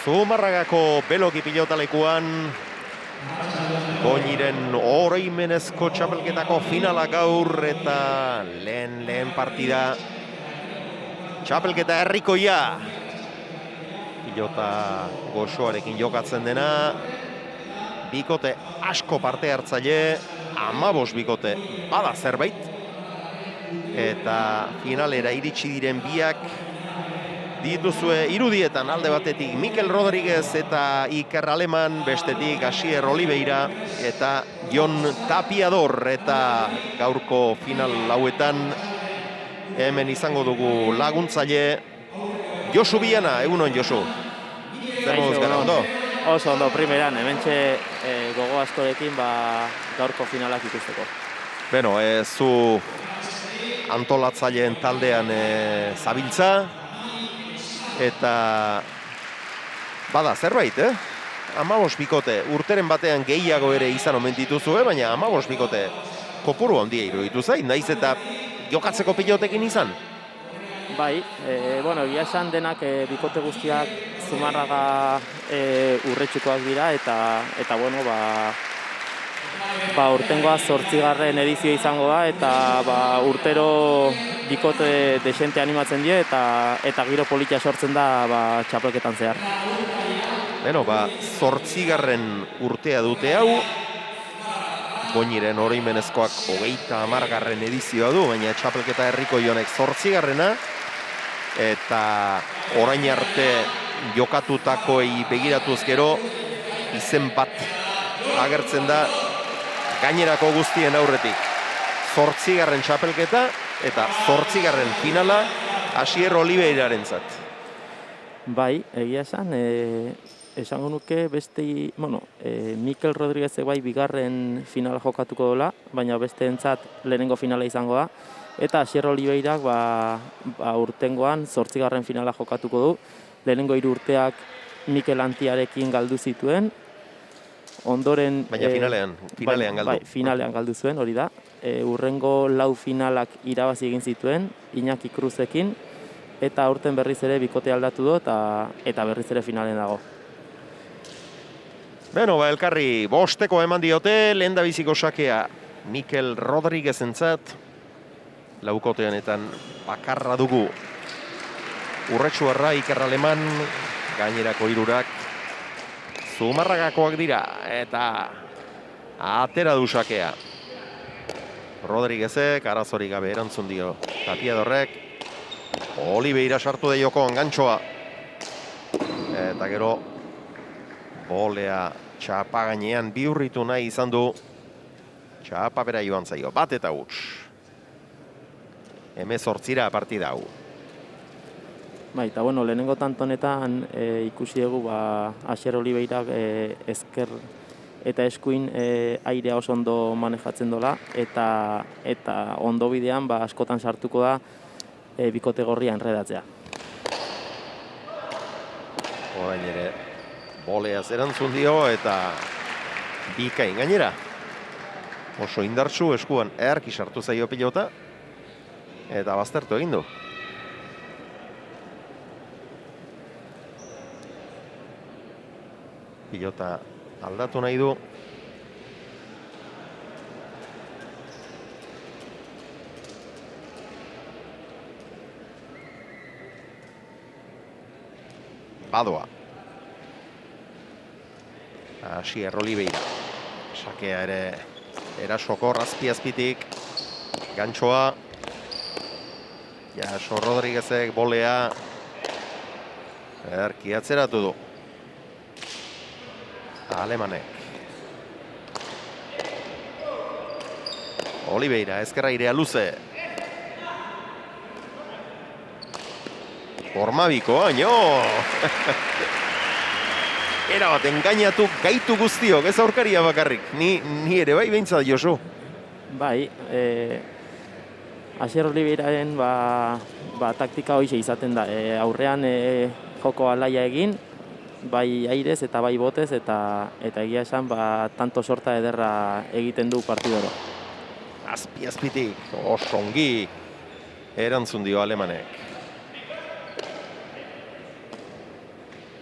Zumarragako beloki pilotalekuan Goñiren oroimenezko txapelketako finala gaur eta lehen partida txapelketa herrikoia pilota goxoarekin jokatzen dena, bikote asko parte hartzaile, 15 bikote bada zerbait eta finalera iritsi diren biak dituzue irudietan, alde batetik Mikel Rodríguez eta Iker Aleman, bestetik Asier Oliveira eta Jon Tapiador, eta gaurko final lauetan hemen izango dugu laguntzaile Josu Biana. Egunon, Josu. Zer moduz gara, ondo? Oso ondo, primeran, hementxe gogo askorekin gaurko finalak ikusteko. Beno, zu antolatzaileen taldean zabiltza, eta bada zerbait, 15 bikote, urteren batean gehiago ere izan omen dituzue, baina 15 bikote kopuru handia iruditu zait, naiz eta jokatzeko pilotekin izan? Bai, egia esan denak bikote guztiak Zumarraga urretxukoak dira, eta urtengoa 8. edizio izango da, eta urtero bikote desente animatzen die, eta giro politia sortzen da txapelketan zehar. Beno, 8. urtea dute hau, Goñiren oroimenezkoak 30. edizioa du, baina txapelketa herriko jonek 8. Eta orain arte jokatutakoei begiratuz gero izen bat agertzen da gainerako guztien aurretik. 8. txapelketa eta 8. finala Asier Oliveirarentzat. Bai, egia esan, esango nuke beste, Mikel Rodríguez bai bigarren finala jokatuko dola, baina besteentzat lehenengo finala izango da, eta Asier Oliveirak urtengoan 8. finala jokatuko du. Lehenengo 3 urteak Mikel Antiarekin galdu zituen, ondoren... Baina finalean galdu. Bai, finalean galdu zuen, hori da. Urrengo 4 finalak irabazi egin zituen, Iñaki Cruzekin, eta aurten berriz ere bikote aldatu du, eta berriz ere finalen dago. Beno, elkarri bosteko eman diote, lehendabiziko sakea Mikel Rodríguezentzat, laukoteanetan bakarra dugu Urretxuarra, Iker Aleman, gainerako 3 urak Zumarragakoak dira, eta atera du sakea. Rodríguezek arazorik gabe erantzun dio Tapiadorrek, Oliveira sartu da jokoan gantxoa, eta gero bolea txapa gainean bihurritu nahi izan du, txapa bera joan zaio, bat eta huts. 18 partida hau. Bai, eta lehenengo tantonetan ikusi dugu Asier Oliveirak ezker eta eskuin airea oso ondo manejatzen dola, eta ondo bidean askotan sartuko da bikote gorria enredatzea. Orain ere boleaz erantzun dio eta bikain gainera. Oso indartsu, eskuan earki sartu zaio pilota eta baztertu egin du. Pilota aldatu nahi du. Badoa. Asier Oliveira. Sakea ere erasoko azpitik. Gantxoa. Jaso Rodríguezek bolea erki atzeratu du. Alemanek. Oliveira, ezkerra irea luze. Formabiko, baino! Era bat, engainatu gaitu guztiok, ez aurkaria bakarrik. Ni ere bai behintzat, Josu. Bai, Asier Oliveiraren taktika hoxe izaten da. Aurrean joko alaia egin, bai airez eta bai botez, eta egia esan tanto sorta ederra egiten du partidoro. Azpitik, oso ongi erantzun dio Alemanek.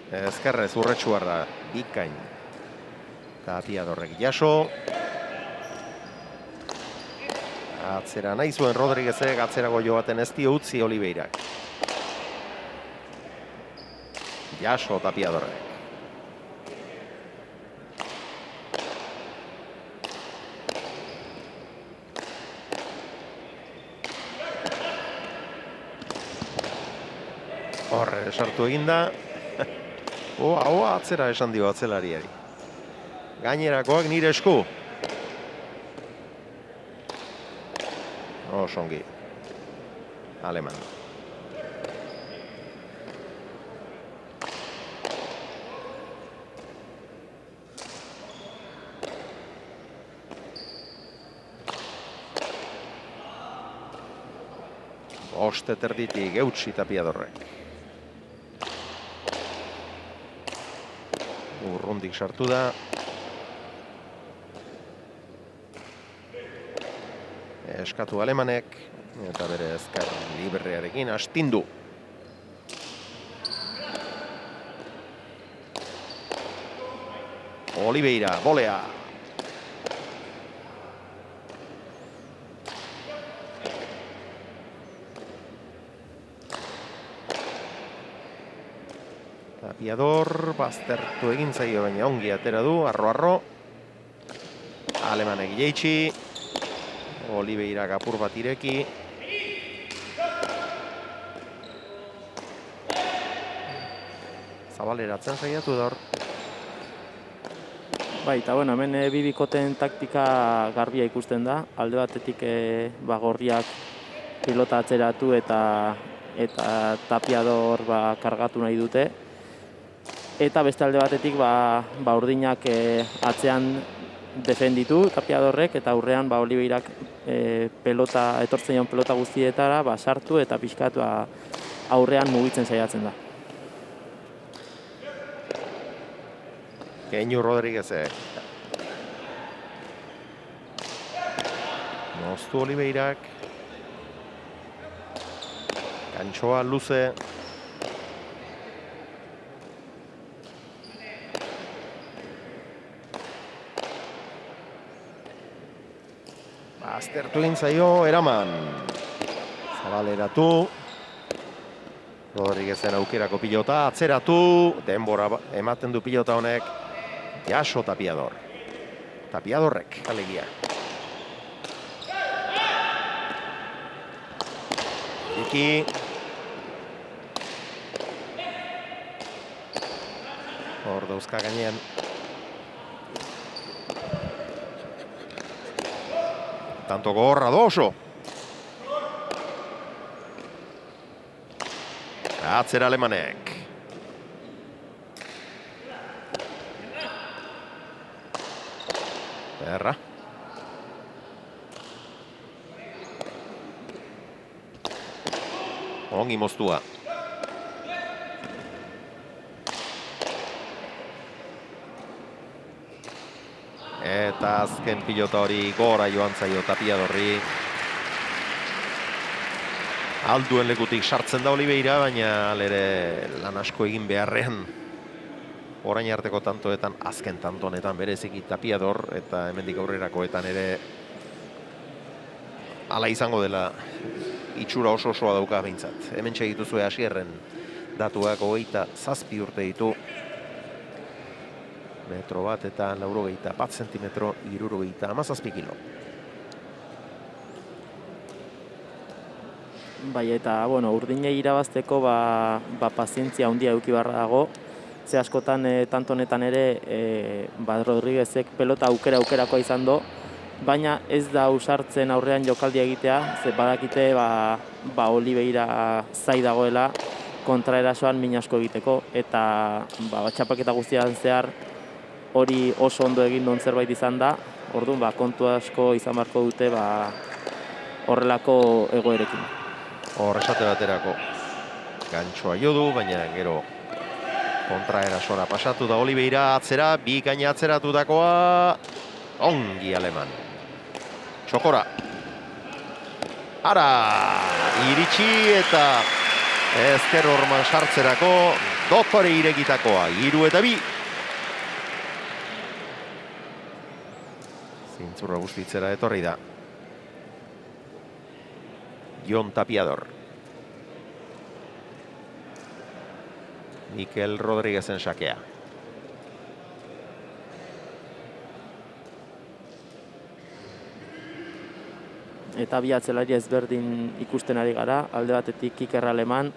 Ezkerrez urretsuarra bikain. Tapiadorrek jaso. Atzera nahi zuen Rodriguezek, atzerago jo baten ez dio utzi Oliveirak. Jaso Tapiadorrek. Horre, sartu eginda. Oa, atzera esan dio atzelariari. Gainerakoak nire esku. Osongi. Aleman. Bost eterditik eutsi Tapiadorrek. Urrundik sartu da. Eskatu Alemanek, eta bere ezker librearekin astindu. Oliveira, bolea. Tapiador, baztertu egin zaio, baina ongi atera du, arro-arro. Alemanek jeitsi. Oliveira apur bat ireki. Zabaleratzen saiatu da hor. Bai, eta bueno, hemen bibikoten taktika garbia ikusten da. Alde batetik gorriak pilota atzeratu eta Tapiador kargatu nahi dute. Eta beste alde batetik urdinak atzean defenditu Tapiadorrek eta aurrean Oliveirak pelota, etortzen jaun pelota guztietara sartu eta pixkat aurrean mugitzen saiatzen da. Keinu Rodriguezek. Moztu Oliveirak. Kantxoa luze. Aztertu egin zaio, eraman. Zabaleratu. Rodriguezen aukerako pilota, atzeratu. Denbora ematen du pilota honek. Jaso Tapiador. Tapiadorrek, alegia. Iki. Hor dauzka gainean. Tanto gorra doso. Atzera Alemanek. Erra. Ongi moztua. Eta azken pilota hori gora joan zaio Tapiadorri. Alduen lekutik sartzen da Oliveira, baina alere lan asko egin beharrean. Orain arteko tantoetan, azken tantonetan bereziki Tapiador eta hemendik aurrerakoetan ere hala izango dela itxura oso-osoa dauka behintzat. Hemen txegituzue hasierren datuak 27 urte ditu. Metro bat eta 91 zentimetro, 77 kilo. Bai, eta, urdinei irabazteko pazientzia handia eduki barra dago. Ze askotan, tantonetan ere, Rodriguezek pelota aukerakoa izan do, baina ez da ausartzen aurrean jokaldia egitea, ze badakite, Oliveira zai dagoela kontraerasoan min asko egiteko, eta txapelketa guztian zehar hori oso ondo egin duen zerbait izan da, orduan kontu asko izan beharko dute horrelako egoerekin. Hor esate baterako gantxoa jo du, baina gero kontraerasora pasatu da Oliveira atzera, bikaina atzeratutakoa, ongi Aleman. Txokora. Ara, iritsi eta ezker horman sartzerako Dotore irekitakoa, 3-2. Zintzurra bustitzera etorri da. Jon Tapiador. Mikel Rodriguezen sakea. Eta bi atzelari ezberdin ikusten ari gara, alde batetik Iker Aleman,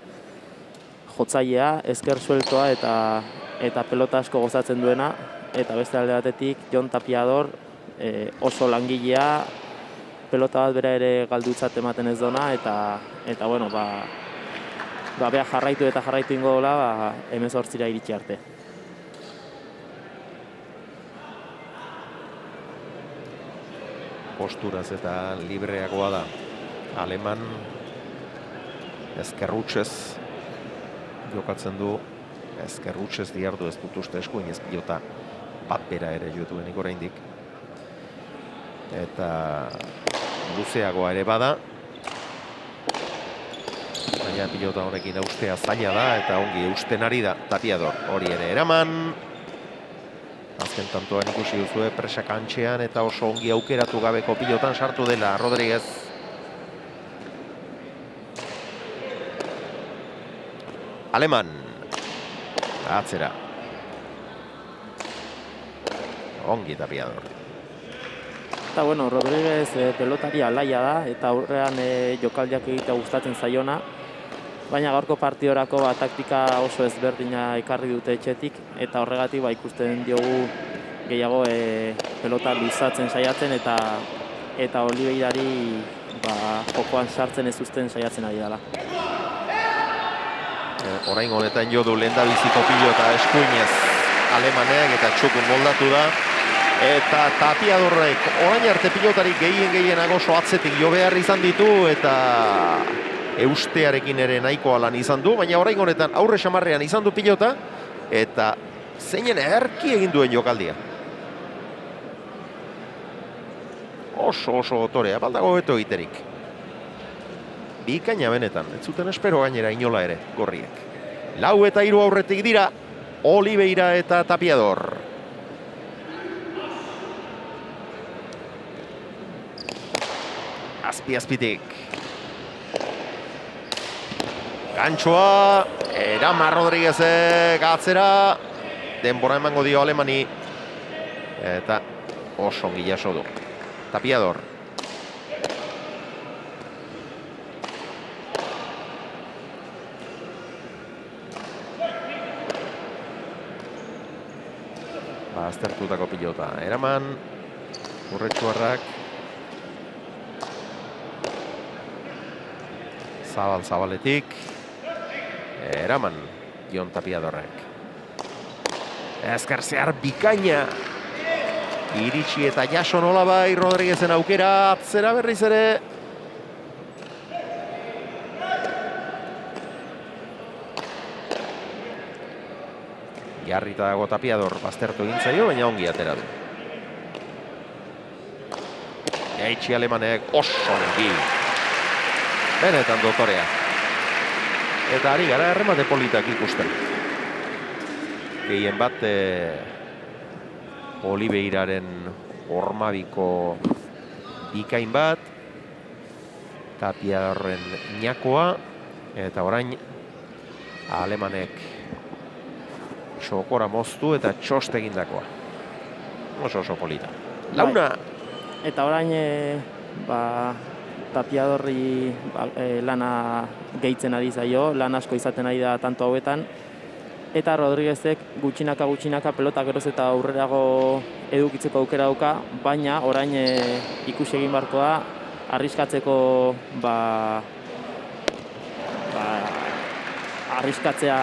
jotzailea, esker sueltoa eta pelota asko gozatzen duena, eta beste alde batetik Jon Tapiador, oso langilea, pelota bat bera ere galdutzat ematen ez dona, eta bueno, beha jarraitu eta jarraitu ingo dola, 18 iritsi arte. Posturaz eta libreagoa da. Aleman ezkerrutsez jokatzen du. Ezkerrutsez diardu ez dut uste eskuin ez pilota bat bera ere jotuenik oraindik. Eta luzeagoa ere bada. Baina pilota honekin eustea zaila da eta ongi eusten ari da Tapiador. Hori ere eraman. Azken tantoan ikusi duzue presak antxean eta oso ongi aukeratu gabeko pilotan sartu dela Rodriguez. Aleman. Atzera. Ongi Tapiador. Eta bueno, Rodriguez pelotari alaia da eta aurrean jokaldiak egitea gustatzen zaiona. Baina gaurko partidorako taktika oso ezberdina ekarri dute etxetik eta horregatik ikusten diogu gehiago pelota luzatzen saiatzen eta Oliveirari jokoan sartzen ez uzten saiatzen ari dela. Orain honetan jo du lehendabiziko pilota eskuinez Alemanek eta txukun moldatu da. Eta Tapiadorrek orain arte pilotarik gehienago oso atzetik jo behar izan ditu eta eustearekin ere nahikoa lan izan du, baina orain honetan aurre xamarrean izan du pilota eta zeinen erki egin duen jokaldia. Oso otorea, baldago beto egiterik. Bikaina benetan, ez zuten espero gainera inola ere, gorriek. 4 eta 3 aurretik dira, Oliveira eta Tapiador. Azpitik. Gantxoa, Erama Rodriguezek atzera, denbora emango dio Alemani, eta oso ongi jaso du. Tapiador. Aztertutako pilota, Eraman, Urretxuarrak. Zabaletik. Eraman, Jon Tapiadorrek. Ezker zehar bikaina. Iritsi eta jaso nolabai Rodriguezen aukera, atzera berriz ere. Jarrita dago Tapiador, baztertu egin zaio, baina ongi atera du. Jaitsi Alemanek oso ongi. Benetan dotorea. Eta ari gara erremate politak ikusten. Gehien bat Oliveiraren hormabiko bikain bat. Tapiadorren inakoa. Eta orain Alemanek txokora moztu eta txost egindakoa. Oso polita. Launa! Eta orain Tapiadorri lana gehitzen ari zaio, lan asko izaten ari da tanto hauetan. Eta Rodriguezek gutxinaka pelota geroz eta aurrerago edukitzeko aukera dauka, baina orain ikusi egin beharko da, arriskatzeko arriskatzea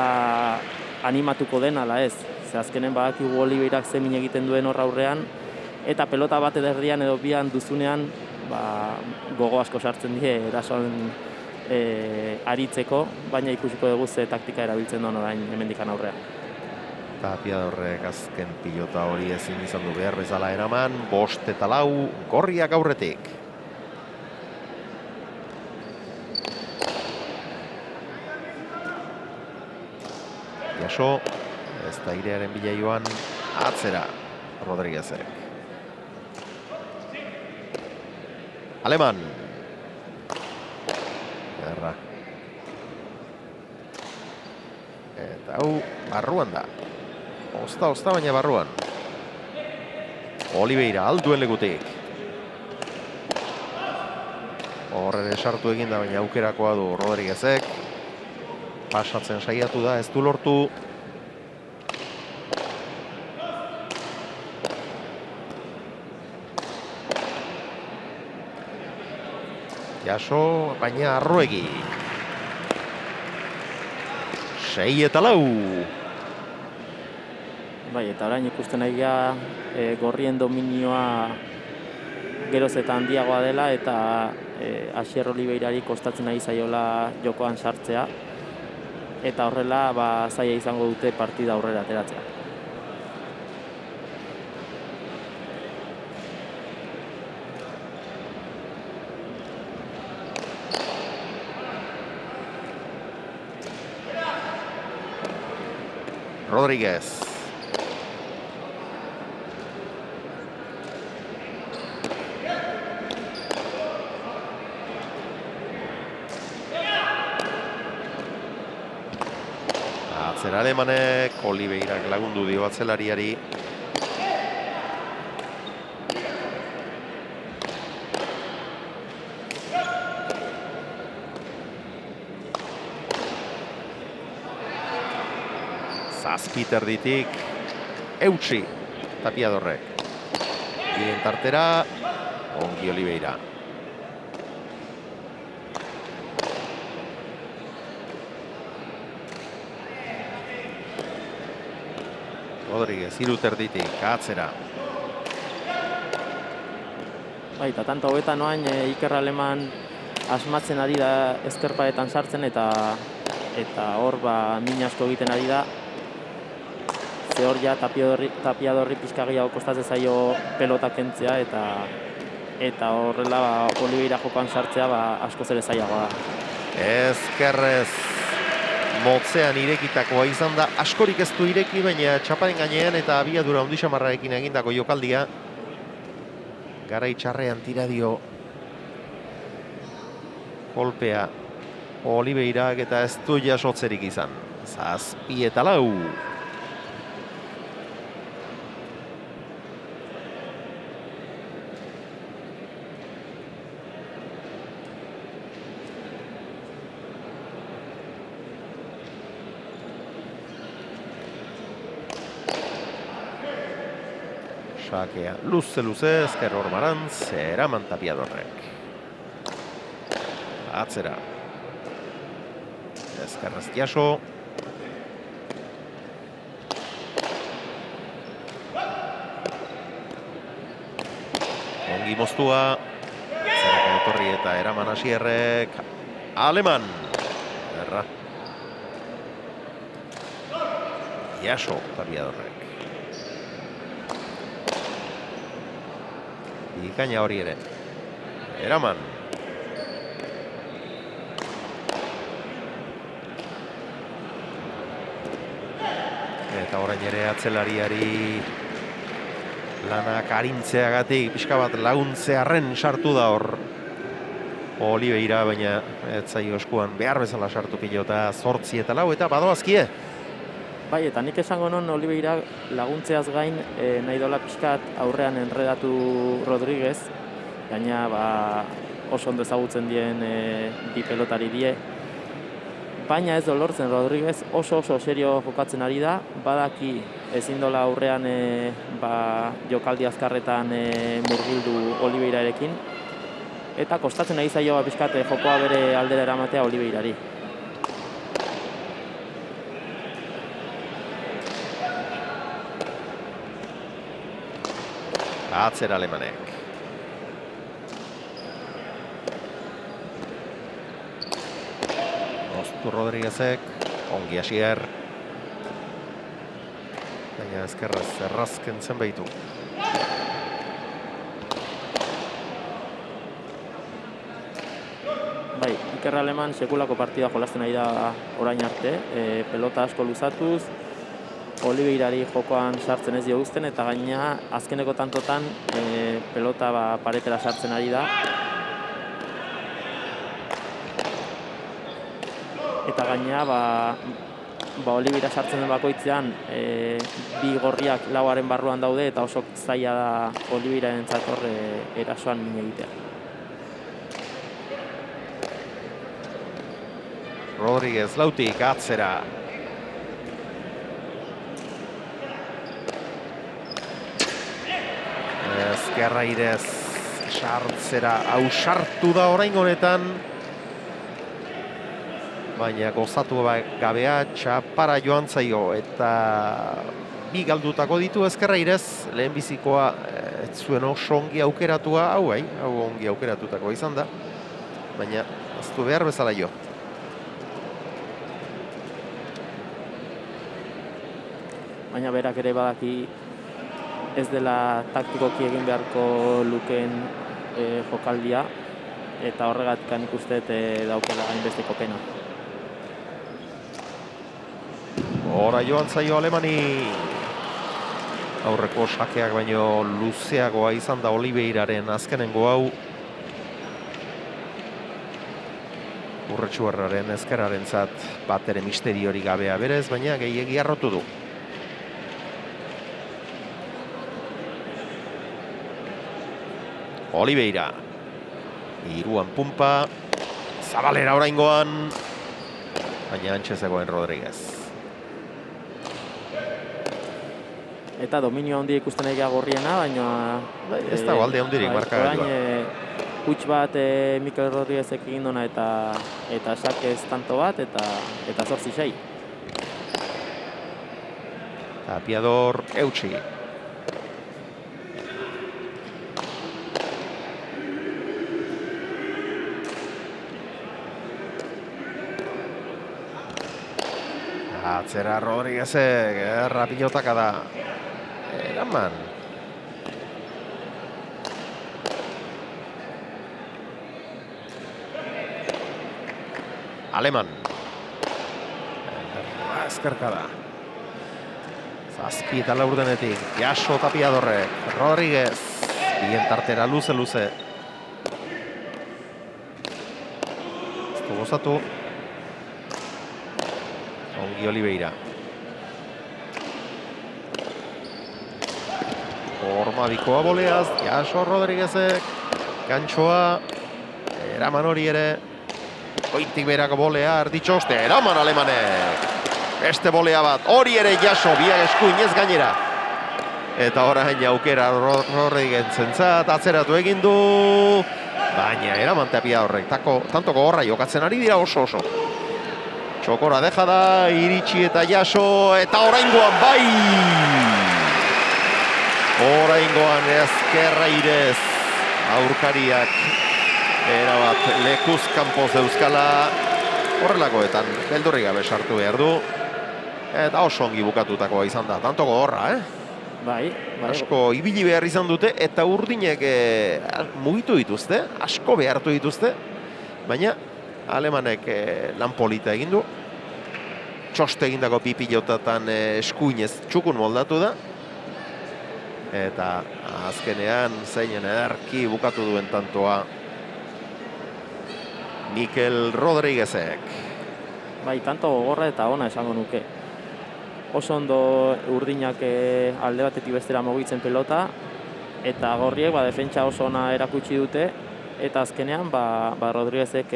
animatuko den ala ez. Ze azkenen badakigu Oliveirak zemin egiten duen horra aurrean, eta pelota bat ederdian edo bian duzunean gogo asko sartzen die erasoan aritzeko, baina ikusiko dugu ze taktika erabiltzen duen orain hemendikan aurrean. Tapiadorrek azken pilota hori ezin izan du behar bezala eraman, 5 eta 4 gorriak aurretik. Jaso, ez da airearen bila joan, atzera Rodriguezek. Aleman. Erra. Eta hau, barruan da. Osta, baina barruan. Oliveira, alduen legutik. Horre sartu eginda, baina aukerakoa du Rodriguezek. Pasatzen saiatu da, ez du lortu. Jaso, baina Arruegi. 6-4. Bai, eta orain ikusten nahi gorrien dominioa geroz eta handiagoa dela, eta Asier Oliveirari kostatzen nahi zaiola jokoan sartzea. Eta horrela, zaila izango dute partida aurrera ateratzea. Rodriguez. Atzera Alemanek, Oliveirak lagundu dio atzelariari. Zazpiter ditik, eutsi Tapiadorrek. Bien tartera, ongi Oliveira. Rodriguez, iruter ditik, atzera. Bai, eta tanto hobetan noain Iker Aleman asmatzen ari da ezkerpaetan sartzen, eta hor min asko egiten ari da. Ze hor ja Tapiadorri pixka gehiago kostatzen zaio pelota kentzea, eta horrela Oliveira jokoan sartzea asko zere zailagoa da. Ezkerrez motzean irekitakoa izan da, askorik ez du ireki, baina txaparen gainean eta abiadura handi xamarrarekin egindako jokaldia. Garai txarrean tira dio kolpea Oliveirak, eta ez du jasotzerik izan. 7-4. Sakea luze, ezker Ormarantz, eraman Tapiadorrek. Atzera. Ezkerrez Jaso. Ongi moztua. Zerako etorri eta eraman Asierrek. Aleman. Erra. Jaso Tapiadorrek. Ikaina hori ere. Eraman. Eta orain ere atzelariari lanak arintzeagatik pixka bat laguntzearren sartu da hor Oliveira, baina ez zaio eskuan behar bezala sartu pilota. 8-4 eta badoazkie. Bai, eta nik esango non Oliveira laguntzeaz gain nahi dola pixkat aurrean enredatu Rodriguez, gaina oso ondo ezagutzen dien bi pelotari die. Baina ez lortzen Rodriguez, oso serio jokatzen ari da, badaki ezin dola aurrean jokaldi azkarretan murgildu Oliveirarekin, eta kostatzen nahi zaioa pixkat jokoa bere aldera eramatea Oliveirari. Atzera Alemanek. Ostu Rodriguezek, ongi Asier. Baina ezkerraz errazken zenbaitu. Bai, Iker Aleman sekulako partida jolasten ari da orain arte, pelota asko luzatuz, Oliveirari jokoan sartzen ez dio uzten, eta gaina azkeneko tantotan pelota paretera sartzen ari da. Eta gaina Oliveira sartzen den bakoitzean bi gorriak lauaren barruan daude, eta oso zaila da Oliveiraren txator erasoan min egitea. Rodríguez lautik atzera. Ezkerrairez sartzera ausartu da orain honetan. Baina gozatu gabea txapara joan zaio eta bi galdutako ditu Ezkerrairez. Lehenbizikoa ez zuen oso ongi aukeratua, hau ongi aukeratutako izan da. Baina ez du behar bezala jo. Baina berak ere badaki ez dela taktikoki egin beharko lukeen jokaldia, eta horregatik nik uste daukela hainbesteko pena. Hora joan zaio Alemani. Aurreko sakeak baino luzeagoa izan da Oliveiraren azkenengo hau. Urretxuarraren ezkerraren zat bat ere misteriori gabea berez, baina gehiegi arrotu du. Oliveira. Iruan pumpa. Zabalera oraingoan. Baina antxe zegoen Rodríguez. Eta dominio handia ikusten egia gorriena, baina... Ez dago alde handirik markagailua. Huts bat Mikel Rodríguezek egin dona eta sakez tanto bat eta 8-6. Tapiador eutxi. Atzera Rodríguezek, rapilotaka da. Eraman. Aleman. Ezkerka da. Zazpi eta laurdenetik. Jaso Tapiadorrek. Rodríguez. Bien tartera luze. Ez du gozatu. Ongi Oliveira. Horma bikoa boleaz, jaso Rodríguezek, gantxoa, eraman hori ere, goitik berako bolea, erditxoste, eraman Alemanek. Beste bolea bat, hori ere jaso, biak eskuin ez gainera. Eta orain aukera Rodríguezen zat, atzeratu egin du, baina eraman Tapiadorrek, tantoko horra jokatzen ari dira oso. Txokora deja da, iritsi eta jaso, eta oraingoan bai! Oraingoan Ezkerrairez aurkariak erabat lekuz kanpoz euskala. Horrelakoetan beldurri gabe sartu behar du. Eta oso ongi bukatutakoa izan da, tantoko horra, Bai. Asko ibili behar izan dute eta urdinek mugitu dituzte, asko behartu dituzte. Baina Alemanek lan polita egin du. Txoste egindako pipilotatan eskuinez txukun moldatu da. Eta azkenean zeinen ederki bukatu duen tantoa Mikel Rodríguezek. Bai, tanto gogorra eta ona esango nuke. Oso ondo urdinak alde batetik bestera mugitzen pelota, eta gorriek defentsa oso ona erakutsi dute, eta azkenean Rodríguezek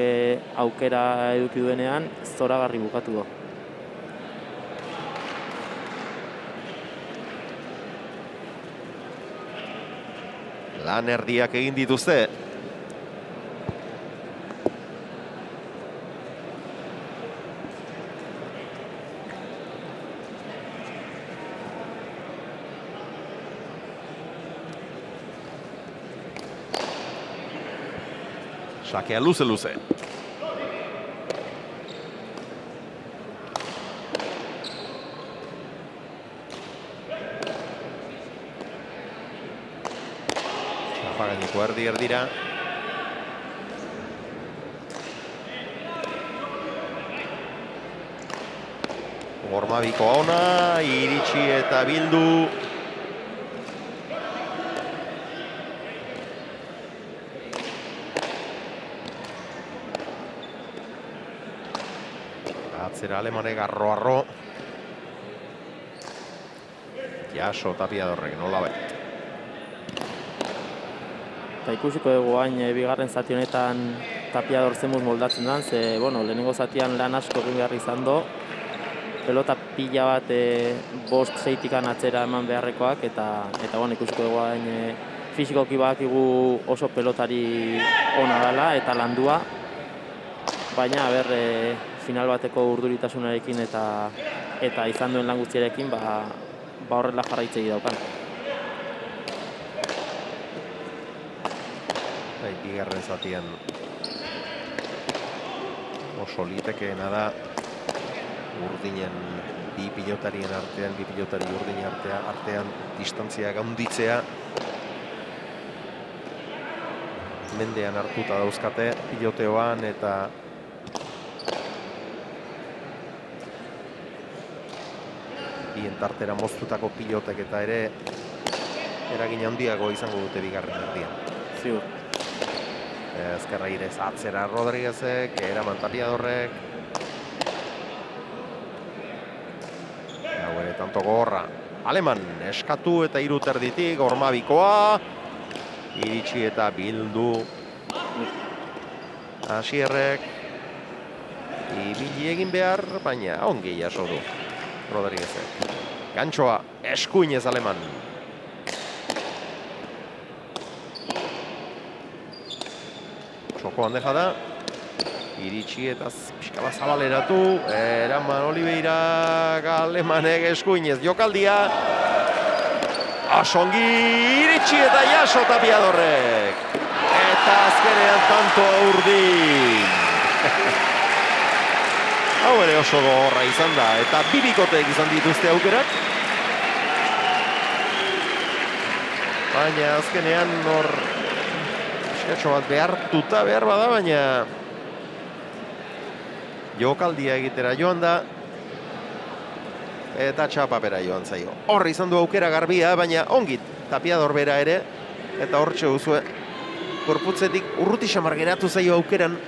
aukera eduki duenean zoragarri bukatu du. Lan erdiak egin dituzte. Sakea luze. Apagaineko erdira. Gormabiko ona, iritsi eta bildu. Atzera alemanek arro. Jaso Tapiadorrek, nolabait. Eta ikusiko dugu hain bigarren zati honetan Tapiador zemuz moldatzen den, ze, lehenengo zatian lan asko egin behar izan do, pelota pila bat 5-6 atzera eman beharrekoak, eta ikusiko dugu hain fisikoki badakigu oso pelotari ona dela eta landua, baina final bateko urduritasunarekin eta izan duen lan guztiarekin horrela jarraitzegi daukan. Bigarren zatian oso litekeena da urdinen bi pilotarien artean, bi pilotari urdinen artean distantzia gaunditzea. Mendean hartuta dauzkate piloteoan eta bien tartera moztutako pilotek eta ere eragin handiago izango dute bigarren erdian. Ziur. Ezkerra irez atzera Rodriguezek, eraman Tapiadorrek. Hau ere tanto gogorra. Aleman eskatu eta 3 terditik, Gormabikoa. Iritsi eta bildu. Asierrek. Ibili egin behar, baina ongi jaso du Rodriguezek. Gantxoa, eskuinez Aleman. Txoko handeja da. Iritsi eta pixka bat zabaleratu. Eraman Oliveira, Alemanek eskuinez jokaldia. Asongi iritsi eta jaso Tapiadorrek. Eta azkenean tanto urdin. Hau ere oso gogorra izan da, eta bibikotek izan dituzte aukerak. Baina azkenean hor eskatxo bat behartuta behar bada, baina jokaldia egitera joan da. Eta txapapera joan zaio. Hor izan du aukera garbia, baina ongit Tapiador bera ere. Eta hortxe duzue, gorputzetik urruti xamar geratu zaio aukeran.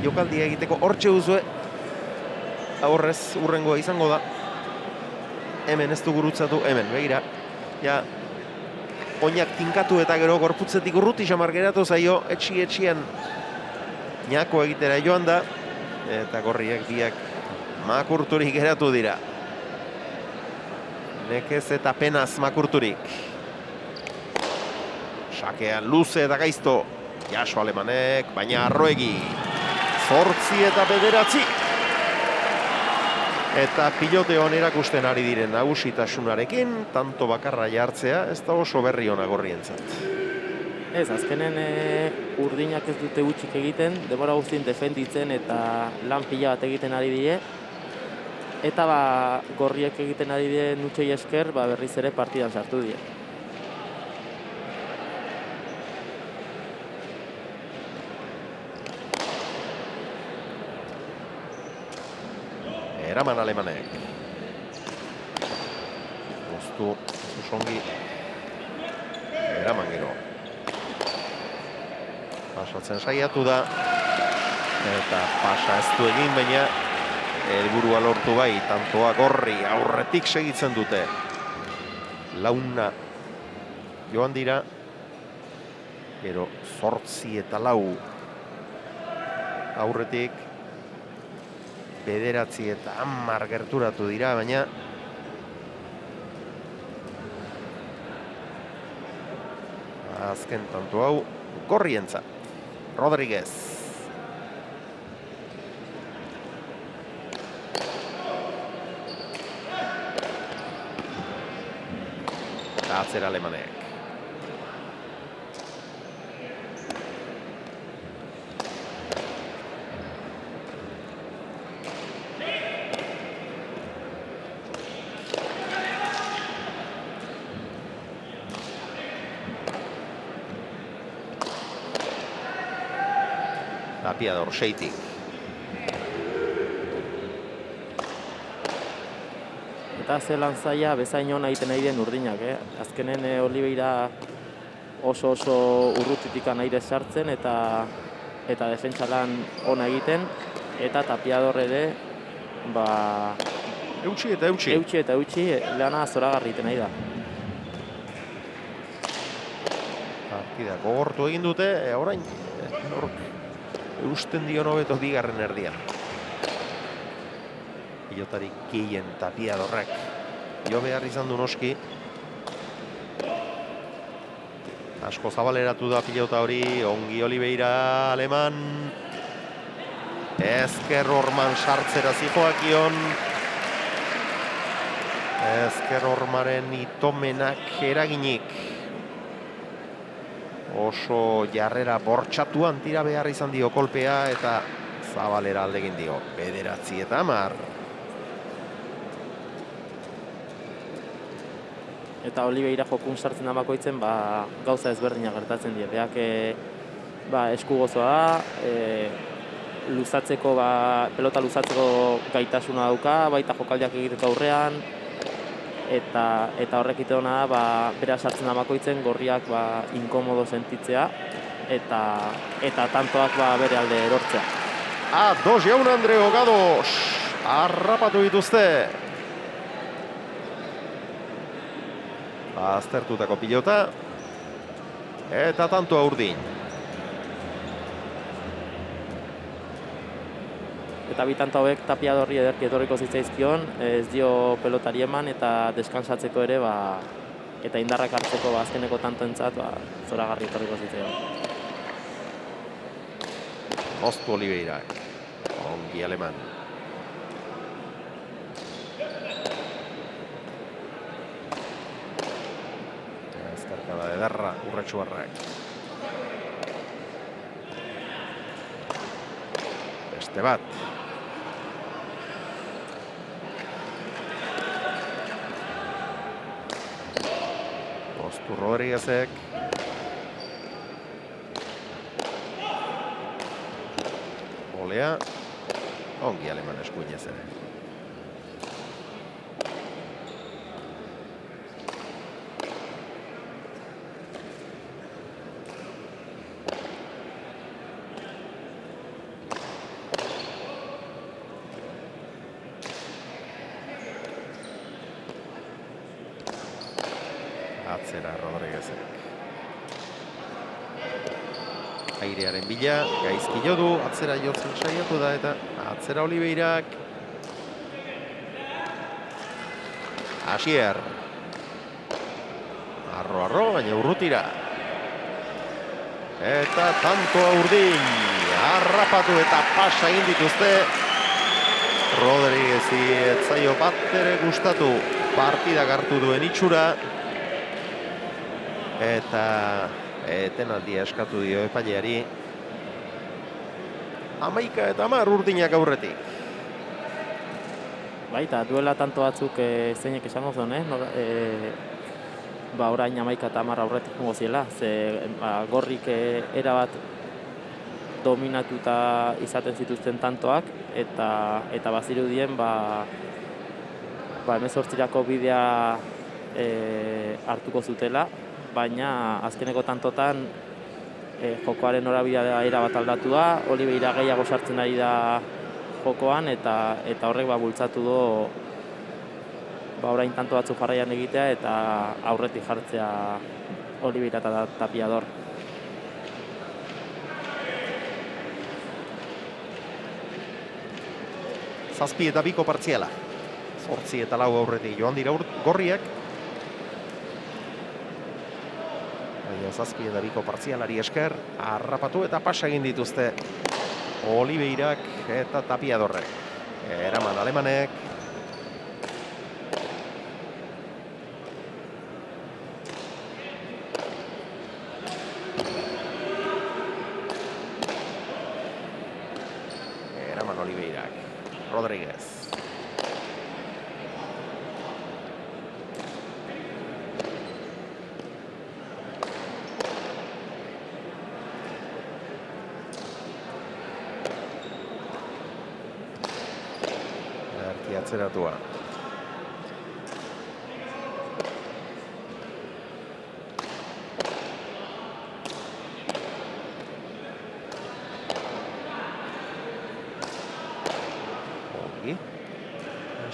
Jokaldia egiteko hortxe duzue. Horrez urrengoa izango da. Hemen ez du gurutzatu, hemen, begira. Ja, oinak tinkatu eta gero gorputzetik urruti xamar geratu zaio, etxian ñako egitera joan da. Eta gorriak biak makurturik geratu dira. Nekez eta penaz makurturik. Sakean luze eta gaizto. Jaso Alemanek, baina Arroegi. 8 eta 9. Eta piloteoan erakusten ari diren nagusitasunarekin, tanto bakarra jartzea, ez da oso berri ona gorrientzat. Ez, azkenen urdinak ez dute gutxik egiten, denbora guztien defenditzen eta lan pila bat egiten ari die. Eta gorriek egiten ari die nutxei esker, berriz ere partidan sartu die. Eraman Alemanek. Moztu, Zuzongi. Eraman gero. Pasatzen saiatu da. Eta pasa ez du egin, baina helburua lortu bai, tantoa gorri aurretik segitzen dute. Launa joan dira. Gero 8 eta 4 aurretik. 9 eta 10 gerturatu dira, baina azken tanto hau gorrientzat. Rodriguez. Atzera Alemanek. Tapiador, 6. Eta zelan zaila bezain hona egiten nahi den urdinak, Azkenen Oliveira oso urrutitik aire sartzen eta defentsa lan ona egiten, eta Tapiador ere, Eutxi eta eutxi. Eutxi eta eutxi, lana zoragarri egiten nahi da. Partida gogortu egin dute, orain eusten dio hobeto bigarren erdian. Pilotarik gehien Tapiadorrak jo behar izan du noski. Asko zabaleratu da pilota hori, ongi Oliveira aleman. Ezker Horman sartzera zijoakion. Ezker Hormaren itomenak eraginik. Oso jarrera bortxatuan tira behar izan dio kolpea eta zabalera aldegin dio. 9-10. Eta Oliveira jokun sartzen da bakoitzen, gauza ezberdinak gertatzen die. Beak esku gozoa, luzatzeko, pelota luzatzeko gaitasuna dauka, baita jokaldiak egiteko aurrean, eta horrek ite hona da, bera sartzen da bakoitzen, gorriak inkomodo sentitzea, eta tantoak bere alde erortzea. Dos jaun Andre Hogados, harrapatu dituzte. Aztertutako pilota, eta tantoa urdin. Eta bi tanto hauek Tapiadorri ederki etorriko zitzaizkion, ez dio pelotari eman eta deskansatzeko ere, eta indarrak hartzeko azkeneko tantoentzat zoragarri etorriko zitzaion. Moztu Oliveira, ongi aleman. Ezkarkada ederra Urretxuarrak. Beste bat. Moztu Rodriguezek. Olea. Ongi aleman eskuinez ere. Atzera Rodriguezek. Airearen bila, gaizki jo du, atzera jotzen saiatu da, eta atzera Oliveirak. Asier. Arro, baina urrutira. Eta tantoa urdin. Harrapatu eta pasa egin dituzte. Rodriguezi etzaio bat ere gustatu partida hartu duen itxura. Eta etenaldia eskatu dio epaileari. 11-10 urdinak aurretik. Baita, duela tanto batzuk zeinek esango zuen, orain 11-10 aurretik jongo ziela. Gorrik erabat dominatuta izaten zituzten tantoak, eta bazirudien, 18-rako bidea hartuko zutela, baina azkeneko tantotan jokoaren norabidea erabat aldatu da, Oliveira gehiago sartzen ari da jokoan, eta horrek bultzatu du orain tanto batzu jarraian egitea eta aurretik jartzea Oliveira eta Tapiador. Zazpi eta biko partziala. 8 eta 4 aurretik joan dira gorriak. Zazpi eta biko partzialari esker, harrapatu eta pasa egin dituzte Oliveirak eta Tapiadorrek. Eraman alemanek. Eraman Oliveirak. Rodriguez. Atzeratua.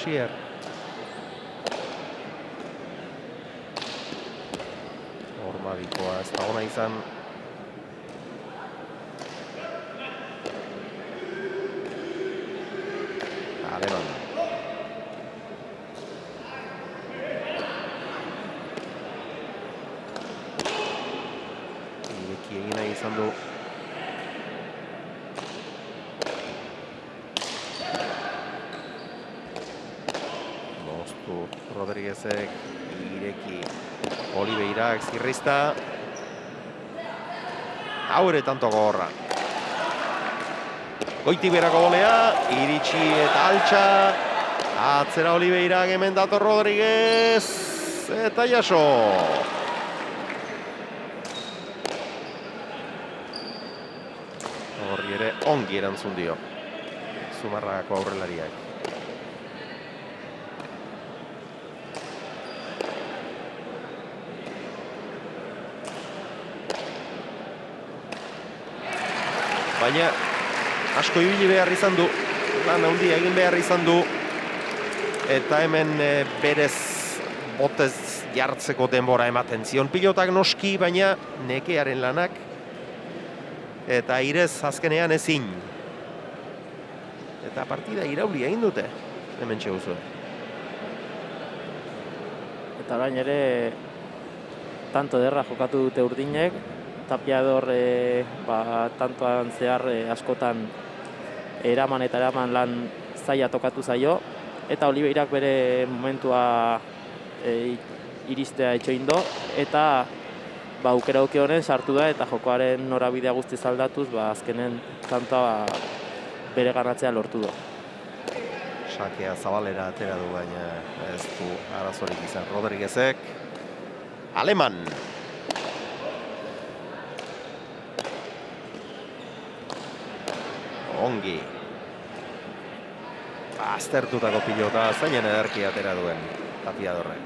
Asier. Hormabikoa ez da ona izan. Aleman. Ireki egin nahi izan du. Moztu Rodriguezek, Ireki, Oliveirak, Zirrizta. Hau ere tanto gogorra. Goiti berako golea, iritsi eta altxa. Atzera Oliveirak, hemen dator Rodriguez. Eta jaso. Horri ere ongi erantzun dio. Zumarragako aurrelariak. Baina asko ibili behar izan du, lan handia egin behar izan du, eta hemen berez botez jartzeko denbora ematen zion pilotak noski, baina nekearen lanak, eta irez azkenean ezin. Eta partida irauli egin dute, hemen txeguzue. Eta orain ere, tanto derra jokatu dute urdinek, Tapiador tantoan zehar askotan eraman eta eraman lan zaila tokatu zaio, eta Oliveirak bere momentua iristea etxoin do, eta aukera auke honen sartu da eta jokoaren norabidea guztiz aldatuz, azkenen tantoa bere ganatzea lortu du. Sakea zabalera atera du, baina ez du arazorik izan Rodriguezek. Aleman. Ongi. Aztertutako pilota, zainen ederki atera duen Tapiadorrek.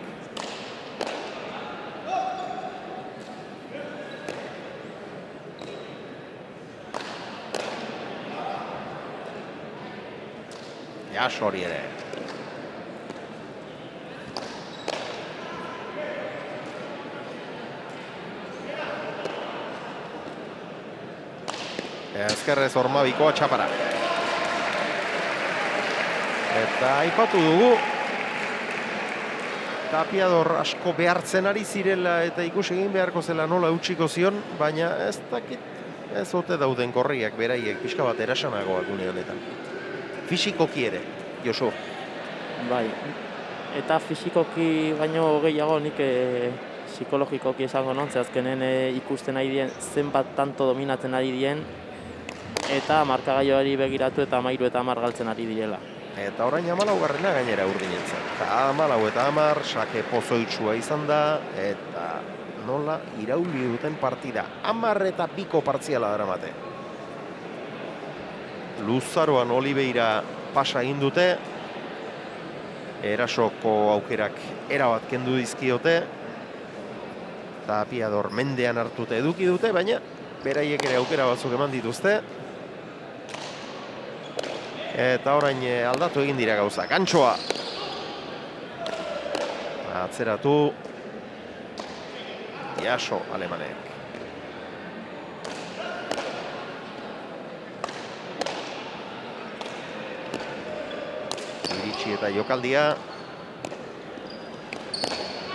Jaso hori ere. Ezkerrez Hormabikoa txapara. Eta aipatu dugu Tapiador asko behartzen ari zirela eta ikusi egin beharko zela nola utziko zion, baina ez dakit, ez ote dauden korriak beraiek pixka bat erasanagoak une honetan. Fisikoki ere, Josu. Bai, eta fisikoki baino gehiago nik psikologikoki esango non, ze azkenen ikusten ari dien zenbat tanto dominatzen ari dien, eta markagailoari begiratu eta 13 eta 10 galtzen ari direla. Eta orain 14garrena gainera urdinentzat. Eta 14 eta 10 sake pozoitsua izan da, eta nola irauli duten partida. 10 eta 2 partziala daramate. Luzaroan Oliveira pasa egin dute, erasoko aukerak erabat kendu dizkiote, Tapiador mendean hartute eduki dute, baina beraiek ere aukera batzuk eman dituzte. Eta orain aldatu egin dira gauza. Gantxoa. Atzeratu. Jaso alemanek. Iritsi eta jokaldia.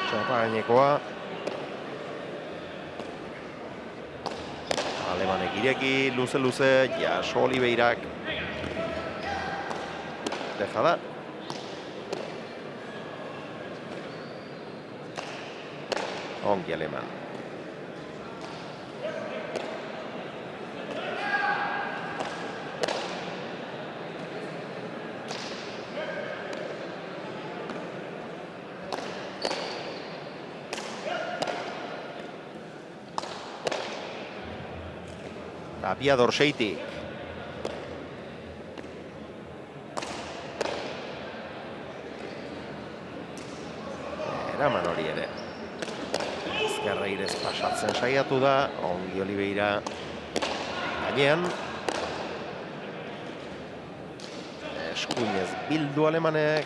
Txapa gainekoa. Alemanek ireki, luze-luze, Jaso Oliveirak. Deja da. Ongi Aleman. Tapiador seitik. Eraman hori ere. Ezkerra irez pasatzen saiatu da. Ongi Oliveira gainean. Eskuinez bildu Alemanek.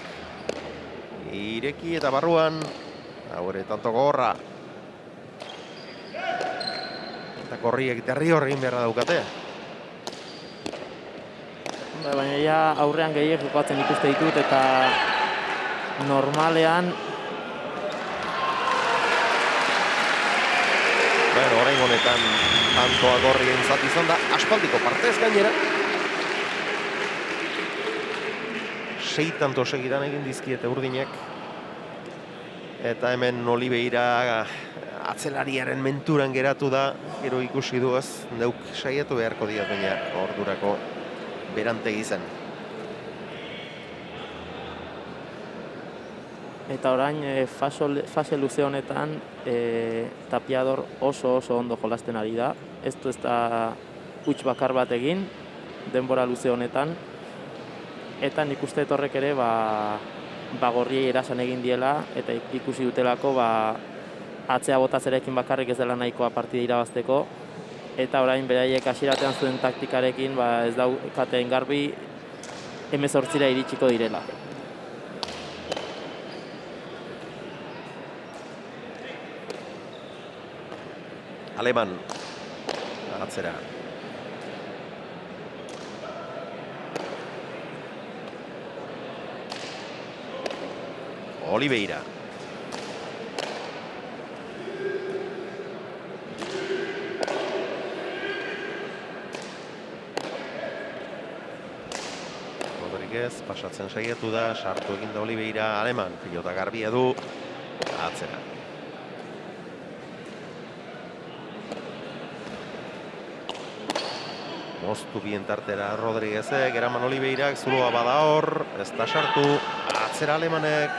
Ireki eta barruan, haure tanto gogorra. Eta korriek derri horrein beharra daukate. Baina ja aurrean gehiek jokatzen ikuste ditut eta normalean Orain honetan tantoa gorrien zat izan da, aspaldiko partez gainera. 6 tanto segidan egin dizkiete urdinek. Eta hemen Oliveira atzelariaren menturan geratu da, gero ikusi du ez, neuk saiatu beharko diat baina ordurako berantegi zen. Eta orain fase luze honetan Tapiador oso ondo jolasten ari da. Ez da huts bakar bat egin denbora luze honetan. Eta nik uste horrek ere gorriei erasan egin diela eta ikusi dutelako atzea botazerarekin bakarrik ez dela nahikoa partida irabazteko. Eta orain beraiek hasieratean zuen taktikarekin ez daukaten garbi 18ra iritsiko direla. Aleman, atzera. Oliveira. Rodríguez pasatzen saiatu da, sartu egin da Oliveira, Aleman, pilota garbia du, atzera. Moztu bien tartera Rodríguezek, eraman Oliveirak, zuloa bada hor, ez da sartu, atzera Alemanek.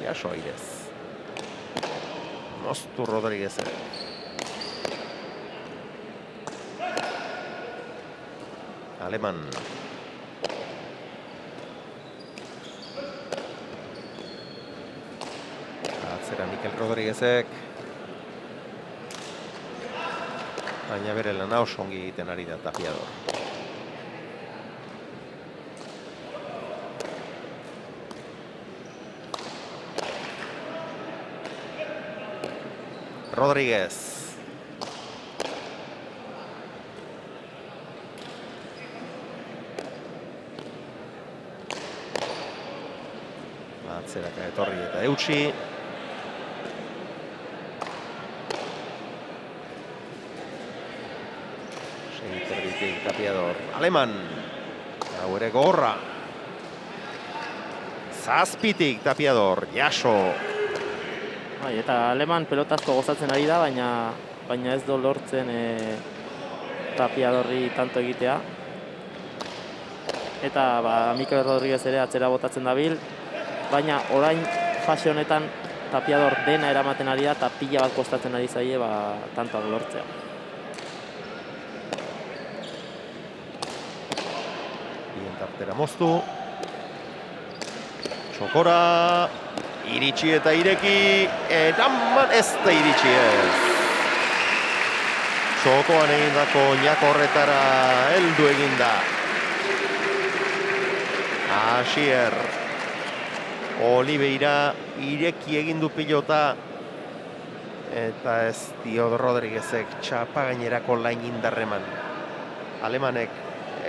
Jaso airez. Moztu Rodríguezek. Aleman. Atzera Mikel Rodríguezek. Baina bere lana oso ongi egiten ari da Tapiador. Rodríguez. Atzeraka etorri eta eutsi. Segiterritik Tapiador. Aleman. Hau ere gogorra. Zazpitik Tapiador. Jaso. Eta Aleman pelotazko gozatzen ari da, baina ez do lortzen Tapiadorri tanto egitea. Eta Mikel Rodríguez ere atzera botatzen dabil. Baina orain fase honetan Tapiador dena eramaten ari da eta pila bat kostatzen ari zaie tantoak lortzea. Bien tartera moztu. Txokora. Iritsi eta ireki. Eraman ez da iritsi ez. Txokoan egindako Ñako horretara heldu eginda. Asier. Oliveira ireki egin du pilota eta ez dio Rodríguezek txapa gainerako lain indarreman. Alemanek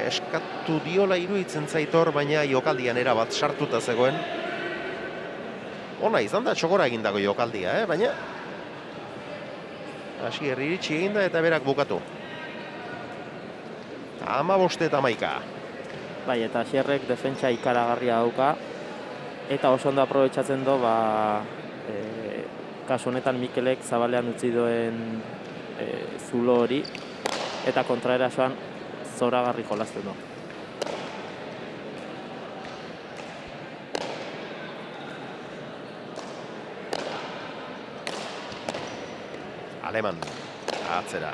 eskatu diola iruditzen zaitor, baina jokaldian erabat sartuta zegoen. Ona izan da txokora egindako jokaldia, baina Asier iritsi eginda eta berak bukatu. 15 eta 11. Bai, eta Asierrek defentsa ikaragarria dauka. Eta oso ondo aprobetxatzen du, kasu honetan Mikelek zabalean utzi duen zulo hori, eta kontraerasoan zoragarri jolazten du. Aleman, atzera.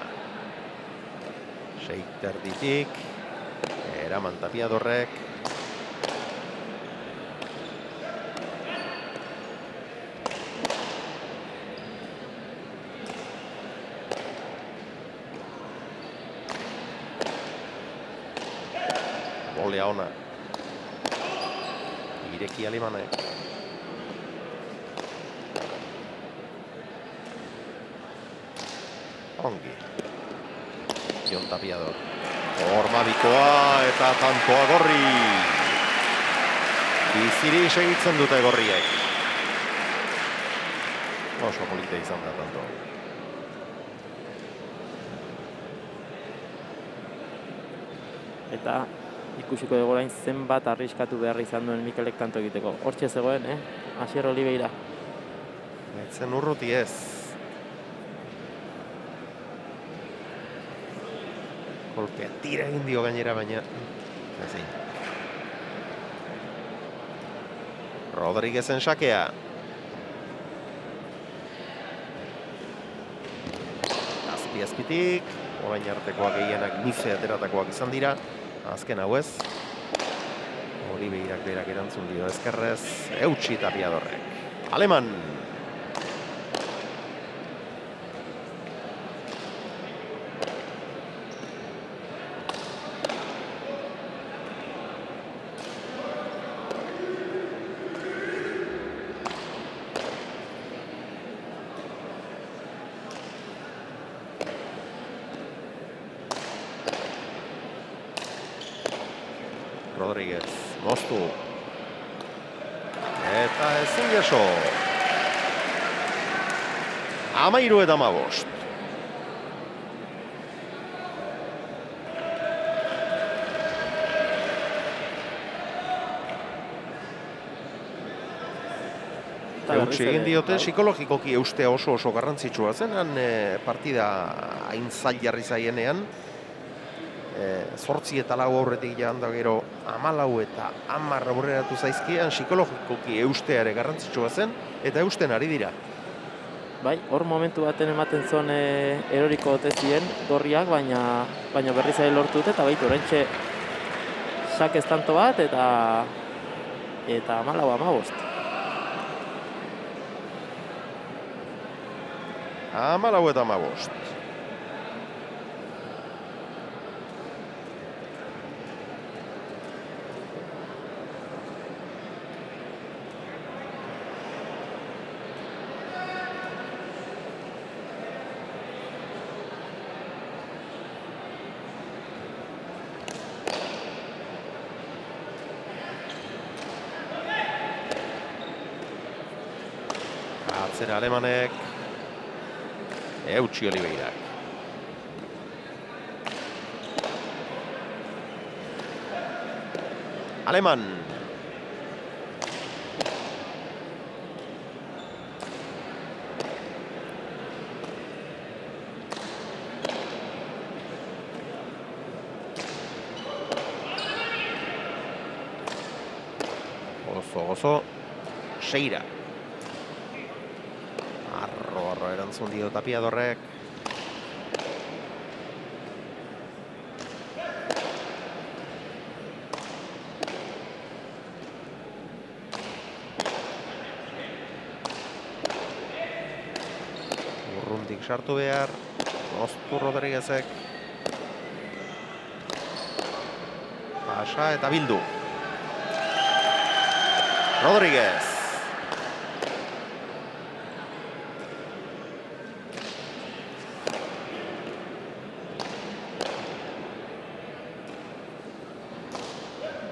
Seiterditik, eraman Tapiadorrek. Olea ona. Ireki Alemanek. Ongi. Jon Tapiador. Hormabikoa eta tantoa gorri. Biziri segitzen dute gorriek. Oso polita izan da tanto. Eta ikusiko dugu orain zenbat arriskatu behar izan duen Mikelek tanto egiteko. Hortxe zegoen, Asier Oliveira. Etzen urruti ez. Kolpea tira egin dio gainera, baina ezin. Rodriguezen sakea. Azpitik, orain artekoak gehienak nize ateratakoak izan dira. Azken hau ez. Oliveirak berak erantzun dio ezkerrez. Eutsi Tapiadorrek. Aleman. Rodriguez, moztu. Eta ezin jaso. 13-15. Eutsi egin diote, psikologikoki eustea oso garrantzitsua zen, partida hain zail jarri zaienean. 8 eta 4 aurretik joan da gero 14 eta 10 aurreratu zaizkian, psikologikoki eustea ere garrantzitsua zen, eta eusten ari dira. Bai, hor momentu baten ematen zuen eroriko ote ziren gorriak, baina berriz ere lortu dute, eta baitu oraintxe sakez tanto bat, eta 14-15. 14 eta 15. Atzera Alemanek. Eutsi Oliveirak. Aleman. Gozo. Seira. Arro erantzun dio Tapiadorrek. Urrundik sartu behar. Moztu Rodriguezek. Pasa eta bildu. Rodriguez.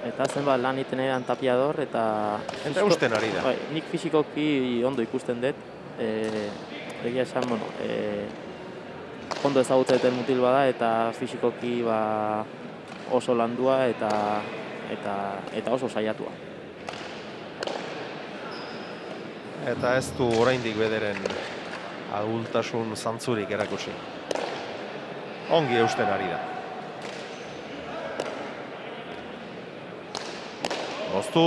Eta zenbat lan iten eran Tapiador, eta eusten ari da. Bai, nik fisikoki ondo ikusten dut. Egia esan, ondo ezagutzen mutil bada, eta fisikoki oso landua eta oso saiatua. Eta ez du oraindik bederen adultasun zantzurik erakutsi. Ongi eusten ari da. Oztu.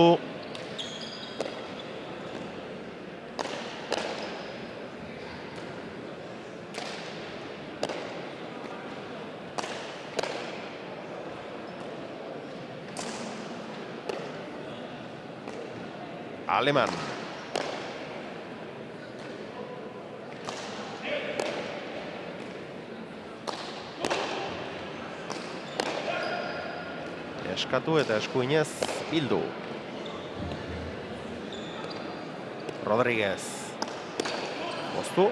Aleman. eskatu eta eskuinez bildu. Rodríguez. Moztu.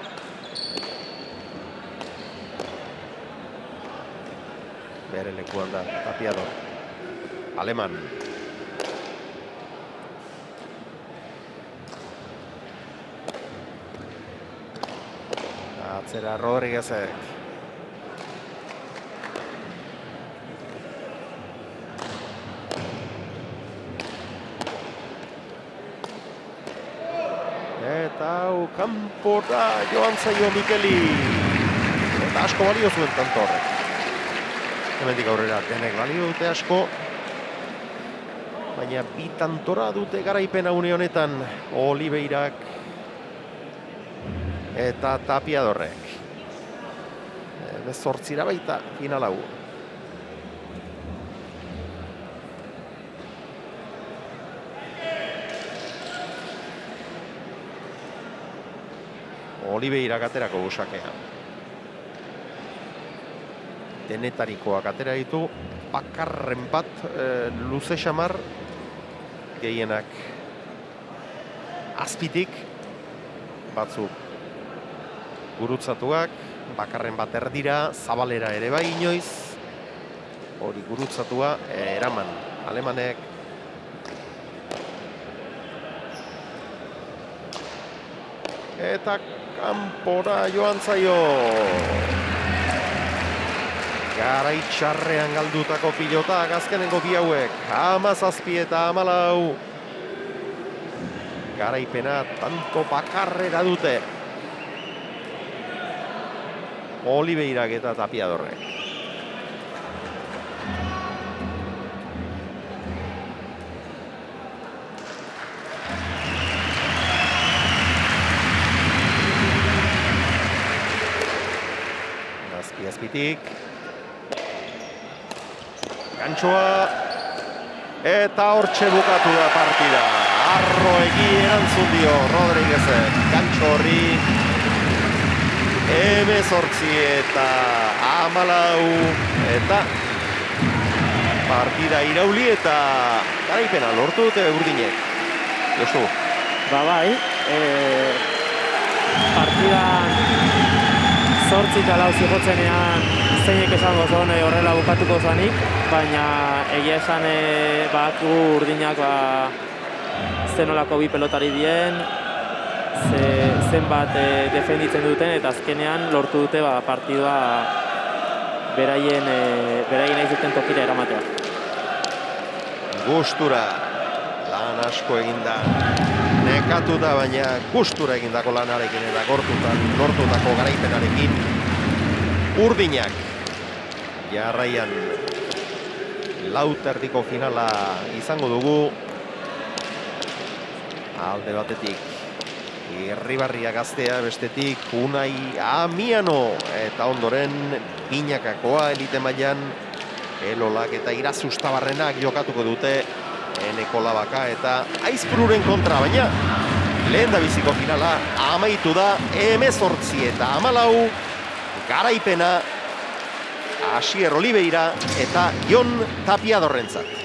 Bere lekuan da, Tapiador. Aleman. Atzera Rodríguezek. Eta hau kanpora joan zaio Mikeli. Eta asko balio zuen tanto horrek. Hemendik aurrera denek balio dute asko. Baina bi tantora dute garaipena une honetan. Oliveirak eta Tapiadorrek. Zortzira baita final hau. Oliveirak aterako busakea. Denetarikoak atera ditu, bakarren bat luze xamar, gehienak azpitik, batzuk gurutzatuak, bakarren bat erdira, zabalera ere bai inoiz, hori gurutzatua, eraman, alemanek. Eta kanpora joan zaio. Garaitxarrean galdutako pilotak azkenengo bi hauek. 17 eta 14. Garaipena tanto bakarrera dute. Oliveirak eta Tapiadorrek. Azpitik. Gantxoa. Eta hortxe bukatu da partida. Arro egi erantzun dio Rodríguezek. Gantxo horri. 18 eta 14. Eta partida irauli eta garaipena lortu dute urdinek. Josu. Bai, partidan 8 eta 4 zigotzenean zeinek esango zuen horrela bukatuko zanik, baina egia esan baku urdinak zenolako bi pelotari dien, zenbat defenditzen duten eta azkenean lortu dute partidua beraien nahi zuten tokira eramatea. Gustura lan asko eginda. Nekatuta, baina gustura egindako lanarekin eta lortutako garaipenarekin urdinak jarraian lauterdiko finala izango dugu. Alde batetik Irribarria Gaztea, bestetik Unai Amiano eta ondoren binakakoa elite mailan Elolak eta Irazustabarrenak jokatuko dute. Eneko Labaka eta Aizpururen kontra, baina lehen da biziko finala amaitu da 18 eta 14 garaipena Asier Oliveira eta Jon Tapiadorrentzat.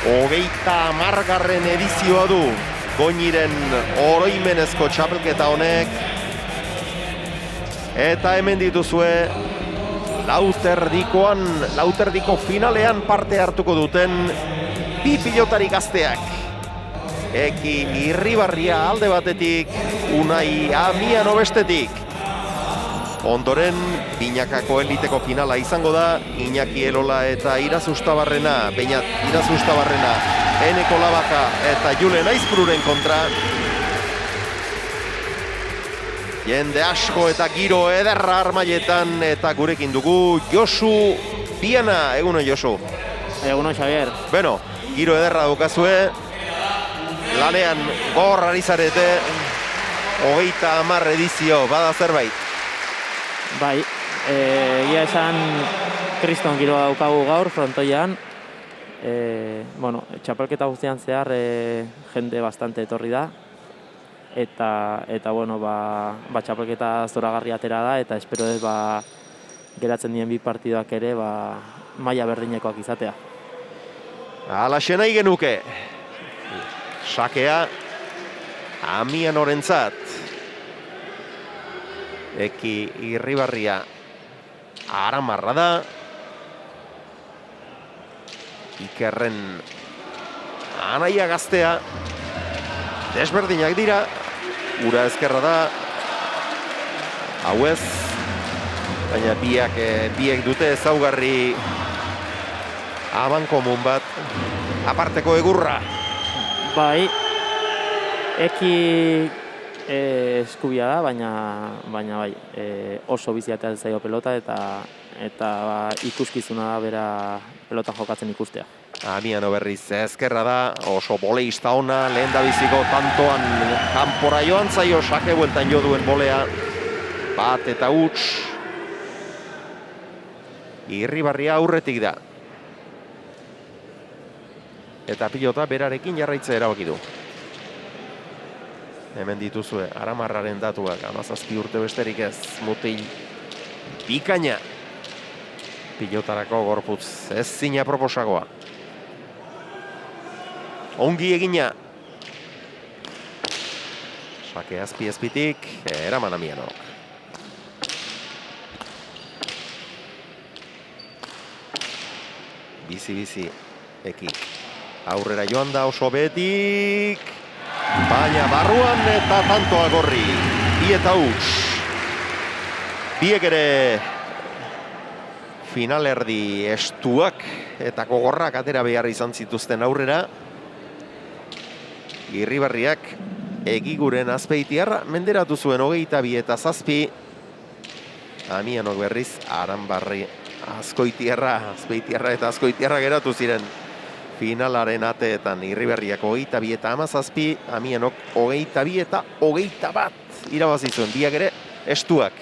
Hogeita hamargarren edizioa du Goñiren oroimenezko txapelketa honek. Eta hemen dituzue lauterdiko finalean parte hartuko duten bi pilotari gazteak. Eki Irribarria alde batetik, Unai Amiano bestetik. Ondoren, binakako eliteko finala izango da, Iñaki Elola eta Irazustabarrena, Beñat Irazustabarrena, Eneko Labaka eta Julen Aizpururen kontra. Jende asko eta giro ederra armailetan eta gurekin dugu Josu Biana. Egunon, Josu. Egunon, Xavier. Bueno, giro ederra daukazue, lanean gogor ari zarete, 30 edizio, bada zerbait? Bai, egia esan kriston giroa daukagu gaur frontoian. Bueno, txapelketa guztian zehar jende bastante etorri da. Eta bueno, txapelketa zoragarri atera da, eta espero ez geratzen dien bi partidoak ere maila berdinekoak izatea. Alaxe nahi genuke. Sakea Amianorentzat. Eki Irribarria aramarra da. Ikerren anaia gaztea. Desberdinak dira. Ura ezkerra da. Hau ez. Baina biek dute ezaugarri abankomun bat. Aparteko egurra. Bai. Eki eskubia da, baina bai, oso biziatea zaio pelota eta ikuskizuna da bera pelota jokatzen ikustea. Amiano berriz ezkerra da, oso boleista ona, lehen da biziko tantoan kanpora joan zaio, sake bueltan jo duen bolea, bat eta huts. Irribarria aurretik da. Eta pilota berarekin jarraitze erabaki du. Hemen dituzue, aramarraren datuak, 17 urte besterik ez, mutil bikaina. Pilotarako gorputz, ez zina proposagoa. Ongi egina. Sake azpi-azpitik, eraman Amiano. Bizi-bizi, Ekik. Aurrera joan da oso betik. Baina barruan eta tantoa gorri. Bi eta huts. Biek ere finalerdi estuak eta gogorrak atera behar izan zituzten aurrera. Irribarriak Egiguren Azpeitiarra menderatu zuen 22 eta 7. Amianok berriz Aranbarri Azpeitiarra eta Azkoitiarra geratu ziren finalaren ateetan. Irribarriak 22 eta 17, Amianok 22 eta 21 irabazi zuen. Biak ere estuak.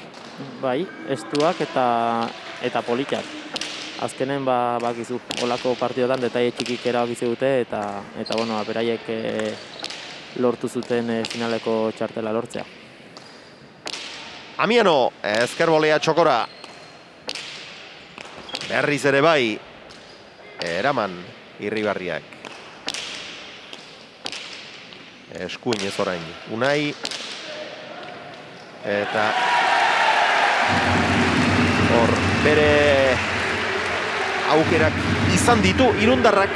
Bai, estuak eta politak. Azkenen bakizu, olako partidotan detaile txikik erabakizu dute eta bueno, beraiek lortu zuten finaleko txartela lortzea. Amiano, ezkerbolea txokora. Berriz ere bai, eraman Irribarriak. Eskuinez orain, Unai. Eta hor, bere aukerak izan ditu irundarrak.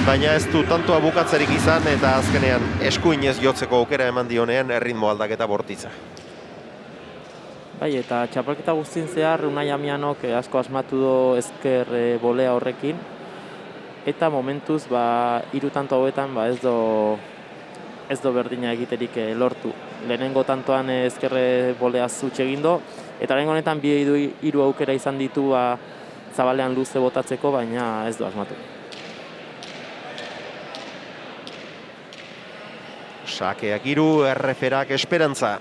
Baina ez du tantoa bukatzerik izan eta azkenean eskuinez jotzeko aukera eman dionean erritmo aldaketa bortitza. Bai, eta txapelketa guztien zehar Unai Amianok asko asmatu du ezker bolea horrekin. Eta momentuz, 3 tanto hauetan ez do berdina egiterik lortu. Lehenengo tantoan ezkerre bolea zutxe egin do, eta lehenengo honetan 3 aukera izan ditu zabalean luze botatzeko, baina ez du asmatu. Sakeak 3, erreferak esperantza.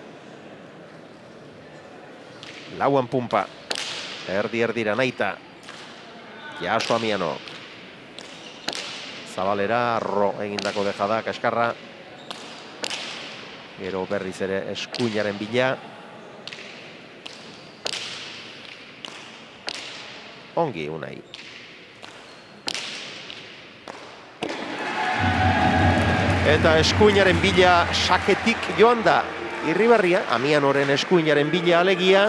Lauan pumpa. Erdi-erdira naita. Jaso Amianok. Zabalera, arro egindako dejada, kaskarra. Gero berriz ere eskuinaren bila. Ongi Unai. Eta eskuinaren bila saketik joan da Irribarria, Amianoren eskuinaren bila alegia,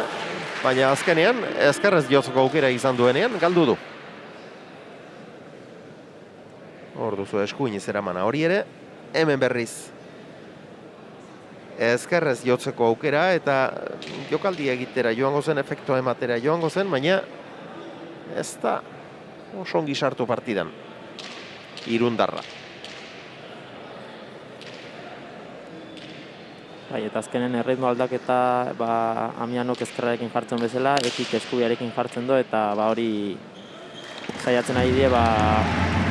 baina azkenean ezkerrez jotzeko aukera izan duenean galdu du. Hor duzu eskuin zeramana hori ere, hemen berriz ezkerrez jotzeko aukera eta jokaldi egitera joango zen, efektua ematera joango zen, baina ez da oso ongi sartu partidan irundarra. Bai, eta azkenen erritmo aldaketa Amianok ezkerrarekin jartzen bezala, ekik eskubiarekin jartzen du, eta hori saiatzen ari die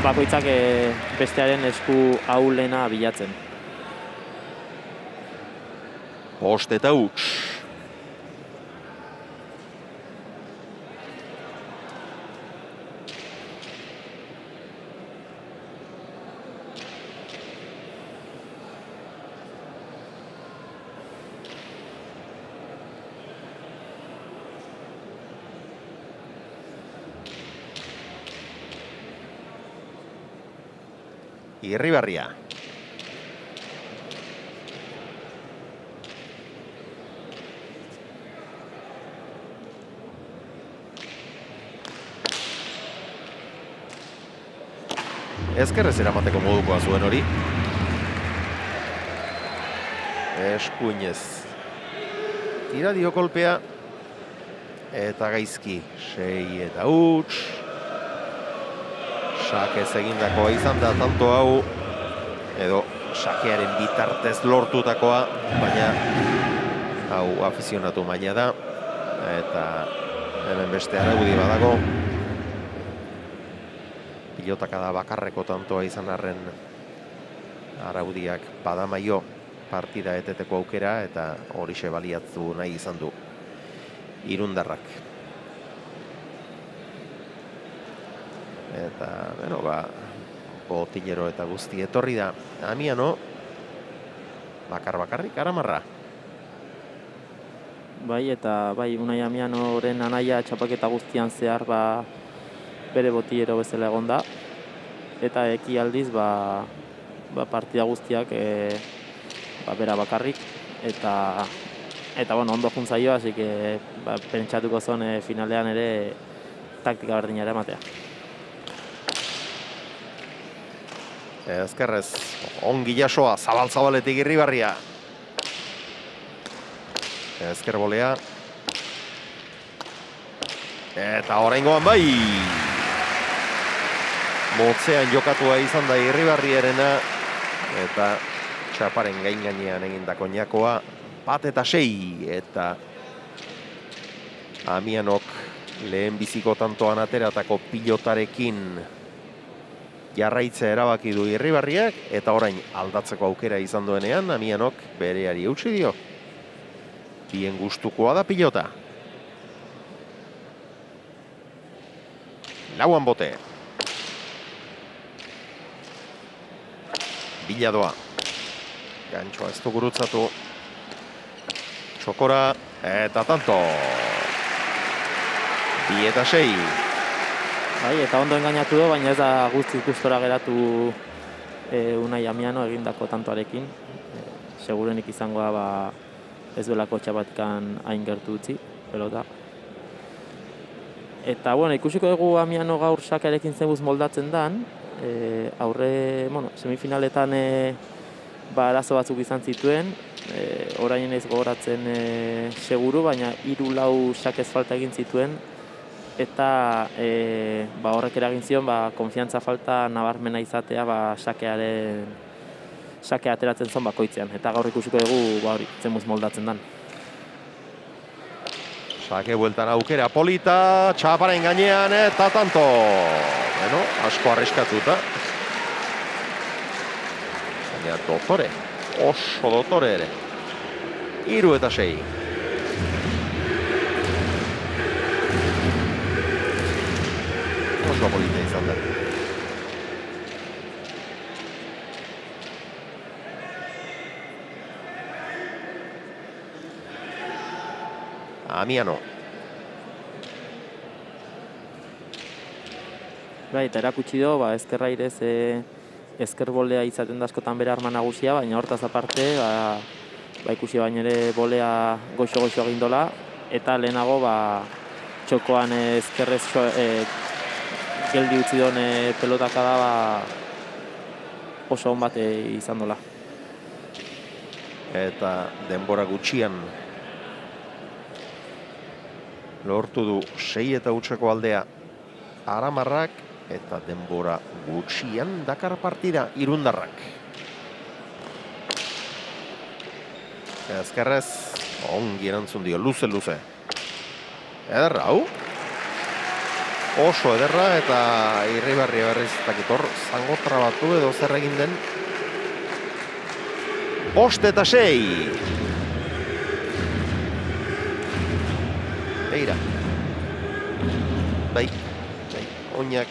bakoitzak bestearen esku ahulena bilatzen. Post eta huts. Irribarria. Ezkerrez eramateko modukoa zuen hori. Eskuinez. Tira dio kolpea. Eta gaizki. 6 eta huts. Sakez egindakoa izan da tanto hau. Edo sakearen bitartez lortutakoa. Baina hau afizionatu maila da. Eta hemen beste araudi badago. Pilotakada bakarreko tantoa izan arren araudiak badamaio partida eteteko aukera eta horixe baliatzu nahi izan du irundarrak. Eta, botillero eta guzti etorri da Amiano, bakarrik aramarra. Bai, eta Unai Amianoren anaia txapaketa guztian zehar bere botillero bezala egon da. Eta eki aldiz, partida guztiak bera bakarrik. Eta ondo juntzaio, así que pentsatuko zon finalean ere taktika berdinara ematea. Ezkerrez, ongi jasoa, zabal-zabaletik Irribarria. Ezker bolea. Eta oraingoan bai! Motzean jokatua izan da Irribarriarena. Eta txaparen gainean egindako niakoa. 1 eta 6. Eta Amianok lehen biziko tantoan ateratako pilotarekin jarraitzea erabaki du Irribarriak, eta orain aldatzeko aukera izan duenean, Amianok bereari eutsi dio. Bien gustukoa da pilota. Lauan bote. Biladoa. Gantxoa ez du gurutzatu. Txokora, eta tanto. 2 eta 6. Bai, eta ondo engainatu du, baina ez da guztiz gustora geratu Unai Amiano egindako tantoarekin. Segurenik izangoa ez duelako txapatikan hain gertu utzi, pelota. Eta, ikusiko dugu Amiano gaur sakearekin zenbuz moldatzen dan. Semifinaletan arazo batzuk izan zituen. Orain ez gogoratzen seguru, baina 3-4 sakez falta egin zituen. Eta horrek eragin zion konfiantza falta nabarmena izatea sakea ateratzen zon bakoitzean. Eta gaur ikusiko dugu zenbuz moldatzen dan. Sake bueltan aukera polita, txaparen gainean eta tanto. Asko arriskatuta. Baina dotore, oso dotore ere. 3 eta 6. Oso polita izan da. Amiano. Bai, eta erakutsi do, ezkerra irez ezker bolea izaten da askotan bere arma nagusia, baina hortaz aparte, ikusi baina ere bolea goxo-goxo egindola, eta lehenago txokoan ezkerrez geldi utzi duen pelotaka da oso on bat izan dola. Eta denbora gutxian lortu du 6 eta hutseko aldea Aramarrak, eta denbora gutxian dakar partida Irundarrak. Ezkerrez ongi erantzun dio, luze. Ederra, hau? Oso ederra, eta Irribarri berriz dakitor zango trabatu edo zer egin den. 5 eta 6. Beira. Bai, oinak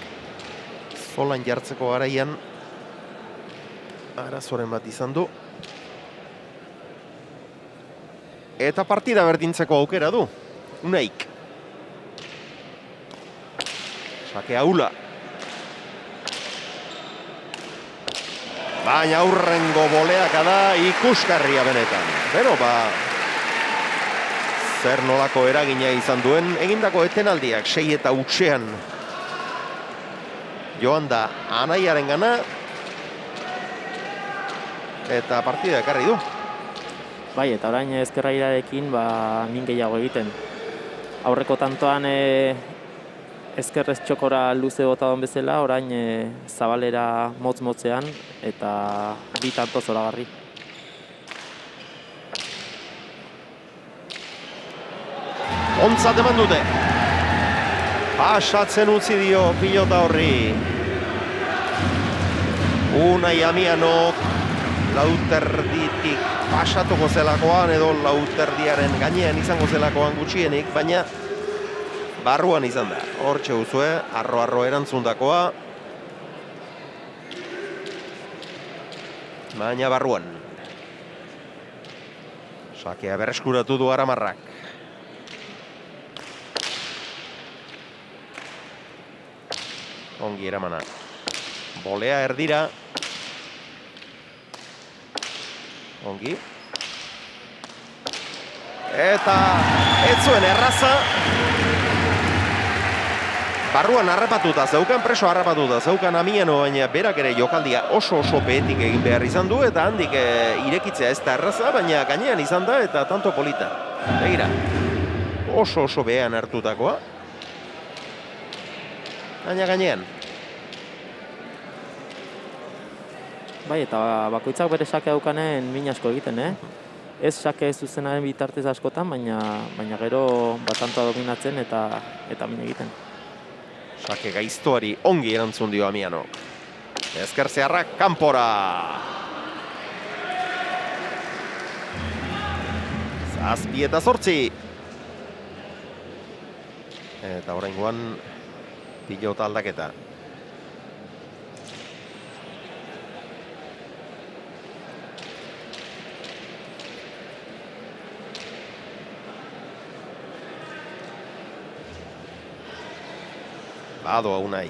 zolan jartzeko garaian arazoren bat izan du. Eta partida berdintzeko aukera du. Unaik. Sake aula. Baina aurrengo boleaka da ikusgarria benetan. Bero, zer nolako eragina izan duen, egindako etenaldiak 6 eta hutsean joan da anaiaren gana, eta partida ekarri du. Bai, eta orain ezkerrairarekin min gehiago egiten. Aurreko tantoan ezkerrez txokora luze bota don bezala, orain zabalera motz-motzean, eta 2 tanto zoragarri. Ontzat eman dute. Pasatzen utzi dio pilota horri. Unai Amianok lauterditik pasatuko zelakoan edo lauterdiaren gainean izango zelakoan gutxienik, baina barruan izan da. Hortxe uzue, arro-arro erantzundakoa. Baina barruan. Sakea berreskuratu du Aramarrak. Ongi eramana. Bolea erdira. Ongi. Eta ez zuen erraza. Barruan harrapatuta zeukan, preso harrapatuta zeukan Amiano, baina berak ere jokaldia oso behetik egin behar izan du, eta handik irekitzea ez da erraza, baina gainean izan da eta tanto polita. Begira, oso behean hartutakoa. Baina gainean. Bai, eta bakoitzak bere sake daukanen min asko egiten, Ez sake zuzenaren bitartez askotan, baina gero batantoa dominatzen eta min egiten. Sake gaiztoari ongi erantzun dio Amiano. Ezker zeharrak kanpora. 7 eta 8. Eta oraingoan pilota aldaketa. Badoa Unai.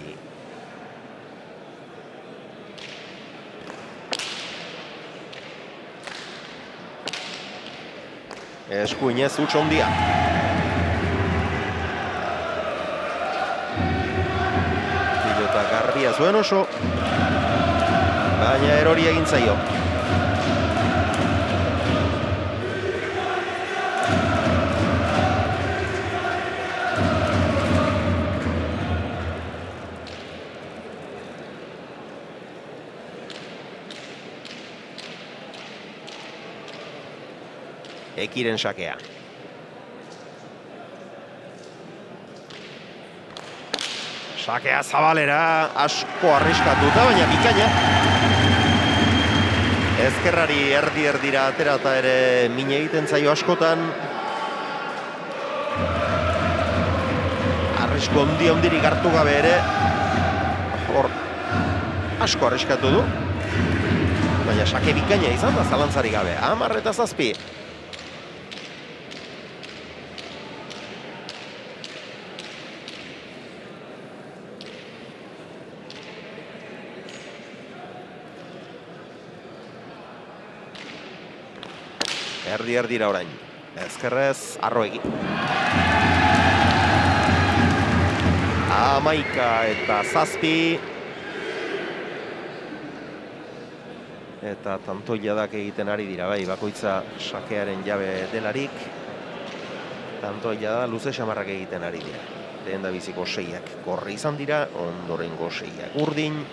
Eskuinez huts ondia. Pilota garbia zuen oso, baina erori egin zaio. Ekiren sakea. Sakea zabalera, asko arriskatuta, baina bikaina. Ezkerrari erdi-erdira aterata ere min egiten zaio askotan. Arrisko handirik hartu gabe ere. Hor, asko arriskatu du. Baina sake bikaina izan da, zalantzarik gabe. 10 eta 7. Erdi-erdira orain. Ezkerrez, Arroegi. 11-7. Eta tanto jadak egiten ari dira, bai, bakoitza sakearen jabe delarik. Tanto jada luze xamarrak egiten ari dira. Lehen da biziko 6ak korri izan dira, ondorengo 6ak urdin.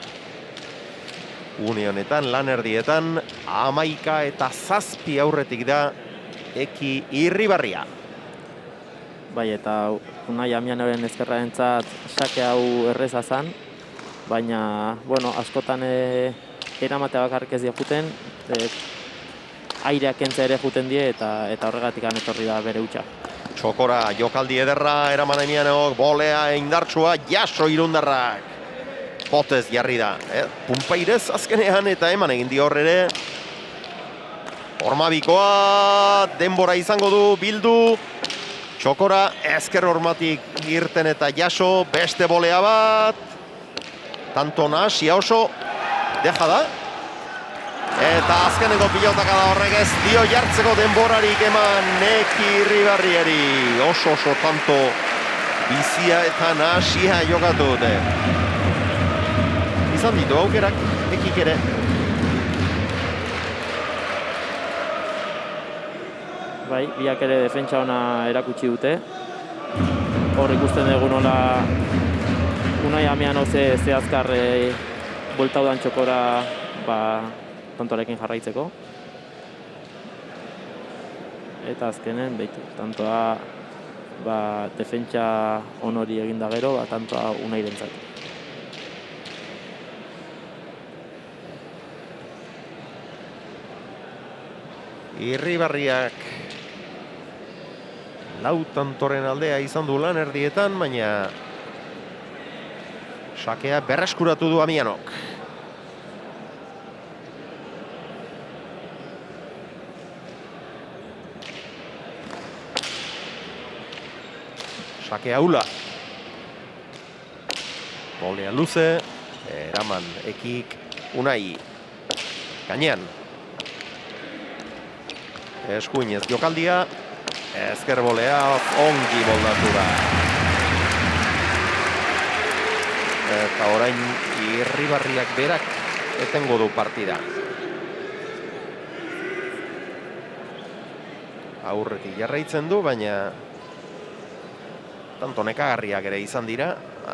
Une honetan, lan erdietan, 11-7 aurretik da Eki Irribarria. Bai, eta Unai Amianoren ezkerrarentzat sake hau erreza zan, baina, bueno, askotan eramatea bakarrik ez diakuten, aireak kentzea ere juten die eta horregatik etorri da bere hutsa. Txokora, jokaldi ederra, eraman Amianok, bolea indartsua, jaso irundarrak. Potez jarri da, Punpairez azkenean eta eman egin dio horre. Hormabikoa, denbora izango du, bildu. Txokora, ezker hormatik irten eta jaso, beste bolea bat. Tantona, oso, deja da. Eta azkeneko pilotaka da horrek ez dio jartzeko denborarik eman Eki Irribarriari. Oso tanto bizia eta nahasia jokatu dute. Izan ditu aukerak, Ekik ere. Bai, biak ere defentsa ona erakutsi dute. Hor ikusten dugu nola Unai Amiano ze azkar buelta udan Txokora tantoarekin jarraitzeko. Eta azkenen, behitu, tantoa defentsa onori eginda gero, tantoa Unai dentzat. Irribarriak lau tantoren aldea izan du lan erdietan, baina sakea berreskuratu du Amianok. Sake aula. Bolea luze, eraman Ekik, Unai. Gainean. Eskuinez jokaldia, ezker bolea ongi boldatu da. Eta orain Irribarriak berak etengo du partida. Aurretik jarraitzen du, baina tanto nekagarriak ere izan dira.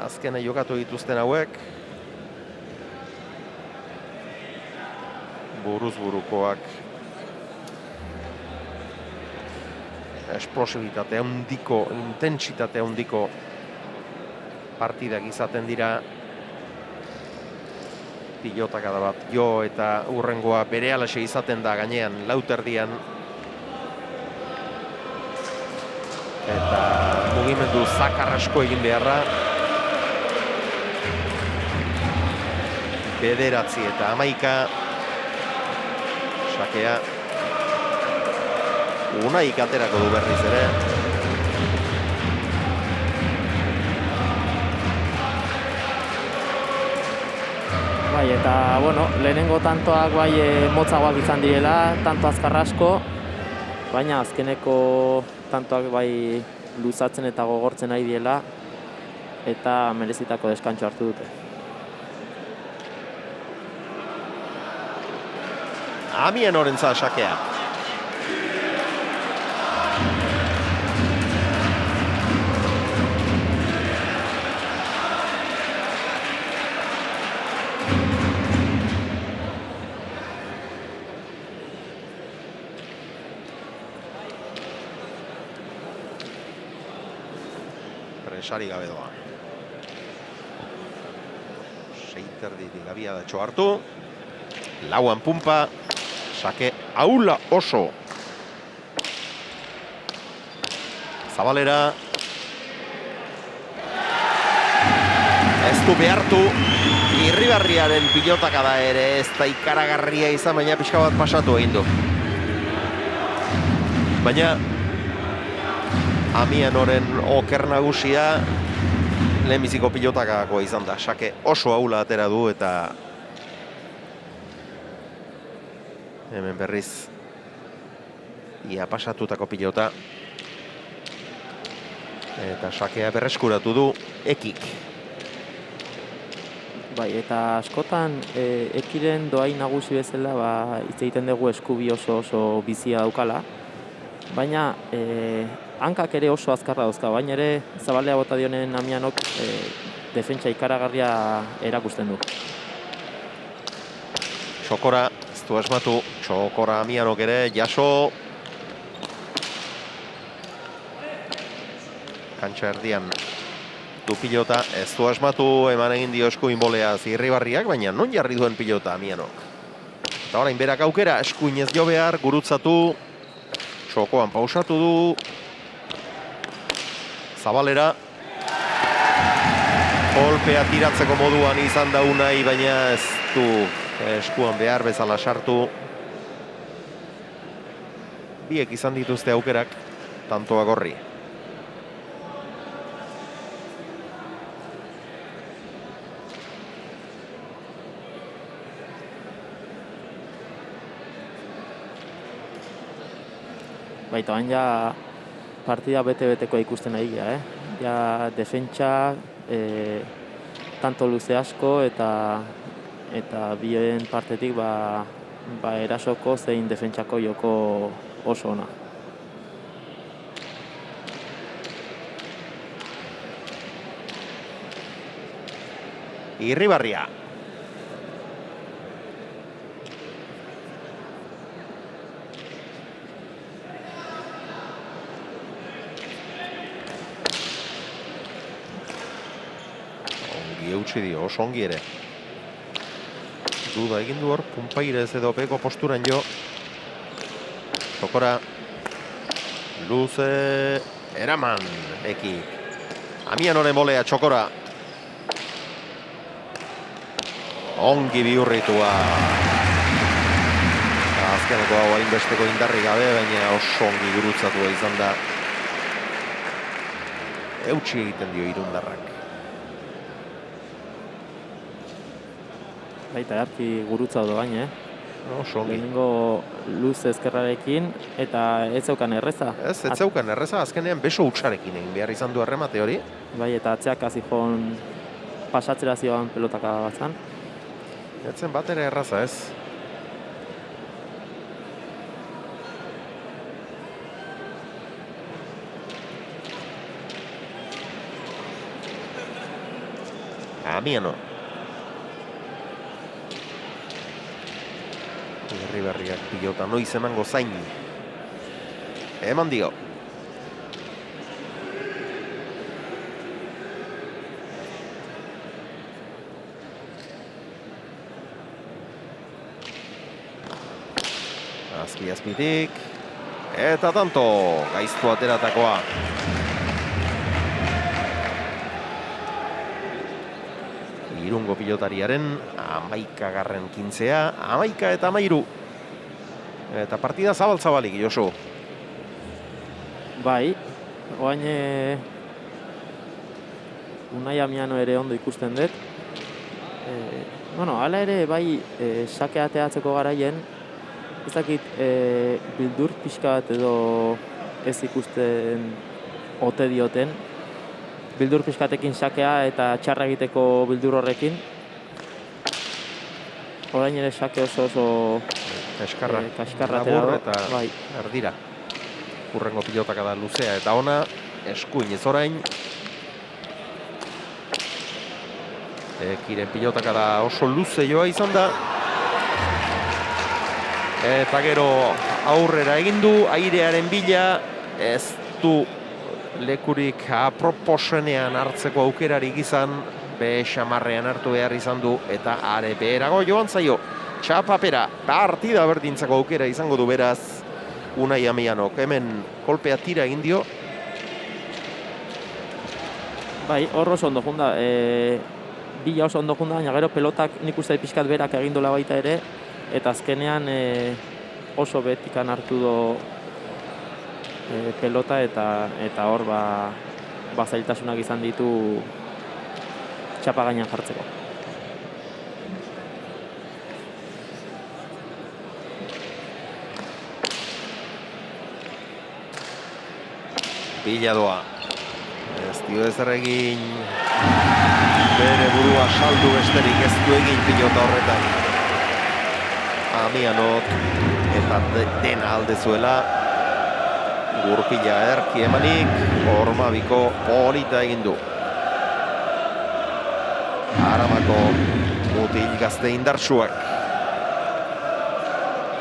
Azkena jokatu dituzten hauek. Buruz-burukoak. Esplosibitate handiko, intentsitate handiko partidak izaten dira. Pilotakada bat jo eta hurrengoa berehalaxe izaten da gainean lauterdian. Eta mugimendu zakar asko egin beharra. 9 eta 11. Sakea. Unaik aterako du berriz ere. Bai, eta, bueno, lehenengo tantoak motzagoak izan direla, tanto azkar asko, baina azkeneko tantoak luzatzen eta gogortzen ari diela, eta merezitako deskantxo hartu dute. Amianorentzat sakea. Presari gabe doa. Seiterditik abiadatxo hartu. Lauan pumpa. Sake aula oso. Zabalera. Ez du behartu. Irribarriaren pilotaka da ere ez da ikaragarria izan, baina pixka bat pasatu egin du. Baina Amianoren oker nagusia lehenbiziko pilotakakoa izan da. Sake oso aula atera du eta hemen berriz ia pasatutako pilota. Eta sakea berreskuratu du Ekik. Bai, eta askotan Ekiren doai nagusi bezala hitz egiten dugu eskubi oso bizia daukala. Baina hankak ere oso azkarra dauzka, baina ere zabalea bota dionen Amianok defentsa ikaragarria erakusten du. Txokora, ez du asmatu, Txokora Amianok ere, jaso. Kantxa erdian du pilota, ez du asmatu, eman egin dio eskuin bolea Irribarriak, baina non jarri duen pilota Amianok. Eta orain berak aukera, eskuinez jo behar, gurutzatu, Txokoan pausatu du, Zabalera, kolpea tiratzeko moduan izan da Unai, baina ez du eskuan behar bezala sartu. Biek izan dituzte aukerak, tantoa gorri. Baita, baina ja partida bete-betekoa ikusten ari gara, Ja defentsa, tanto luze asko eta bien partetik erasoko zein defentsako joko oso ona. Irribarria. Eutsi dio, oso ongi ere. Duda egin du hor, Punpairez edo peko posturan jo. Txokora. Luze. Eraman, Ekik. Amianoren bolea, Txokora. Ongi bihurritua. Azkeneko hau hainbesteko indarri gabe, baina oso ongi gurutzatua izan da. Eutsi egiten dio Irundarrak. Baita, harki gurutza do baina, Oso ongi. Lehenengo luz ezkerrarekin eta ez zeukan erreza. Ez zeukan erreza, azkenean beso hutsarekin egin behar izan du erremate hori. Bai, eta atzeak azikon pasatzera zioan pelotaka batzan. Etzen bat ere erraza ez. Amiano. Irribarriak pilota noiz emango zain. Eman dio. Azpitik. Eta tanto, gaiztu ateratakoa. Irungo pilotariaren 11. kintzea, 11 eta 13. Eta partida zabal-zabalik, Josu. Bai, oain Unai Amiano ere ondo ikusten dut. Hala ere, bai, sake ateatzeko garaien, ez dakit bildur pixka bat edo ez ikusten ote dioten. Bildur pixkatekin sakea eta txarra egiteko bildur horrekin. Orain ere sake oso Kaskarra atera du. eta Bai. erdira. Hurrengo pilotaka da luzea eta ona, eskuin ez orain. Ekiren pilotaka da oso luze joa izan da. Eta gero aurrera egin du, airearen bila, ez du lekurik aproposenean hartzeko aukerarik izan, xamarrean hartu behar izan du, eta are beherago joan zaio. Txapapera, partida berdintzako aukera izango du beraz Unai Amianok. Hemen kolpea tira egin dio. Bai, hor oso ondo junda. Bila oso ondo junda, baina gero pelotak nik uste pixkat berak egindola baita ere, eta azkenean oso betikan hartu do pelota eta hor zailtasunak izan ditu txapa gainean jartzeko. Biladoa. Ez dio ezer egin. Bere burua saldu besterik ez du egin pilota horretan. Amianok eta dena aldezuela. Gurpila erki emanik, Ormabiko polita egin du. Aramako mutil gazte indartsuak.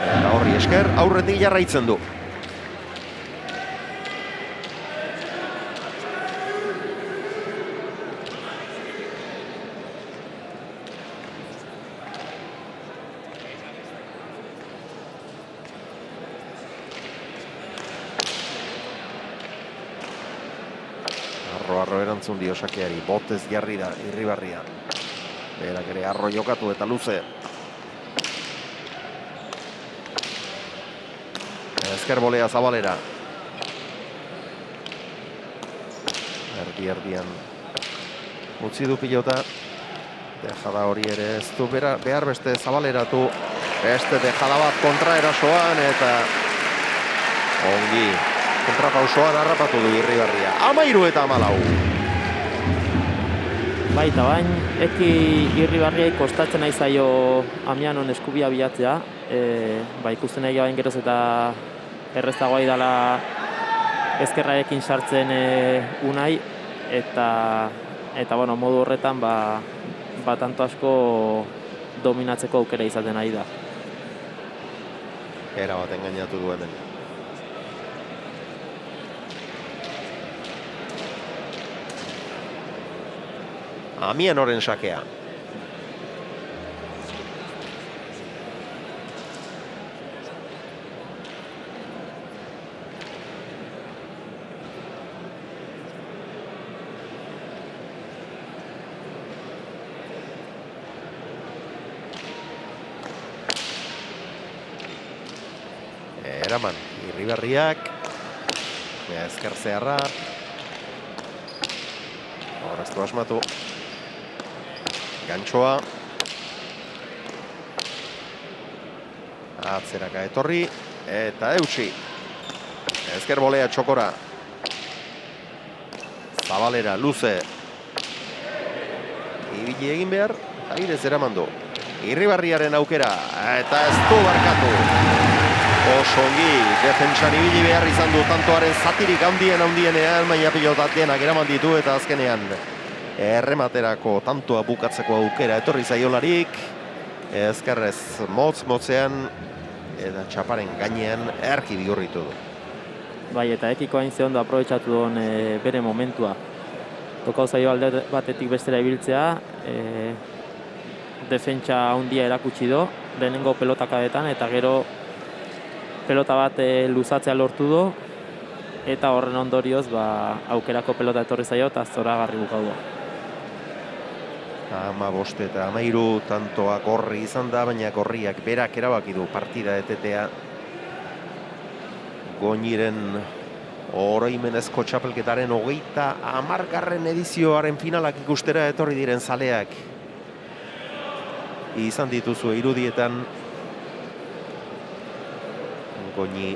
Eta horri esker aurretik jarraitzen du. Arro erantzun dio sakeari, botez jarri da Irribarria. Berak ere arro jokatu eta luze. Ezker bolea Zabalera. Erdi-erdian utzi du pilota. Dejada hori ere ez du behar beste Zabaleratu. Beste dejada bat kontra erasoan eta ongi kontrapausoan harrapatu du Irribarria. 13 eta 14. Baita bain, eki Irribarriai kostatzen nahi zaio Amianon eskubia bilatzea. Ikusten nahi bain geroz eta erreztagoa idala ezkerrarekin sartzen Unai. Eta bueno, modu horretan tanto asko dominatzeko aukera izaten nahi da. Era bat engainatu du hemen. Amianoren sakea. Eraman, Irribarriak. Ezker zeharra. Horreztu asmatu. Gantxoa. Atzeraka etorri. Eta eutsi. Ezker bolea txokora. Zabalera, luze. Ibili egin behar. Airez eramandu. Irribarriaren aukera. Eta ez du barkatu. Osongi, defentsan ibili behar izan du tantoaren zatirik handienean, baina pilota denak eraman ditu eta azkenean errematerako tantoa bukatzeko aukera etorri zaiolarik. Ezkerrez motzean eta txaparen gainean erki bihurritu du. Bai, eta ekiko hain ze ondo aprobetxatu duen bere momentua. Tokau zaio alde batetik bestera ibiltzea, defentsa handia erakutsi do, lehenengo pelotakadetan, eta gero pelota bat luzatzea lortu du, eta horren ondorioz aukerako pelota etorri zaio eta zoragarri bukatu du. 15 eta 13 tantoa gorri izan da, baina gorriak berak erabaki du partida etetea. Goñiren oroimenezko txapelketaren 30. edizioaren finalak ikustera etorri diren zaleak izan dituzu irudietan. Goñi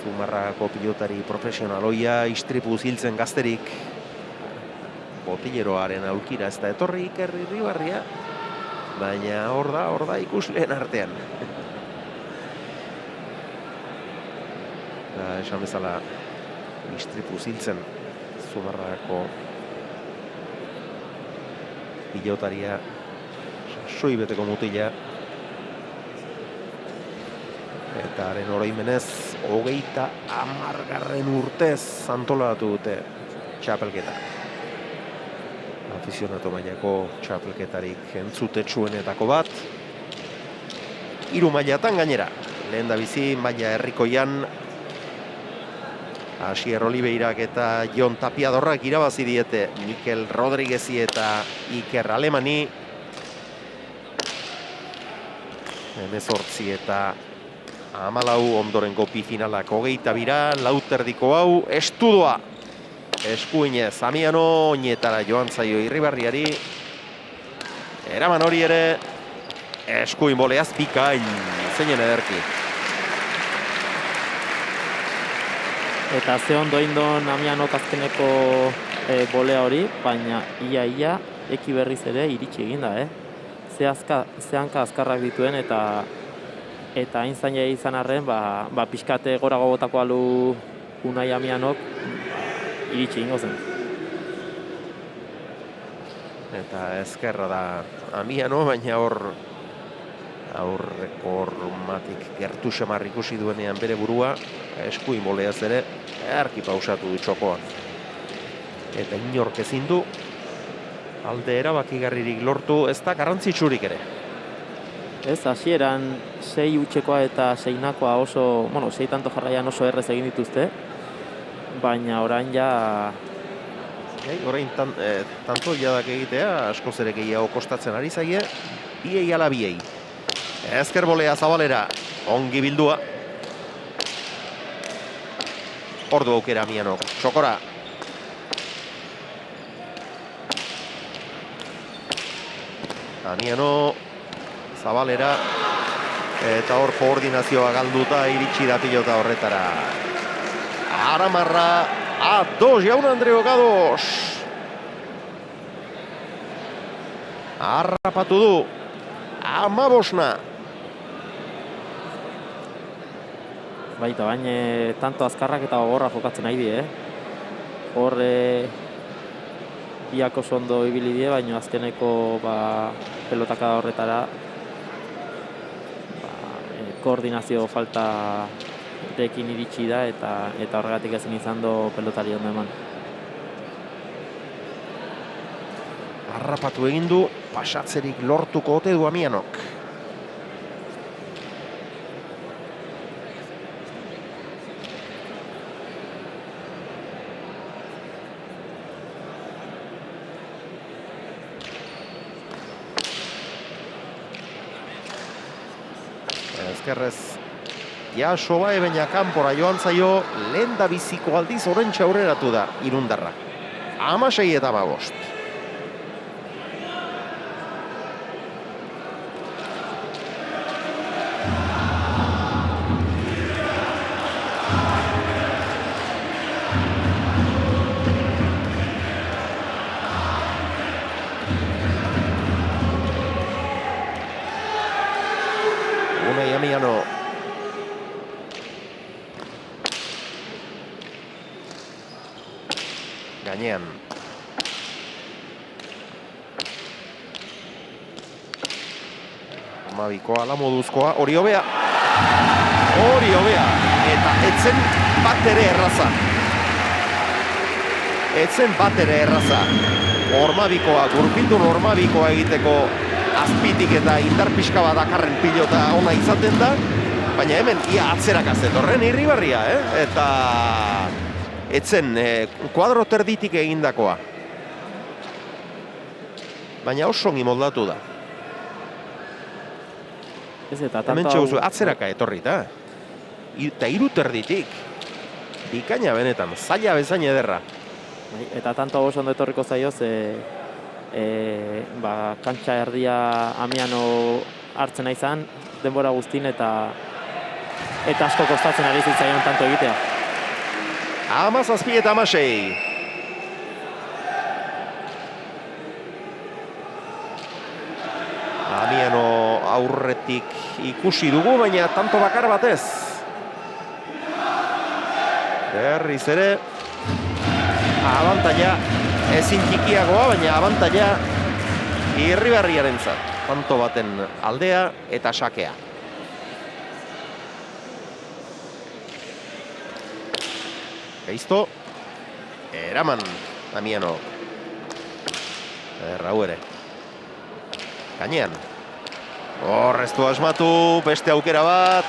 Zumarragako pilotari profesionaloia, istripuz hiltzen gazterik botileroaren aulkira ez da etorri Iker Irribarria, baina hor da ikusleen artean. Esan bezala istripuz hiltzen Zumarragako pilotaria, sasoi beteko mutila. Eta haren oroimenez, 30. urtez antolatu dute txapelketa. Afizionatu mailako txapelketarik entzutetsuenetako bat. 3 mailatan gainera. Lehen da bizi maila herrikoian Asier Oliveirak eta Jon Tapiadorrak irabazi diete Mikel Rodriguezi eta Iker Alemani. 18 eta 14 ondorengo bi finalak 22, lauterdiko hau estudoa. Eskuinez Amiano, oinetara joan zaio Irribarriari. Eraman hori ere eskuin boleaz bikain, zeinen ederki. Eta ze ondo indon Amianok azkeneko bolea hori, baina ia eki berriz ere iritsi eginda, Ze hanka azkarrak dituen eta hain zaila izan arren, pixkate gorago botako alu Unai Amianok iritsi egingo zen. Eta ezkerra da Amiano, baina aurreko hormatik gertu xamar ikusi duenean bere burua, eskuin boleaz ere, erki pausatu du txokoa. Eta inork ezin du, alde erabakigarririk lortu, ez da garrantzitsurik ere. Ez, hasieran 6 utxekoa eta 6nakoa oso, 6 tanto jarraian oso errez egin dituzte, baina orain ja... Orain tanto jadak egitea, askoz ere gehiago kostatzen ari zaie, biei ala biei. Ezker bolea Zabalera, ongi bildua. Ordu aukera Amianok, txokora. Amiano, Zabalera, eta hor koordinazioa galduta iritsi da pilota horretara. Aramarra, A2, Jaun Andreo Gados. Harrapatu du, 15. Baita, baina tanto azkarrak eta gogorra jokatzen nahi die, Hor biak oso ondo ibili die, baina azkeneko pelotaka horretara koordinazio falta dekin iritsi da eta horregatik ezin izan do pelotari ondo eman. Harrapatu egin du, pasatzerik lortuko ote du Amianok. Ezkerrez, Sobae baina kanpora joan zaio, lehen da biziko aldiz orentxe aurreratu da Irundarra. 16 eta 15. Unai Amiano. Gainean. Mabikoa, la moduzkoa, hori hobea. Hori hobea. Eta etzen bat ere erraza. Etzen bat ere erraza. Ormabikoa, gurpildun Ormabikoa egiteko azpitik eta indar pixka bat dakarren pilota ona izaten da. Baina hemen ia atzerak azetorren irribarria, Eta etzen kuadro terditik egindakoa. Baina oso ongi moldatu da. Hemen txeguzu, atzeraka etorrita. Eta 3 terditik. Bikaina benetan, zaila bezain ederra. Eta tanto oso ondo etorriko zaio, kantxa erdia Amiano hartzen izan denbora guztin eta asko kostatzen ari zitzaion tanto egitea. 17 eta 16. Amiano aurretik ikusi dugu, baina tanto bakar batez. Berriz ere, abantaila ezin txikiagoa, baina abantaila Irribarriarentzat. Tanto baten aldea eta sakea. Gaizto, eraman Amiano. Errau ere. Gainean. Hor, ez du asmatu, beste aukera bat.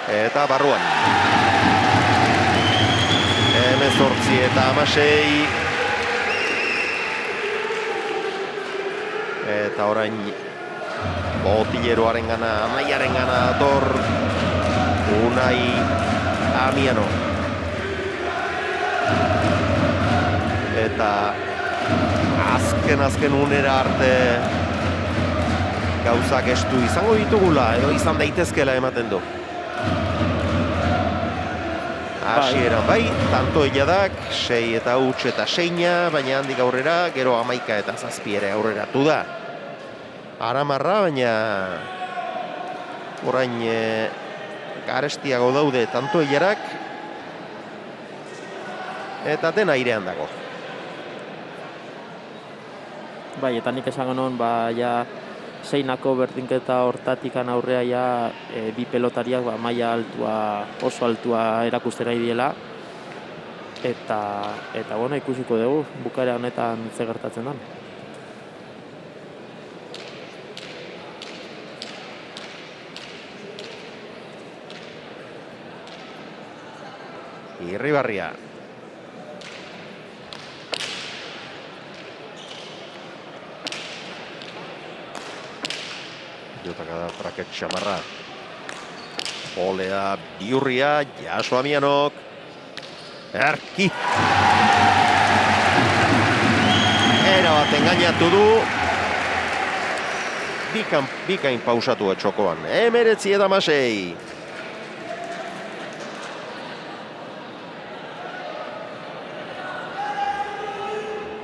Eta barruan. 18 eta 16. Eta orain Botilleroaren gana, Amaiaren gana dator Unai Amiano. Eta azken unera arte gauzak estu izango ditugula, edo izan daitezkela ematen du. Hasieran bai, tanto hiladak, 6 eta huts eta 6, baina handik aurrera, gero 11 eta 7 ere aurreratu da. Aramarra, baina orain garestiago daude tanto hilarak, eta dena airean dago. Bai, eta nik esango non, ja, 6nako berdinketa hortatikan aurrea ja bi pelotariak maila altua, oso altua erakustera idiela. Eta bueno, ikusiko dugu, bukaera honetan ze gertatzen den. Irribarria. Jotaka da Praket xamarra. Olea Biurria, Jaso Amianok. Erki. Era bat engainatu du. Bikain pausatu txokoan. 19-16.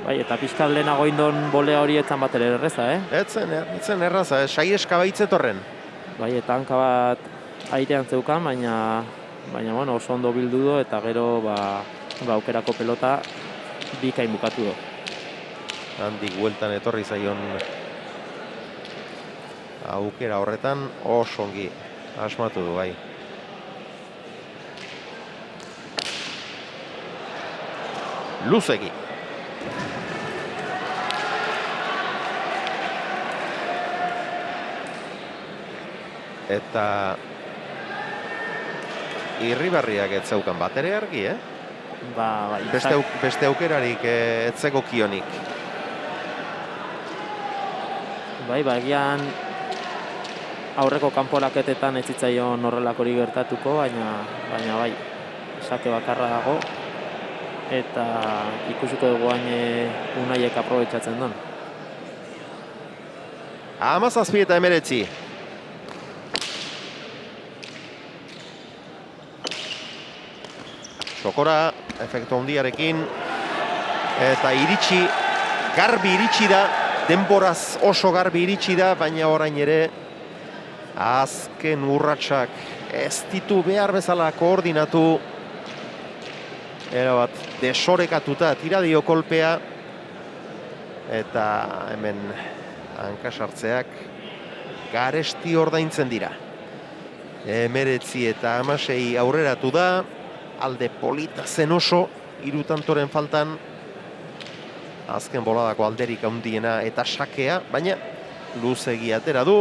Bai, eta pixkat lehenago indon bolea hori etzan bat ere erreza, Etzen erraza, saieska baitzetorren. Bai, eta hanka bat airean zeukan, baina bueno, oso ondo bildu du, eta gero aukerako pelota bikain bukatu du. Handik bueltan etorri zaion aukera horretan oso ongi asmatu du, bai. Luzegi. Eta Irribarriak ez zeukan bat ere argi, Bai. Beste aukerarik etzeko kionik. Bai, egian aurreko kanporaketetan ez zitzaion horrelakori gertatuko, baina bai, sake bakarra dago, eta ikusiko dugu hain Unaiek aprobetxatzen duen. 17-19. Txokora, efektu handiarekin, eta garbi iritsi da, denboraz oso garbi iritsi da, baina orain ere azken urratsak ez ditu behar bezala koordinatu, erabat desorekatuta tira dio kolpea, eta hemen hankasartzeak garesti ordaintzen dira. 19 eta 16 aurreratu da, alde polita zen oso, 3 tantoren faltan, azken boladako alderik handiena eta sakea, baina luzegi atera du.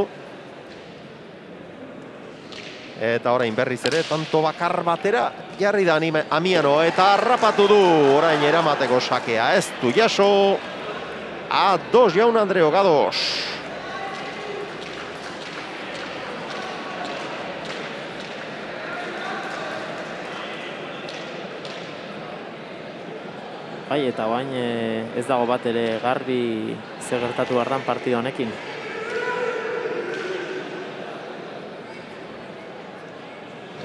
Eta orain berriz ere, tanto bakar batera, jarri da Amiano, eta harrapatu du orain eramateko sakea. Ez du Jaso, A2 Jaun Andreo Gados. Bai, eta bain ez dago bat ere garbi zer gertatu barran partidu honekin.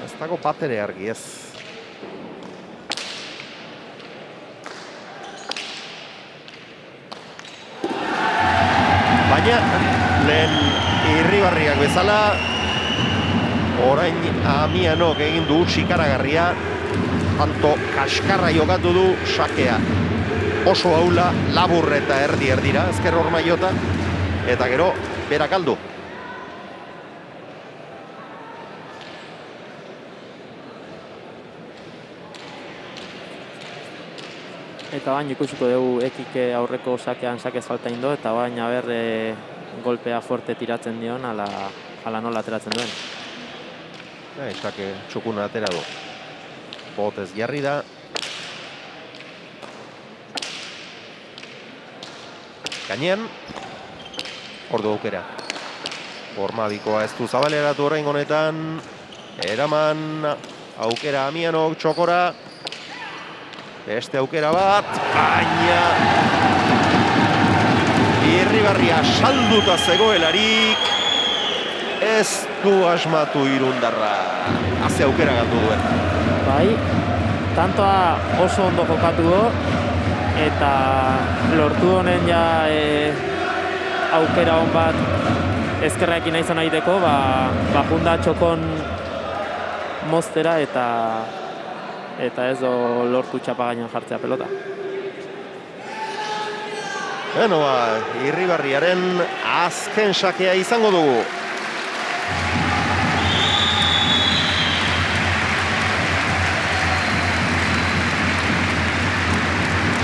Ez dago bat ere argi, ez. Baina, lehen Irribarriak bezala, orain Amianok egin du txikaragarria, tanto kaskarra jokatu du sakea. Oso aula, labur eta erdira, ezker horma jota, eta gero, berak aldu. Eta bain ikusiko dugu Ekike aurreko sakean sakez falta indo, eta bain aber golpea fuerte tiratzen dion, ala nola ateratzen duen. Sake txukuna atera du. Botez jarri da. Gainean, ordu aukera. Formabikoa ez du zabaleratu orain honetan. Eraman, aukera Amianok, txokora. Beste aukera bat, baina Irribarria salduta zegoelarik ez du asmatu irundarra. Haze aukera galdu duen. Bai, tantoa oso ondo jokatu du, eta lortu honen ja aukera hon bat ezkerraekin nahi izan egiteko, junda txokon moztera eta ez do lortu txapa gainean jartzea pelota. Bueno, Irribarriaren azken sakea izango dugu.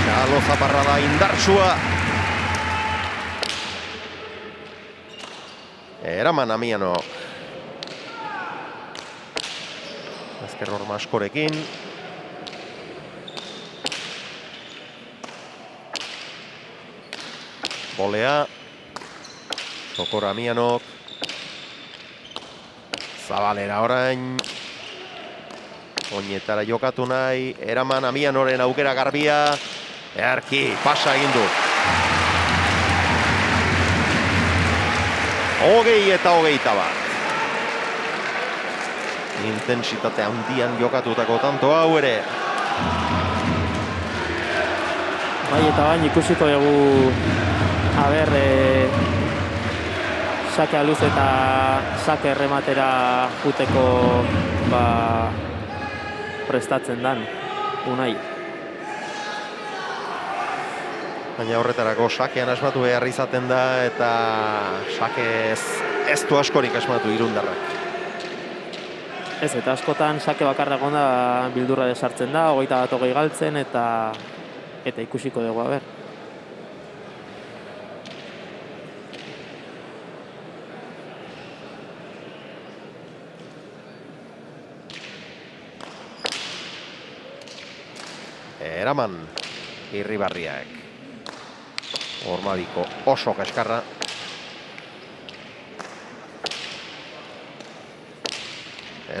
Txalo zaparrada indartsua. Eraman Amiano. Ezker horma askorekin. Bolea. Sokor Amianok. Zabalera orain. Oinetara jokatu nahi. Eraman Amianoren aukera garbia. Earki, pasa egin du. 20-21. Intentsitate handian jokatutako tanto hau ere. Bai, eta bain ikusiko dugu sake aluz eta sake errematera juteko prestatzen dan, Unai. Baina horretarako sakean asmatu behar izaten da eta sake ez du askorik asmatu Irundarrak. Ez, eta askotan sake bakarra egon da bildurra desartzen da, 21 galtzen eta ikusiko dugu, Eraman Irribarriak. Hormabiko oso kaskarra.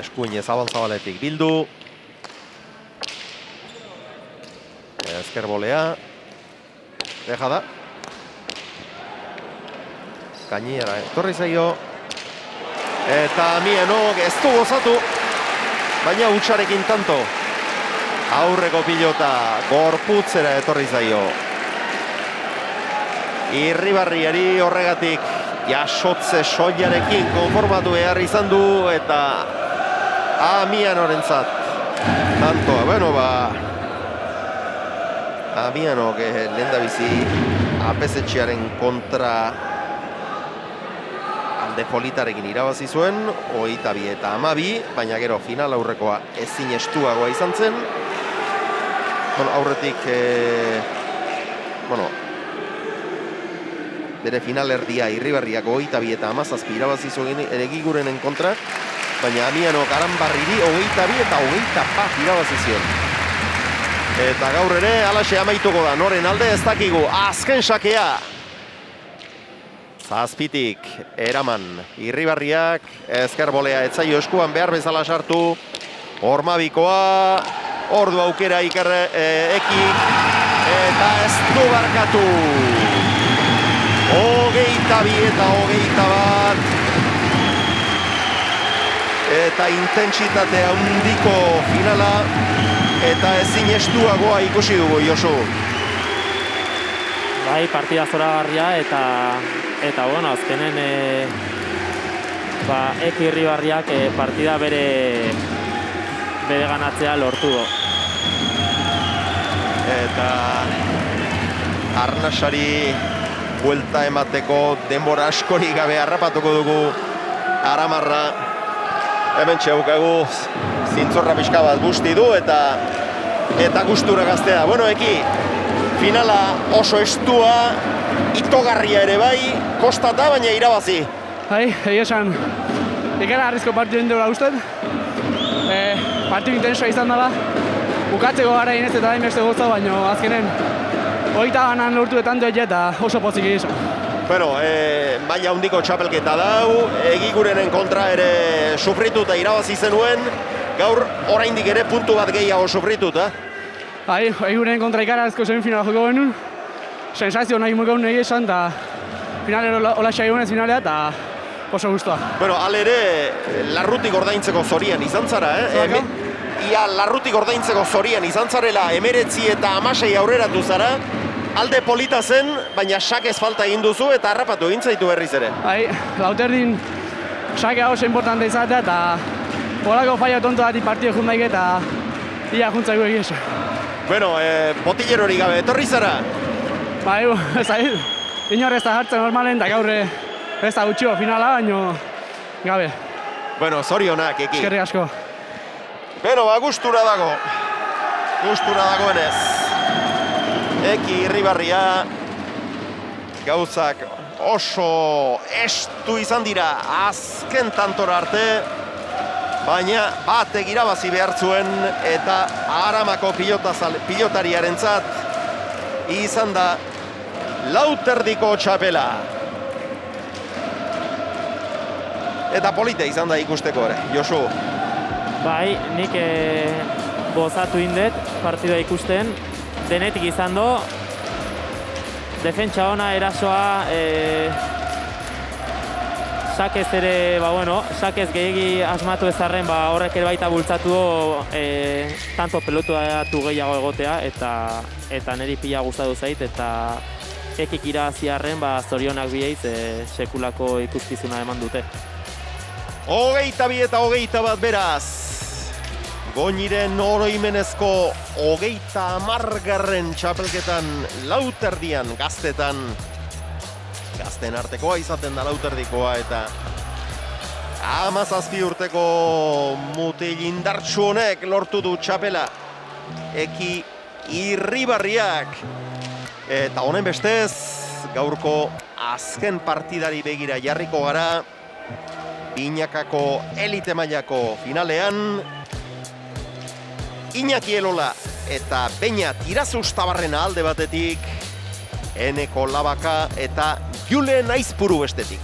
Eskuin zabaletik bildu. Ezker bolea. Deja da. Kainiera etorri zaio. Eta Amianok ez du gozatu. Baina hutsarekin tanto. Aurreko pilota gorputzera etorri zaio. Irribarriari horregatik jasotze soilarekin konformatu behar izan du eta Amianorentzat tantoa. Bueno, Amianok lehendabizi apesetxearen kontra alde politarekin irabazi zuen, 22 eta 12, baina gero final aurrekoa ezin estuagoa izan zen. Aurretik, bere finalerdia Irribarriak 22 eta 17 irabazi zuen Egigurenen kontra, baina Amianok Aranbarriri 22 eta 21 irabazi zion. Eta gaur ere, alaxe amaituko da, noren alde ez dakigu, azken sakea. Zazpitik, Eraman, Irribarriak, ezker bolea etzaio eskuan behar bezala sartu, Hormabikoa, ordu aukera Ekik, eta ez du barkatu. 22 eta 21. Eta intentsitate handiko finala, eta ezin estuagoa ikusi dugu, Josu. Bai, partida zoragarria eta bueno, azkenen Eki Irribarriak partida bere ganatzea lortu du. Eta arnasari buelta emateko denbora askorik gabe harrapatuko dugu Aramarra. Hemen txeukagu zintzorra pixka bat busti du eta gustura gaztea. Bueno, Eki, finala oso estua, itogarria ere bai, kostata baina irabazi. Bai, egia esan, ikera harrizko partidu indura guztet. Partidu intensoa izan dela, bukatzeko gara inez eta daimeste gozta, baina azkenen 20 lortu etantu eta oso pozik izan. Bueno, maila handiko txapelketa dau, Egigurenen kontra ere sufrituta irabazi zenuen, gaur oraindik ere puntu bat gehiago sufrituta. Bai, Egigurenen kontra ikarazko semifinala joko genuen, sensazio nahi mugaun nahi esan, eta finalero hola xaionez finalea, eta oso guztua. Bueno, alere, larrutik ordaintzeko zorian izan zara, ia larrutik ordaintzeko zorian izan zarela 19 eta 16 aurreratu zara, alde polita zen, baina sakez falta egin duzu eta harrapatu egin zaitu berriz ere. Bai, Lauterdin sakea oso importante izatea eta horako faia tonto dati partide jundaik eta ia juntzaiko egiesa. Bueno, botilerorik gabe, etorri zara? Bai, ez ari, inor ez da hartzen normalen, eta gaur ez da gutxio finala, baino gabe. Bueno, zorionak, Eki. Eskerrik asko. Beno, gustura dago. Gustura dagoenez. Eki Irribarria gauzak oso estu izan dira azken tantora arte, baina batek irabazi behar zuen eta Aramako pilotariarentzat izan da Lauterdiko txapela. Eta polita izan da ikusteko ere, Josu. Bai, nik gozatu indet partidua ikusten, denetik izan do, defentsa ona, erasoa, sakez ere, sakez gehiagi asmatu ezarren, horrek ere baita bultzatu tanto pelotuatu gehiago egotea, eta niri pila gustatu zait, eta ekik iraziarren, zorionak biheiz, sekulako ikuskizuna eman dute. 22 eta 21 beraz. Goñiren oroimenezko 30. txapelketan Lauterdian gaztetan. Gazten artekoa izaten da Lauterdikoa eta 17 urteko mutil indartsu honek lortu du txapela. Eki Irribarriak. Eta honen bestez, gaurko azken partidari begira jarriko gara. Binakako elite mailako finalean Iñaki Elola eta Beña Tirazustabarrena alde batetik, Eneko Labaka eta Julen Aizpuru bestetik.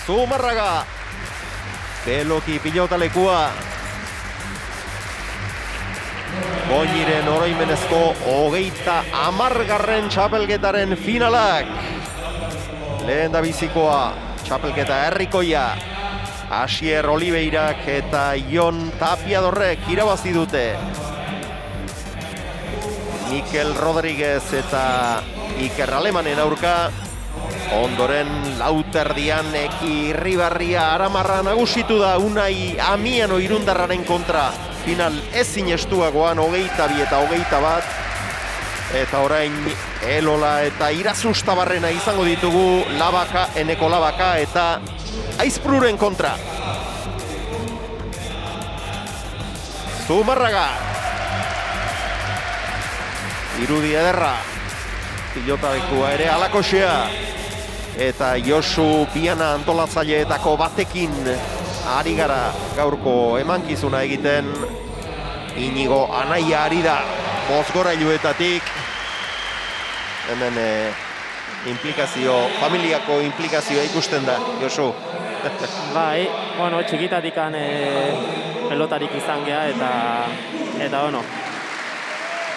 Zumarraga. Beloki pilotalekua. Goñiren oroimenezko 30. txapelketaren finalak. Lehen da bizikoa, txapelketa herrikoia. Asier Oliveirak eta Jon Tapiadorrek irabazi dute. Mikel Rodriguez eta Iker Alemanen aurka. Ondoren lauterdian Eki Irribarria Aramarra nagusitu da Unai Amiano Irundarraren kontra. Final ezin estuagoan 22 eta 21. Eta orain Elola eta Irazustabarrena izango ditugu Labaka, Eneko Labaka eta Aizpruren kontra. Zumarraga. Irudi ederra. Pilotalekua ere alakoxea. Eta Josu Piana antolatzaileetako batekin ari gara gaurko emankizuna egiten. Inigo Anaia ari da bozgorailuetatik. Hemen familiako implikazioa ikusten da, Josu. Bai, bueno, txikitatikan pelotarik izan geha eta bueno,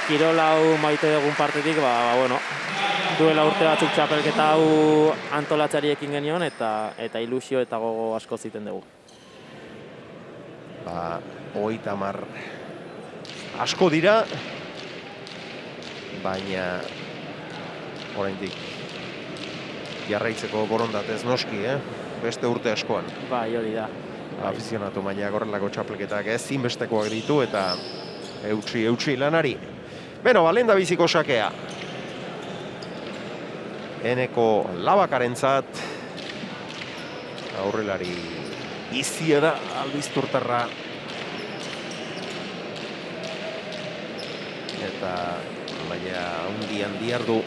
kirol hau maite dugun partetik, bueno, duela urte batzuk txapelketa hau antolatzari ekin genion eta ilusio eta gogo asko ziten dugu. 30 asko dira, baina oraindik jarraitzeko borondatez noski, beste urte askoan. Bai, hori da. Afizionatu mailak horrelako txapelketak ezinbestekoak ditu eta eutsi lanari. Beno, lehen da biziko sakea. Eneko Labakarentzat aurrelari bizia da albizturtarra. Eta baina handi ardu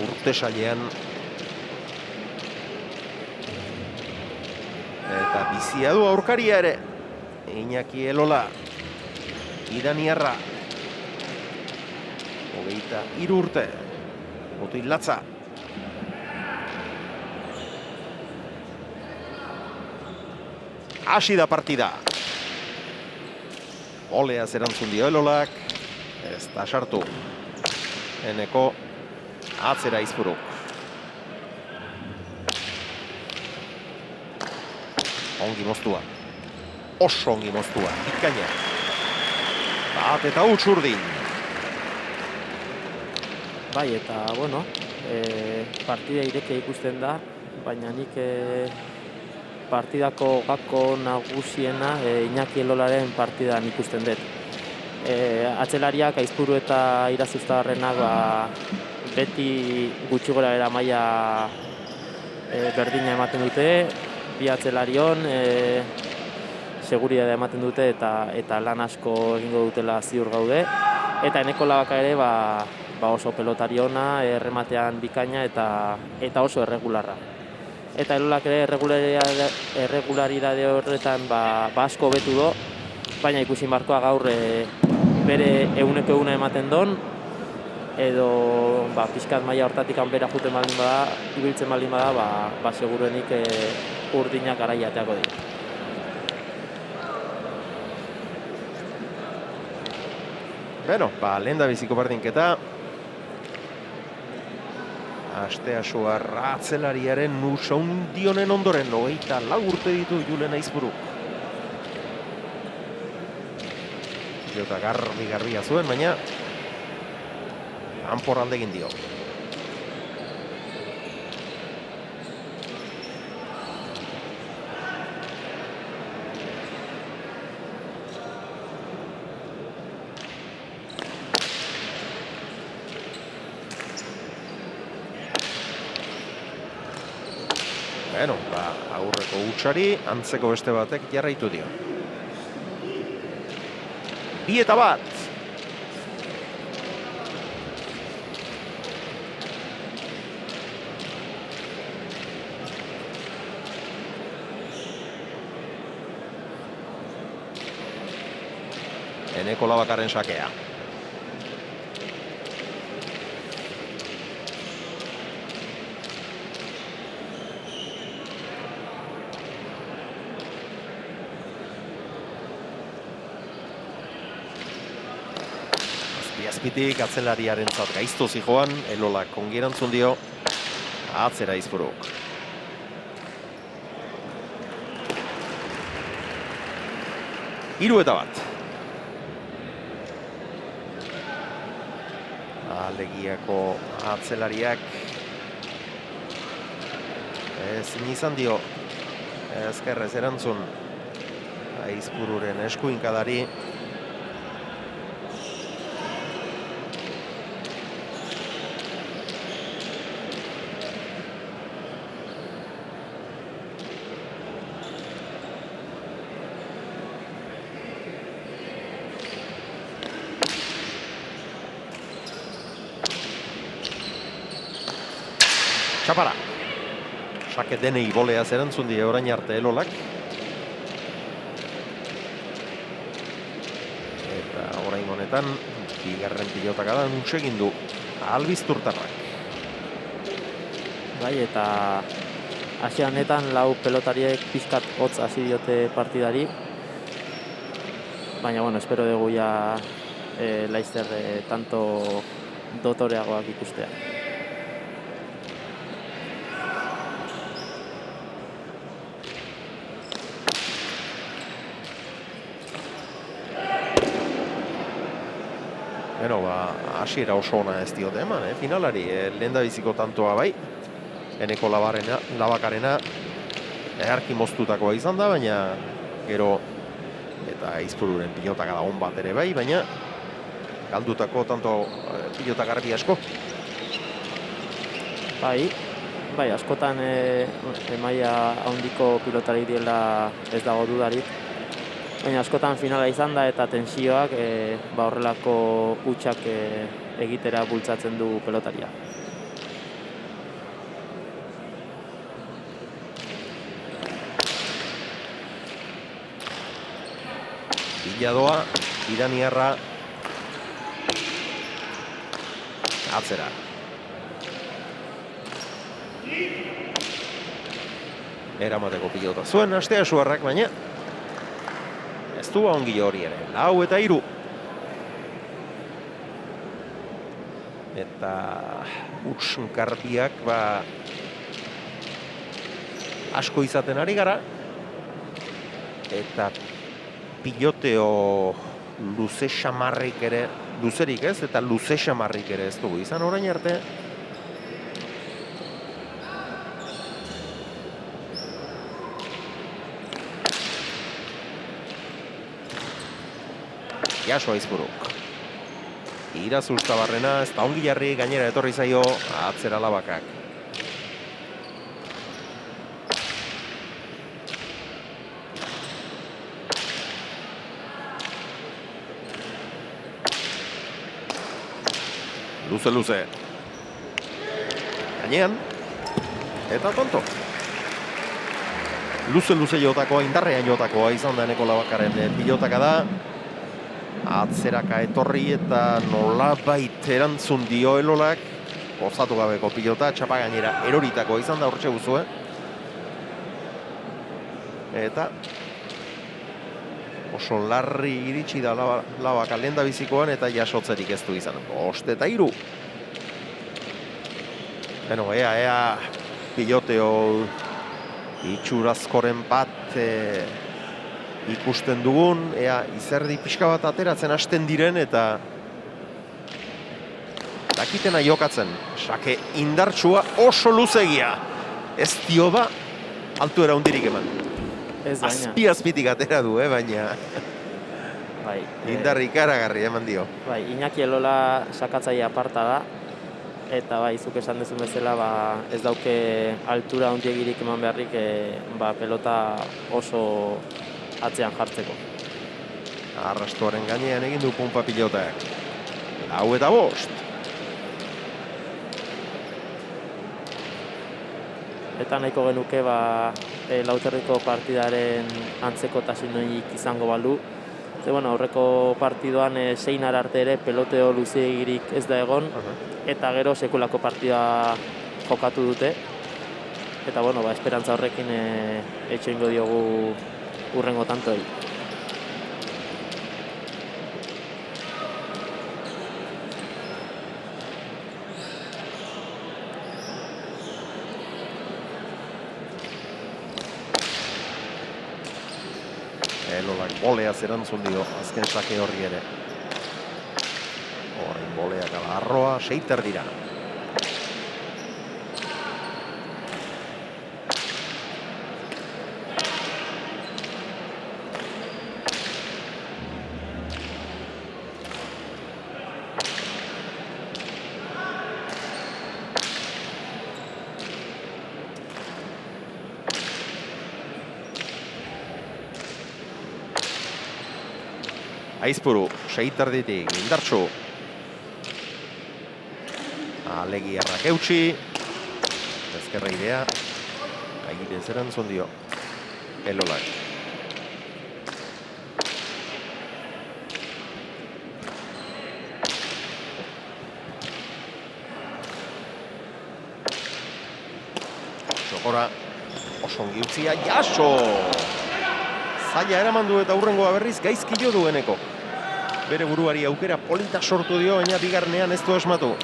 urte sailean. Eta bizia du aurkaria ere. Iñaki Elola. Iraniarra. 23 urte. Botil Latza. Hasi da partida. Oleaz erantzun dio Elolak. Ez da sartu. Eneko atzera Aizpuruk. Ongi moztua. Oso ongi moztua. Bikaina. Bat eta huts urdin. Bai, eta, bueno, partida ireke ikusten da, baina nik partidako gako nagusiena Iñaki Elolaren partidan ikusten dut. Atzelariak Aizpuru eta Irazustabarrenak beti gutxi gora bera maila berdina ematen dute, bi atzelarion seguridadea ematen dute eta lan asko egingo dutela ziur gaude. Eta Eneko Labaka ere oso pelotari ona, errematean bikaina eta oso erregularra. Eta Elolak ere erregularidade horretan asko betu do, baina ikusi markoa gaur bere euneko euna ematen don, edo pixkat maila hortatik bera juten baldin bada, ibiltzen baldin bada, seguruenik urdinak garaiateako dira. Beno, lehen da biziko pardinketa. Astea soar atzelariaren nusaundionen ondoren 24 urte ditu Julen Aizpuruk. Pilota garbia zuen, baina kanporralde egin dio. Bueno, aurreko hutsari, antzeko beste batek jarraitu dio. 2-1. Eneko Labakaren sakea. Azpitik atzelariaren zat gaizto zijoan, Elolak ongi erantzun dio, atzera Aizpuruk. Hiru eta bat. Alegiako atzelariak ezin izan dio ezkerrez erantzun Aizpururen eskuinkadari. Txapara. Sake denei boleaz erantzun die orain arte Elolak. Eta orain honetan, bigarren pilotakadan utsegin du albizturtarrak. Bai, eta hasiera honetan lau pelotariek pizkat hotz hasi diote partidari. Baina, bueno, espero dugu ja laizter tanto dotoreagoak ikustea. Bueno, hasiera oso ona ez diote eman, finalari, lehendabiziko tantoa bai, Eneko Labakarena eharki moztutakoa izan da, baina gero eta Aizpururen pilotakada on bat ere bai, baina galdutako tanto pilotak garbi asko. Bai, askotan emaia handiko pilotari diela ez dago dudarik. Baina askotan finala izan da eta tensioak horrelako hutsak egitera bultzatzen du pelotaria. Biladoa, iraniarra, atzera. Eramateko pilota zuen, astea suarrak, baina ez du ongi hori ere, 4 eta 3. Eta garbiak asko izaten ari gara. Eta piloteo luze xamarrik ere, luzerik ez, eta luze xamarrik ere ez dugu izan orain arte. Jaso Aizpuruk. Irazultzabarrena, ez da ongi jarri, gainera etorri zaio, atzera Labakak. Luze. Gainean, eta tonto. Luze jotakoa, indarrean jotakoa izan da Eneko Labakaren pilotaka da. Atzeraka etorri eta nolabait erantzun dio Elolak. Gozatu gabeko pilota, txapa gainera eroritako izan da hortxe guzue. Eta oso larri iritsi da Labaka lehendabizikoan eta jasotzerik ez du izan. 5 eta 3. Beno, ea piloteo itxurazkoren bat ikusten dugun, ea izerdi pixka bat ateratzen hasten diren eta dakitena jokatzen. Sake indartsua oso luzegia. Ez dio ba, altuera hundirik eman. Azpitik atera du, baina indarri ikaragarri eman dio. Bai, Iñaki Elola sakatzaile aparta da. Eta bai, zuk esan dezun bezala, ez dauke altura hundiegirik eman beharrik pelota oso atzean jartzeko. Arrastoaren gainean egin du punpa pilotak. 4 eta 5. Eta nahiko genuke Lauterriko partidaren antzekotasinoik izango balu. Aurreko partidoan 6 arte ere peloteo luzeegirik ez da egon. Eta gero sekulako partida jokatu dute. Eta esperantza horrekin etxo ingo diogu urrengo tantoi. Elolak boleaz erantzun dio, azken sake horri ere. Horrein boleak arroa, 6 dira. Aizpuru, 6 indartsu. Alegiarrak eutxi. Ezkerra idea. Aigirez erantzun dio. Elolak. Sokora. Osongi utzia, jaso! Zaila eraman du eta hurrengoa berriz gaizki jo dueneko. Bere buruari aukera polita sortu dio, baina bigarnean ez du esmatu.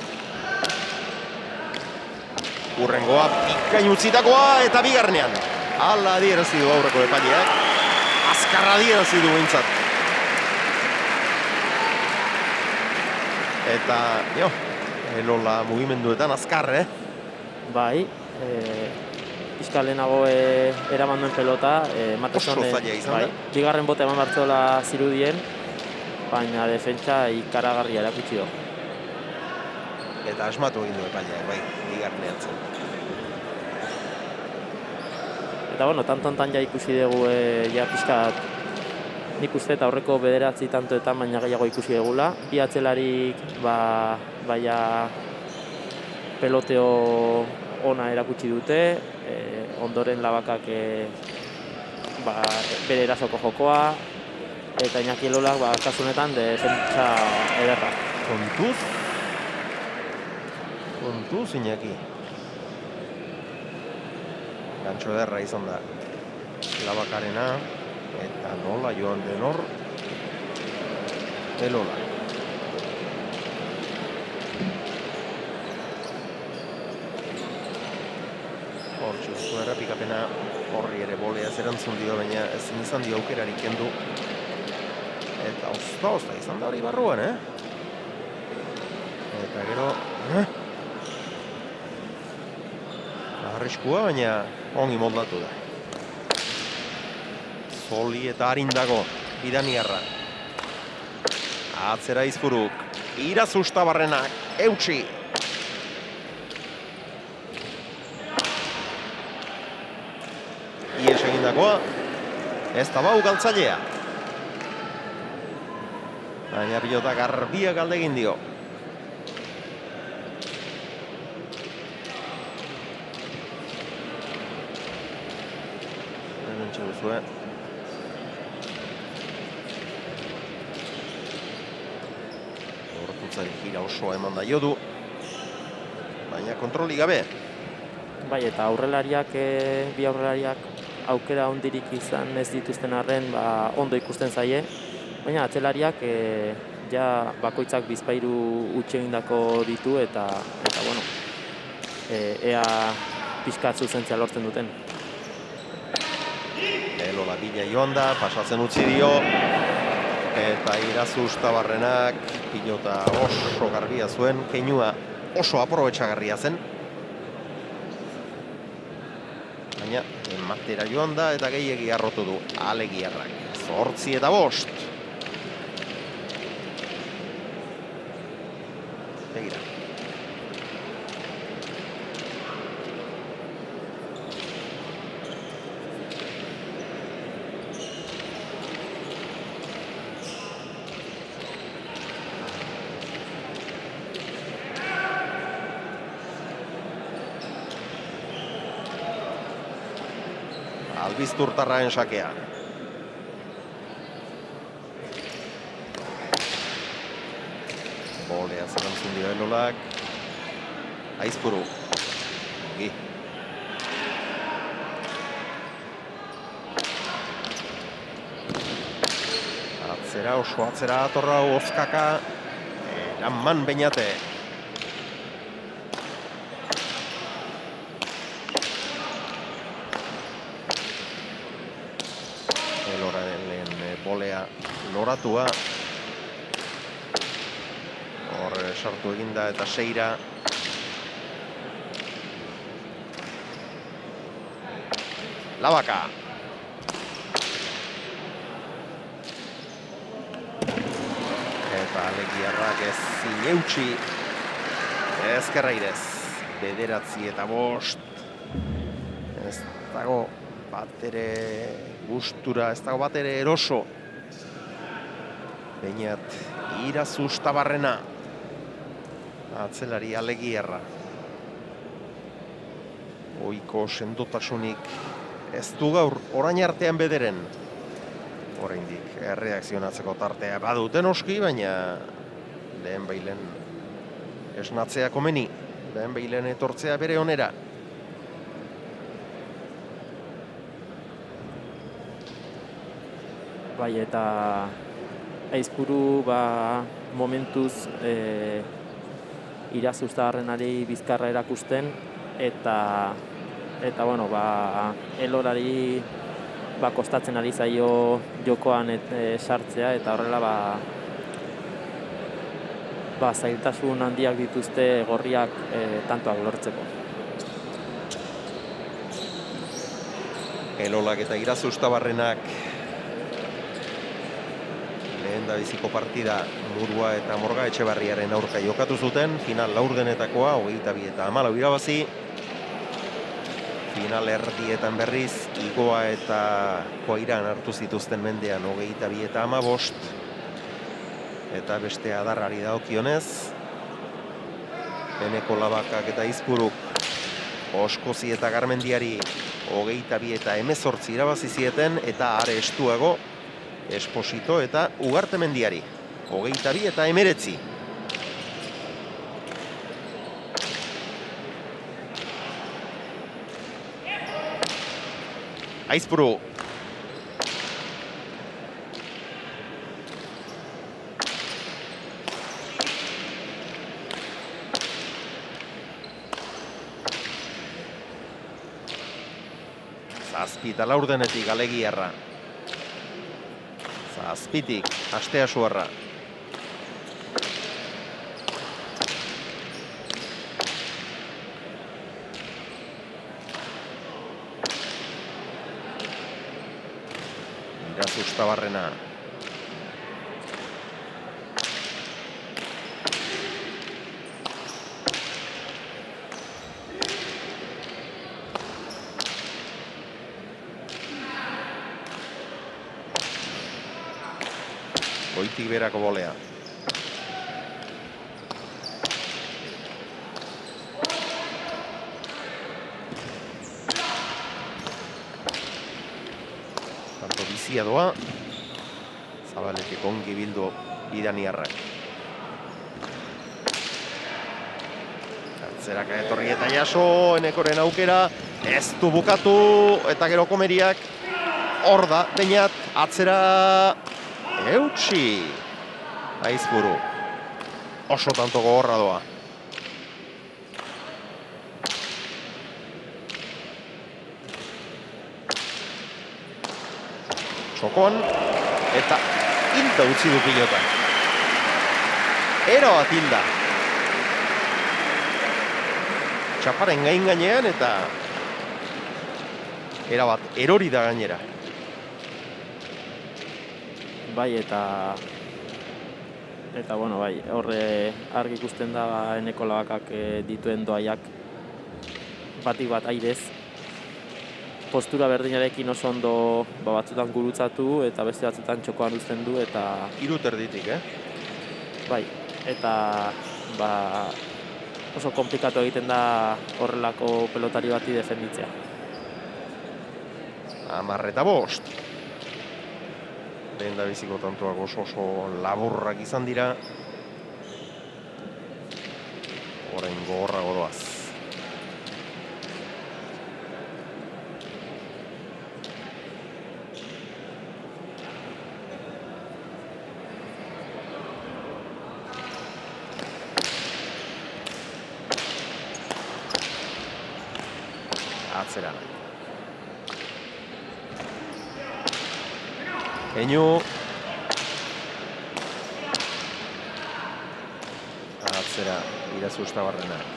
Hurrengoa bikain utzitakoa eta bigarnean. Hala adierazi du aurreko epaileak. Azkarra adierazi du behintzat. Eta, Elola mugimenduetan azkar, Bai, pixka lehenago eraman duen pelota, Mateson, Oso zaila izan da. bigarren bote eman bartzola zirudien, baina defentsa ikaragarria erakutsi do. Eta asmatu egin du epaileak, bai, bigarnean zen. Eta bueno, tanto-ontan ja ikusi dugu ja pixkat, nik uste eta aurreko 9 tantoetan baina gehiago ikusi dugula. Bi atzelarik baina peloteo ona erakutsi dute, ondoren Labakak bere erasoko jokoa, eta Iñaki Elolak kasu honetan defentsa ederra. Kontuz Iñaki. Gantxo ederra izan da Labakarena, eta nola joan den hor Elola. Hortxuzko errepikapena horri ere boleaz erantzun dio, baina ezin izan dio aukerarik kendu. Eta ozta izan da hori barruan, Eta gero, arriskua, baina ongi moldatu da. Zoli eta harindago, Bidaniarra. Atzera Izpuruk, Irazusta Barrenak, eutxi. Ies egindakoa, ez da bau galtzailea. Baina pilota garbia galdegin dio. Hementxe duzue. Hortutzari gira osoa eman da jodu. Baina kontroli gabe. Bai, eta bi aurrelariak aukera ondirik izan ez dituzten arren ondo ikusten zaie. Baina atzelariak ja bakoitzak bizpairu utxe egindako ditu eta bueno, ea pixkat zuzentzia lortzen duten. Elola bila joan da, pasatzen utzi dio. Eta Irazusta Barrenak pilota oso garbia zuen, keinua oso aprobetxagarria zen. Baina ematera joan da eta gehiegi arrotu du Alegiarrak. 8 eta 5. Begira. Albizturtarraen sakea. Bolea zerantzun dio Elolak. Aizpuru. Gi. Atzera, oso atzera atorra Ozkaka. Eraman Beñate. Bolea loratua. Hor sartu eginda eta seira. Labaka. Eta Alegiarrak ezin eutsi. Ezkerrairez. 9-5. Ez dago bat ere gustura, ez dago bat ere eroso. Beñat Irazu Ustabarrena. Atzelari Alegiarra. Ohiko sendotasunik ez du gaur orain artean bederen. Oraindik erreakzionatzeko tartea badute noski, baina lehen bailen esnatzea komeni. Lehen bailen etortzea bere onera. Bai, eta Aizpuru momentuz Irazu Ustabarrenari bizkarra erakusten, eta bueno, Elorari kostatzen ari zaio jokoan sartzea, eta horrela zailtasun handiak dituzte gorriak tantoak lortzeko. Elolak eta Irazu Ustabarrenak lehen da biziko partida Murua eta Morga Etxebarriaren aurka jokatu zuten, final laurdenetakoa, 22-14 irabazi. Final erdietan berriz, Igoa eta Koairan hartu zituzten mendean 22-15. Eta beste Adarrari dagokionez, Beneko Labakak eta Aizpuruk Oskozi eta Garmendiari 22-18 irabazi zieten, eta are estuago Esposito eta Ugartemendiari 22-19. Aizpuru. Zazpita laurdenetik Alegiarra. Zazpitik Asteasuarra. Irazu Ustabarrena. Goitik berako bolea. Tanto bizia doa. Zabaletik ongi bildu Bidaniarrak. Atzeraka etorri eta jaso, Enekoren aukera. Ez du bukatu, eta gero komeriak. Hor da, Beñat, atzera eutsi. Aizpuru. Oso tanto gogorra doa. Txokoan, eta hilda utzi du pilotan. Ero bat hilda. Txaparen gainean eta erabat erori da gainera. Bai, eta bueno, bai, horre argi ikusten da Eneko Labakak dituen doaiak batik bat airez. Postura berdinarekin oso ondo batzutan gurutzatu eta beste batzutan txokoan uzten du, eta 3 erditik, bai, eta oso komplikatu egiten da horrelako pelotari bati defenditzea. 10-5. Lehen da biziko tantoak oso laburrak izan dira. Orain gogorra godoaz. Atzera nahi. Keinu. Atzera, Irazu Ustabarrenak.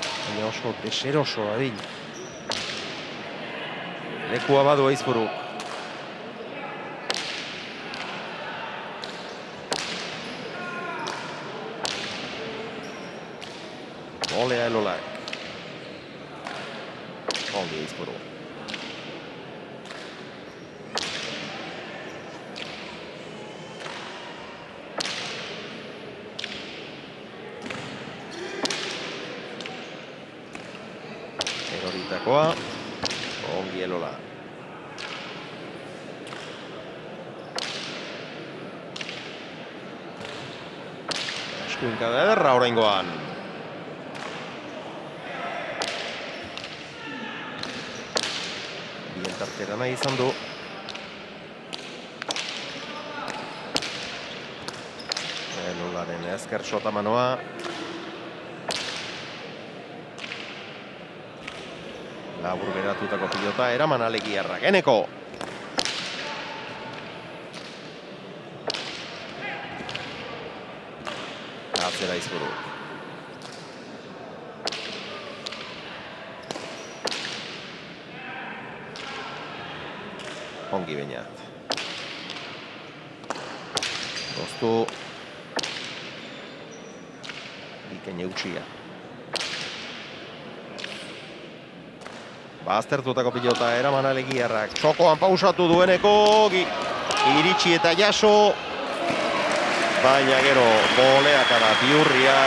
Baina oso deseroso dabil. Lekua badu Aizpuruk. Olea Elolak. Ongi Aizpuruk. Eroritakoa, ongi Elola. Eskuinkada ederra oraingoan. Bien tartera nahi izan du. Elolaren ezker sotamanoa. Labur geratutako pilota, eraman Alegiarrak. Eneko! Atzera Aizpuru. Ongi Beñat. Goztu. Biken eutxia. Baztertutako pilota eraman Alegiarrak. Txokoan pausatu dueneko. Iritsi eta jaso. Baina gero boleaka da Biurria.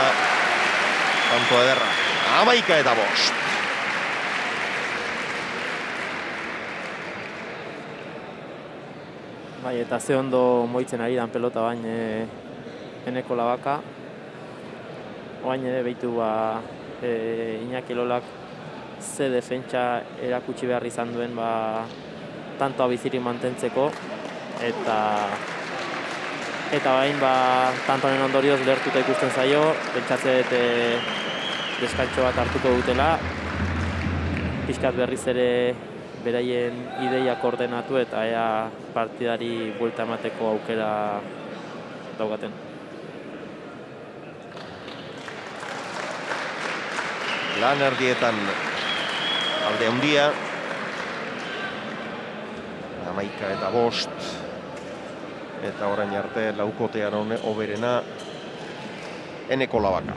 Tanto ederra. 11-5. Bai, eta ze ondo moitzen ari dan pelota bain Eneko Labaka. Oain ere behitu Iñaki Elolak ze defentsa erakutsi behar izan duen tantoa bizirik mantentzeko eta bain tantonen ondorioz lehertuta ikusten zaio, pentsatze dut deskantxo bat hartuko dutela, pixkat berriz ere beraien ideiak ordenatu eta ea partidari buelta emateko aukera daukaten. Lan erdietan alde handia. 11-5. Eta orain arte laukotean hoberena Eneko Labaka.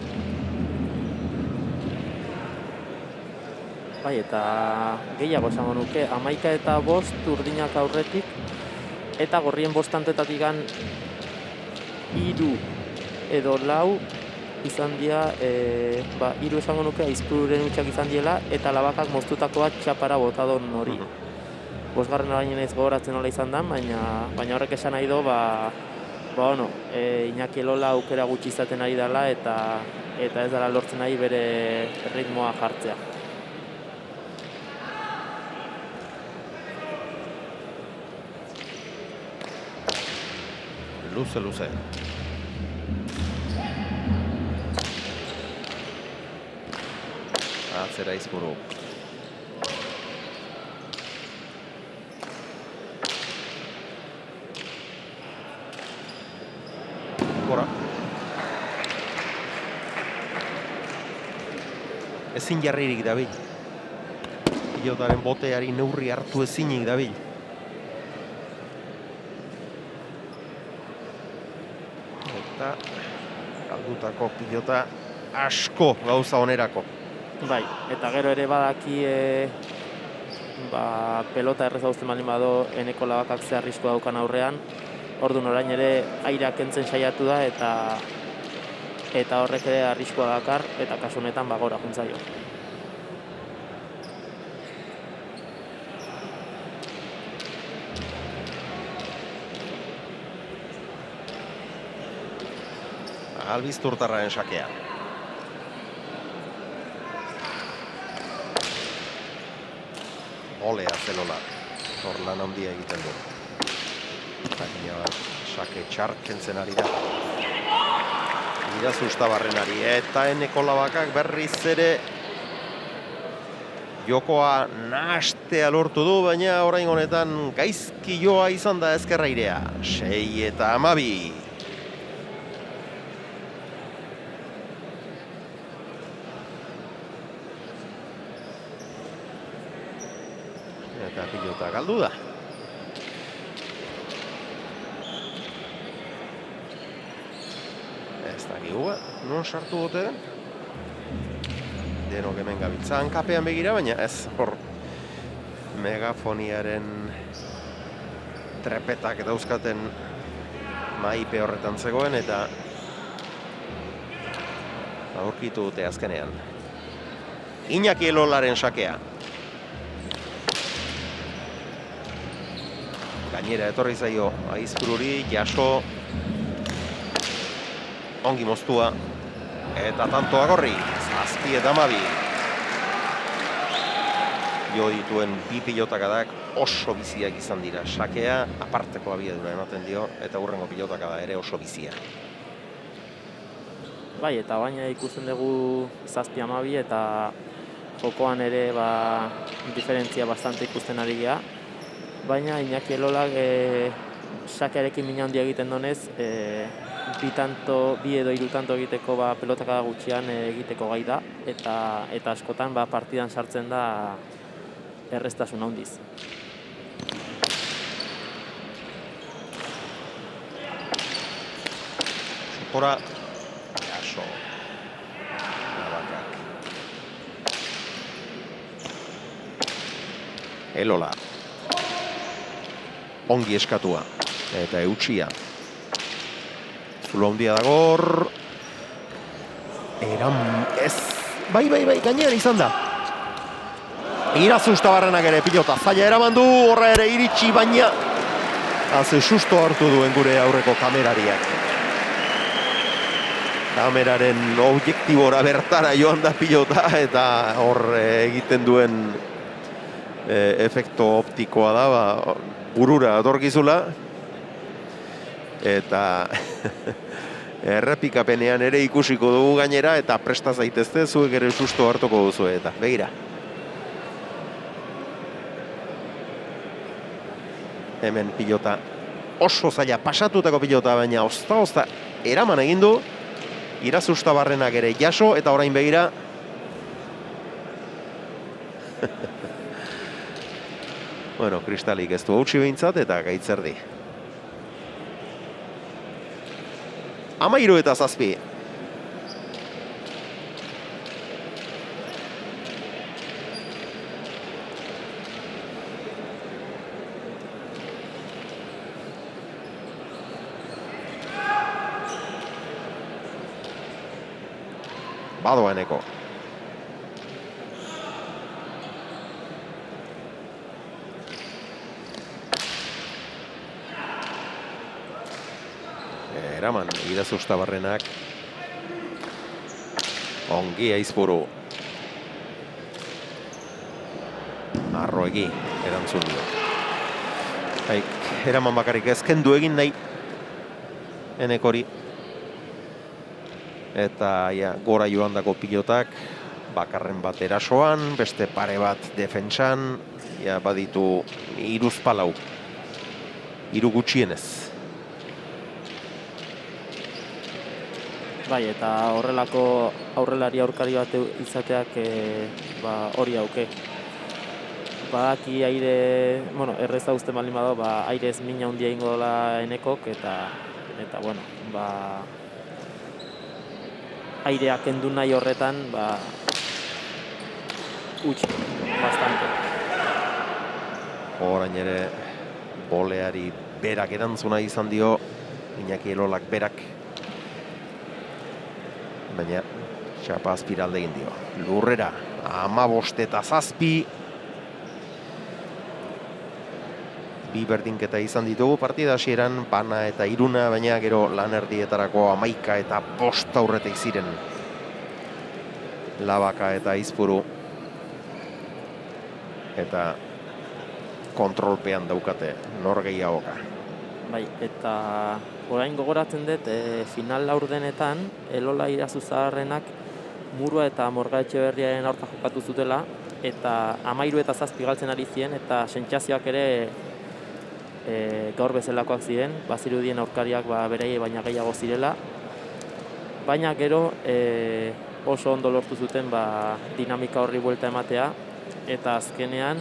Bai, eta gehiago esango nuke, 11-5 urdinak aurretik, eta gorrien bostantetatik 3 edo 4 izan dira, 3 esango nuke Aizpururen utxak izan diela, eta Labakak moztutakoa txapara botadon hori. Bosgarren orain ez gogoratzen nola izan da, baina horrek esan nahi du, Iñaki Elola aukera gutxi izaten ari dela, eta ez dela lortzen nahi bere ritmoa jartzea. Luze. Atzera Aizpuru. Gora. Ezin jarririk dabil. Pilotaren boteari neurri hartu ezinik dabil. Eta galdutako pilota asko gauza onerako. Bai, eta gero ere badaki pelota errez hauzten baldin bado Eneko Labakak ze arriskua daukan aurrean. Orduan orain ere airea kentzen saiatu da eta horrek ere arriskua dakar eta kasu honetan gora juntzaio. Albizturtarraren sakea. Olea Zelola. Hor lan handia egiten du. Baina sake txarkentzen ari da. Irazu Ustabarrenari eta Eneko Labakak berriz ere jokoa nahastea lortu du, baina orain honetan gaizki joa izan da ezkerrairea. 6-12. Eta pilota galdu da. Ez dakigu, non sartu dute? Denok hemen gabiltzan kapean begira, baina ez hor megafoniaren trepetak dauzkaten maipe horretan zegoen eta aurkitu dute azkenean. Iñaki Elolaren sakea. Gainera etorri zaio Aizpururi, jaso, ongi moztua, eta tantoa gorri, 7-12. Jo dituen bi pilotakadak oso biziak izan dira. Sakea aparteko abiadura ematen dio, eta hurrengo pilotakada ere oso bizia. Bai, eta baina ikusten dugu 7-12 eta jokoan ere diferentzia bastante ikusten ari gea. Baina Iñaki Elolak sakearekin mina handia egiten donez, bi edo hiru tanto egiteko pelotaka gutxian egiteko gai da, eta askotan partidan sartzen da erreztasun handiz. Supora, jaso, Navakak. Elola. Ongi eskatua, eta eutxia. Zulo handia dagor. Ez. Bai, gainean izan da. Irazu Ustabarrenak ere pilota zaila eraman du, horra ere iritsi, baina haze susto hartu duen gure aurreko kamerariak. Kameraren objektibora bertara joan da pilota, eta hor egiten duen efekto optikoa da, burura atorkizula, eta errepikapenean ere ikusiko dugu gainera, eta presta zaitezte, zuek ere susto hartuko duzu, eta begira. Hemen pilota oso zaila pasatutako pilota, baina ozta eraman egin du, Irazu Ustabarrenak ere jaso, eta orain begira. Bueno, Kristalik ez du hautsi behintzat eta gaitzerdi. 13-7. Badoeneko. Eraman, Irazu Ustabarrenak. Ongi Aizpuru. Arroegi, erantzun dio. Eraman bakarrik ezkendu egin nahi. Enekori. Eta gora joan dako pilotak, bakarren bat erasoan, beste pare bat defentsan, baditu 3-4, 3 gutxienez. Bai, eta horrelako aurrelari aurkari bat izateak hori hauke. Badaki aire, erreza uzten baldin badago, airez mina handia ingo dela Enekok, eta aireak kendu nahi horretan, utzi, bastante. Orain ere, boleari berak erantzuna izan dio, Iñaki Elolak berak. Baina, txapa azpiralde egin dio. Lurrera, 15-7. Bi berdinketa izan ditugu partida hasieran, bana eta iruna, baina gero lan erdietarako 11 eta 5 aurretik ziren. Labaka eta Aizpuru. Eta kontrolpean daukate, nor gehiagoka. Bai, eta orain gogoratzen dut, final laurdenetan, Elola Irazu Zaharrenak Murua eta Morga Etxeberriaren aurka jokatu zutela, eta 13 eta 7 galtzen ari ziren, eta sentsazioak ere gaur bezalakoak ziren, bazirudien aurkariak beraiei baina gehiago zirela, baina gero oso ondo lortu zuten dinamika horri buelta ematea, eta azkenean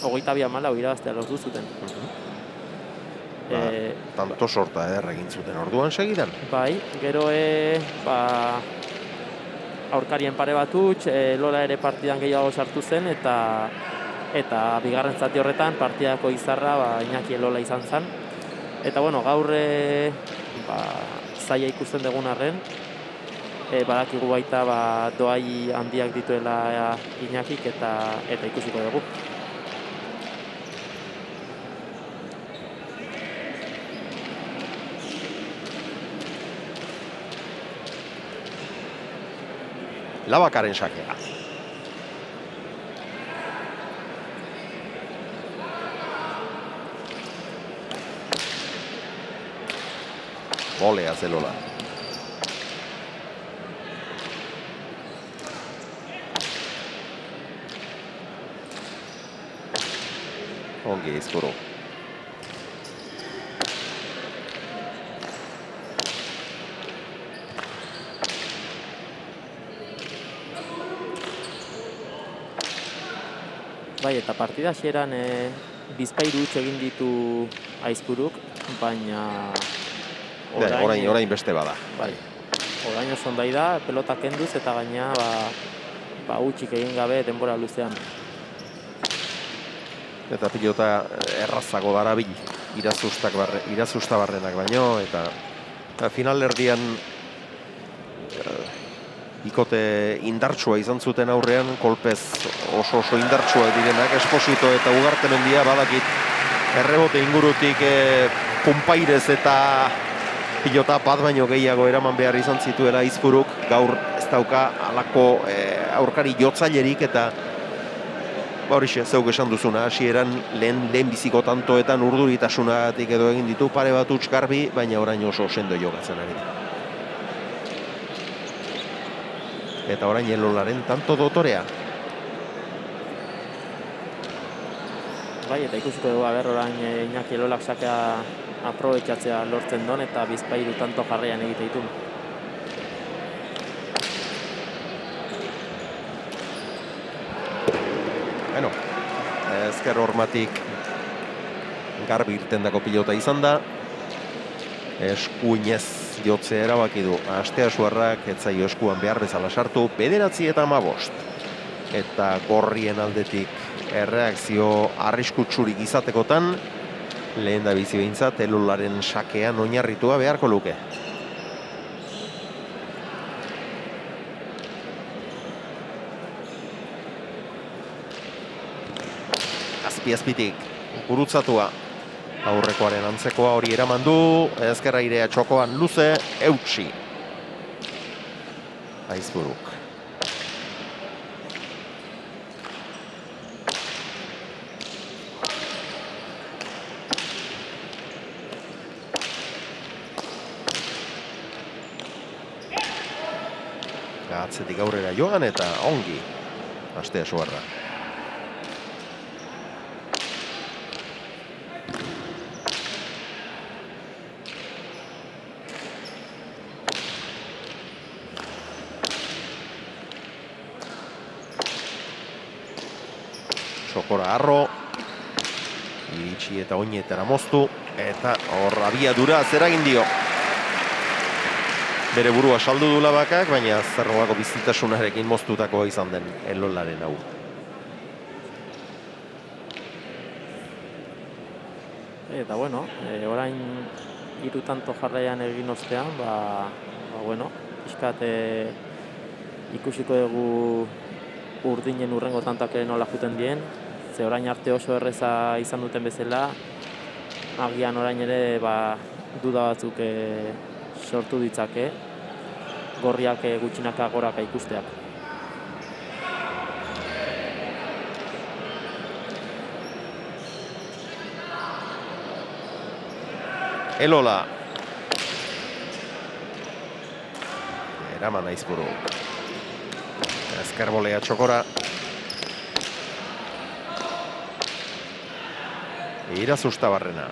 22-14 irabaztea lortu zuten. Tanto sorta egin zuten orduan segidan? Bai, gero aurkarien pare bat huts, Lola ere partidan gehiago sartu zen, eta bigarren zati horretan partidako izarra Iñaki Lola izan zen. Eta bueno, gaur zaila ikusten dugun arren, badakigu baita doai handiak dituela Iñakik eta ikusiko dugu. Labakaren sakea. Volea Lola. Ongi Aizpuru. Bai, eta partida hasieran bizpahiru huts egin ditu Aizpuruk, baina orain beste bada. Bai. Orain oso ondai da, pelota kenduz eta gaina hutsik egin gabe denbora luzean. Eta pilota errazago darabil irazustabarrenak baino, eta finalerdian ikote indartsua izan zuten aurrean, kolpez oso indartsua direnak, Esposito eta Ugartemendia badakit errebote ingurutik punpairez eta pilota bat baino gehiago eraman behar izan zituela Aizpuruk, gaur ez dauka halako aurkari jotzailerik, eta horixe, zeuk esan duzuna, hasieran lehen biziko tantoetan urduritasunigatik edo egin ditu pare bat huts garbi, baina orain oso sendo jokatzen ari da. Eta orain Lolaren tanto dotorea. Bai, eta ikusiko dugu orain Iñaki Lolak sakea aprobetxatzea lortzen don, eta bizpahiru tanto jarraian egite ditu. Bueno, ezker hormatik garbi irtendako pilota izan da. Eskuinez jotzea erabaki du Asteasuarrak, ez zaio eskuan behar bezala sartu, 9 eta 15. Eta gorrien aldetik erreakzio arriskutsurik izatekotan, lehen da bizi behintzat, Lolaren sakean oinarritua beharko luke. Azpitik, gurutzatua. Aurrekoaren antzekoa hori eraman du, ezkerra irea txokoan luze, eutsi. Aizpuruk. Atzetik aurrera joan eta ongi Asteasuarra. Sokora arro, iritsi eta oinetara moztu, eta hor abiadura zeragin dio. Bere burua saldu du Labakak, baina zerrolako bizitasunarekin moztutakoa izan den Lolaren hau. Eta bueno, orain 3 tanto jarraian egin ostean, pixkat ikusiko dugu urdinen urrengo tantoak ere nola juten dien, ze orain arte oso erreza izan duten bezala, agian orain ere duda batzuk sortu ditzake, gorriak gutxinaka goraka ikusteak. Lola. Eraman Aizpuru. Ezker bolea txokora. Irazustabarrena.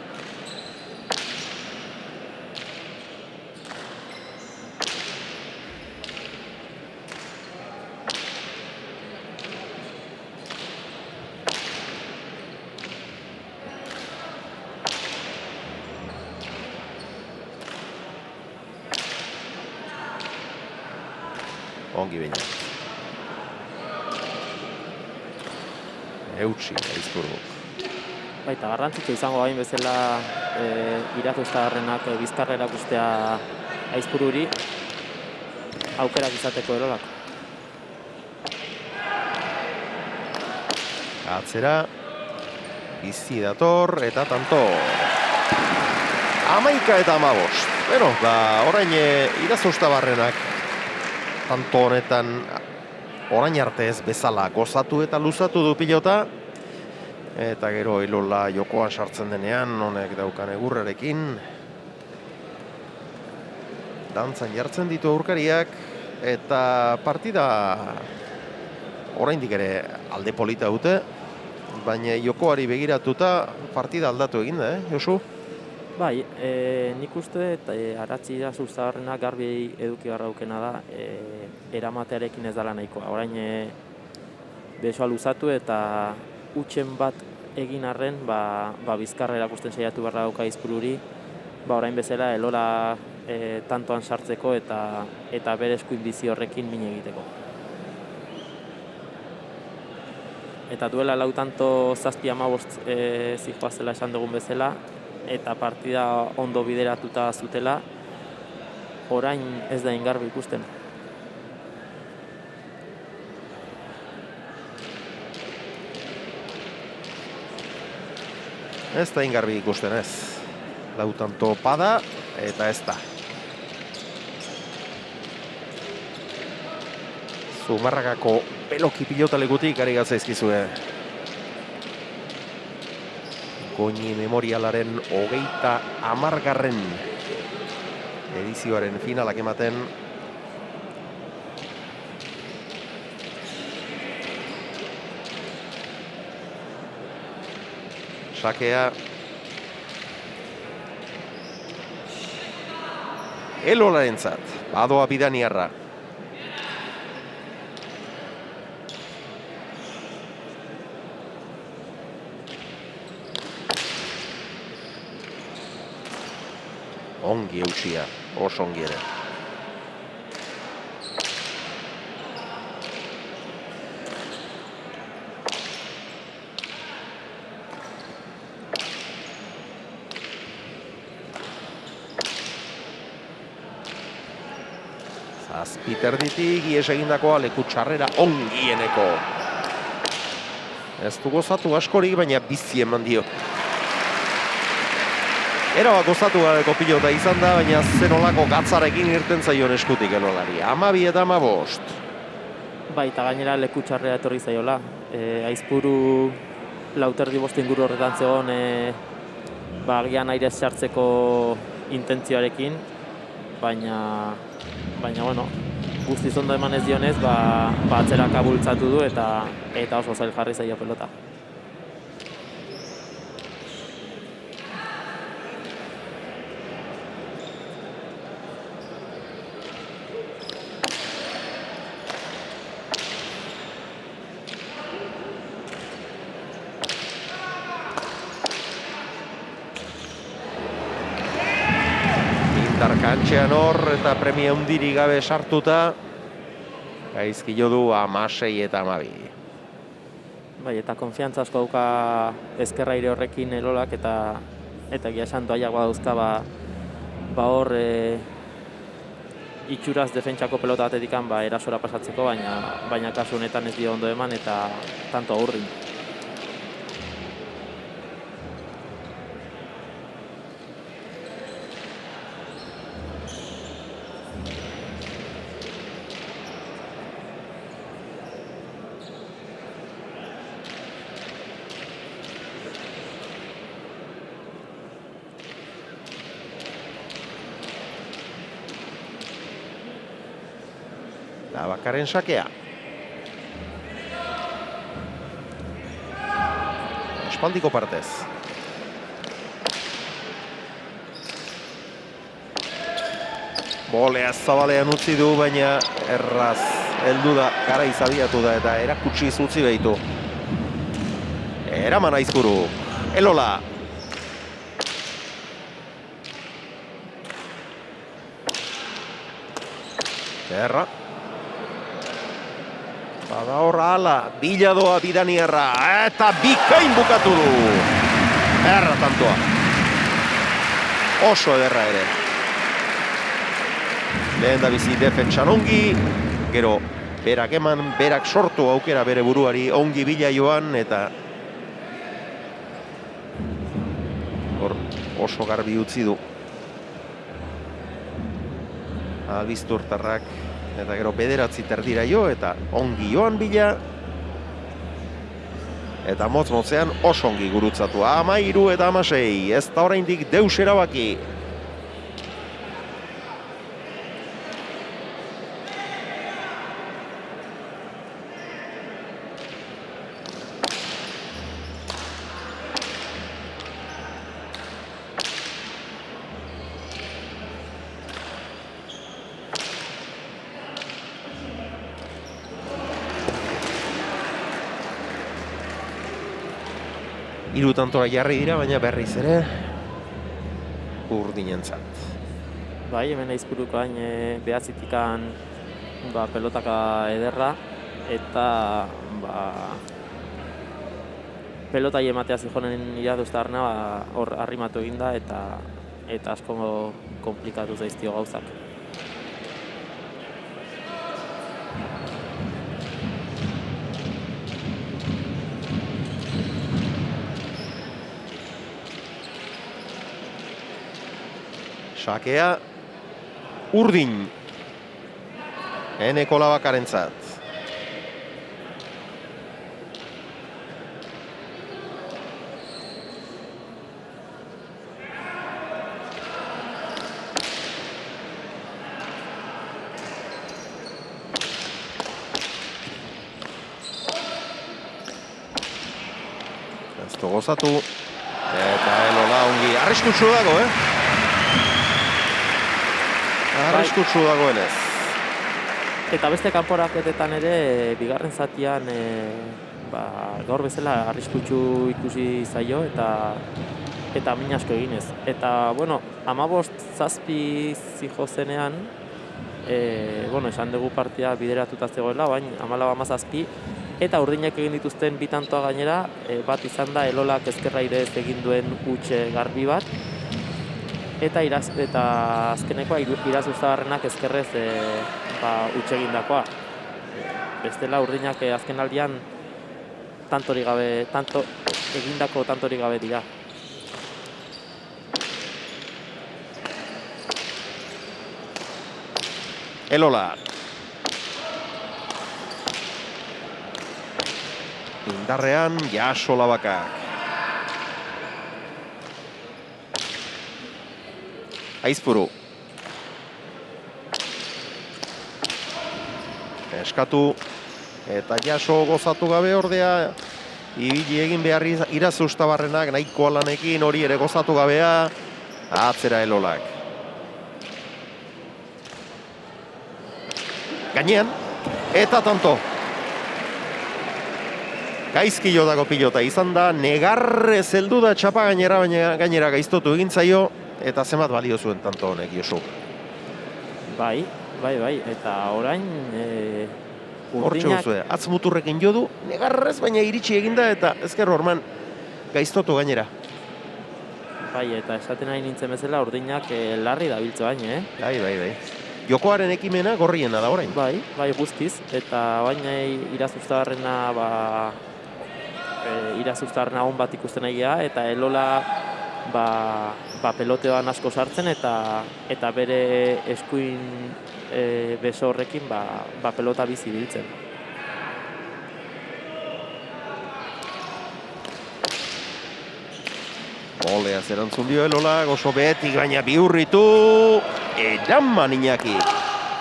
Ongi baina. Eutsi, Aizpuruk. Baita, garrantzitsua izango gain bezala Irazustabarrenak bizkarra erakustea Aizpururi aukerak izateko erolako. Atzera, bizi dator eta tanto. 11-15. Bueno, orain Irazustabarrenak tanto honetan orain arte ez bezala gozatu eta luzatu du pilota. Eta gero Ilola jokoan sartzen denean, honek daukan egurrarekin. Dantzan jartzen ditu aurkariak eta partida oraindik ere alde polita dute, baina jokoari begiratuta partida aldatu egin da, Josu? Bai, nik uste Aratzi Irazustabarrenak garbi eduki garraukena da eramatearekin ez dela nahikoa. Orain besoa luzatu eta utxen bat egin arren, bizkarra erakusten saiatu beharra dauka Aizpururi, orain bezala Elola tantoan sartzeko eta bere eskuin bizi horrekin min egiteko. Eta duela 4 tanto 7-15 zijoazela esan dugun bezala, eta partida ondo bideratuta zutela, orain ez da ingarbi ikusten. Ez da ingarbi ikusten ez. 4 tanto pada eta ez da. Zumarragako peloki pilota lekutik ari gatzaizkizue. Goñi memorialaren 30. edizioaren finalak ematen. Sakea. Elolarentzat, badoa Bidaniarra. Ongi eutsia, oso ongi ere. Zazpiterditik ies egindakoa leku txarrera ongieneko. Ez du gozatu askorik, baina bizi eman dio. Era gozatu gareko pilota izan da, baina zenolako gatzarekin irten zaion eskutik Elolari. 12 eta 15. Baita gainera leku txarrera etorri zaiola. Aizpuru 4-5 inguru horretan zegoen agian airez sartzeko intentzioarekin, baina bueno, guztiz ondo eman ez dionez, atzeraka bultzatu du eta oso zail jarri zaio pelota. Kantxean hor eta premia hundirik gabe sartuta, gaizki jo du 16 eta 12. Bai, eta konfiantza asko dauka ezkerra aire horrekin Elolak eta egia esan doaiak badauzka hor itxuraz defentsako pelota batetikan erasora pasatzeko, baina kasu honetan ez dio ondo eman eta tanto aurrin. Bakarren sakea. Aspaldiko partez. Bolea zabalean utzi du, baina erraz heldu da, gara izabiatu da eta erakutsi zutzi behitu. Eraman Aizpuru, Elola. Erra. Bada horra ala, bila doa Bidaniarra, eta bikain bukatu du. Erra tantoa. Oso ederra ere. Lehen da bizi defentsan ongi, gero berak eman, berak sortu aukera bere buruari ongi bila joan, eta hor oso garbi utzi du. Albizturtarrak, eta gero bederatzi terdira jo, eta ongi joan bila. Eta motz-motzean oso ongi gurutzatu. 13 eta 16, ez da oraindik deus erabaki. Hiru tantora jarri dira, baina berriz ere urdinentzat. Bai, hemen Aizpuruko hain behatzitikan pelotaka ederra, eta pelotai ematea zijonen iraduztarna hor arrimatu eginda, eta asko komplikatu zaiztio gauzak. Sakea urdin. Eneko Labakarentzat. Ez du gozatu. Eta Elola ongi. Arriskutsu dago, Arriskutsu dagoenez. Eta beste kanporaketetan ere, bigarren zatian gaur bezala arriskutsu ikusi zaio eta min asko eginez. Eta, 15-7 zijo zenean, esan dugu partia bideratuta zegoela, baina 14-17, eta urdinak egin dituzten bitantoa gainera, bat izan da Elolak ezkerra irez egin duen utxe garbi bat, eta azkenekoa Irazuztabarrenak ezkerrez utxe egindakoa. Bestela urdinak azken aldian egindako tantorik gabe dira. Elola. Indarrean Jaso Labakak. Aizpuru. Eskatu. Eta Jaso gozatu gabe ordea. Ibili egin behar Irazuztabarrenak nahiko lanekin hori ere gozatu gabea. Atzera Elolak. Gainean. Eta tanto. Gaizki jodako pilota izan da. Negarrez heldu da txapa gainera gaiztotu egin zaio. Eta zenbat balio zuen tanto honek, Josu? Bai. Eta orain urdinak... Hortxe atzmuturrekin jodu, negarrez baina iritsi eginda eta ezker horman gaiztotu gainera. Bai, eta esaten nahi nintzen bezala urdinak larri dabiltzo baina, Bai. Jokoaren ekimena gorriena da orain. Bai, guztiz. Eta baina Irazuztabarrena on bat ikusten egia, eta Elola peloteoan asko sartzen eta bere eskuin beso horrekin pelota bizi biltzen. Olea zerantzun dio Elola, gozo behetik baina bihurritu. Eraman Iñaki.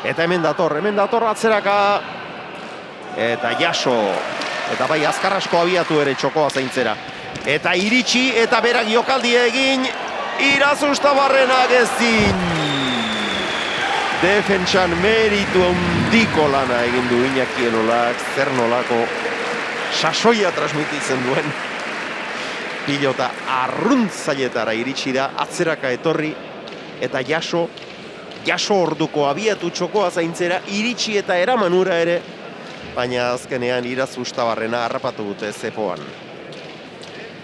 Eta hemen dator atzeraka. Eta Jaso. Eta bai azkar asko abiatu ere txokoa zaintzera. Eta iritsi eta berak jokaldia egin. Irazuztabarrenak ezin. defentsan meritu handiko lana egin du Iñaki Elolak, zer nolako sasoia transmititzen duen. Pilota arruntzaietara iritsi da, atzeraka etorri, eta jaso orduko abiatu txokoa zaintzera, iritsi eta eramanura ere, baina azkenean Irazu Ustabarrena harrapatu dute zepoan.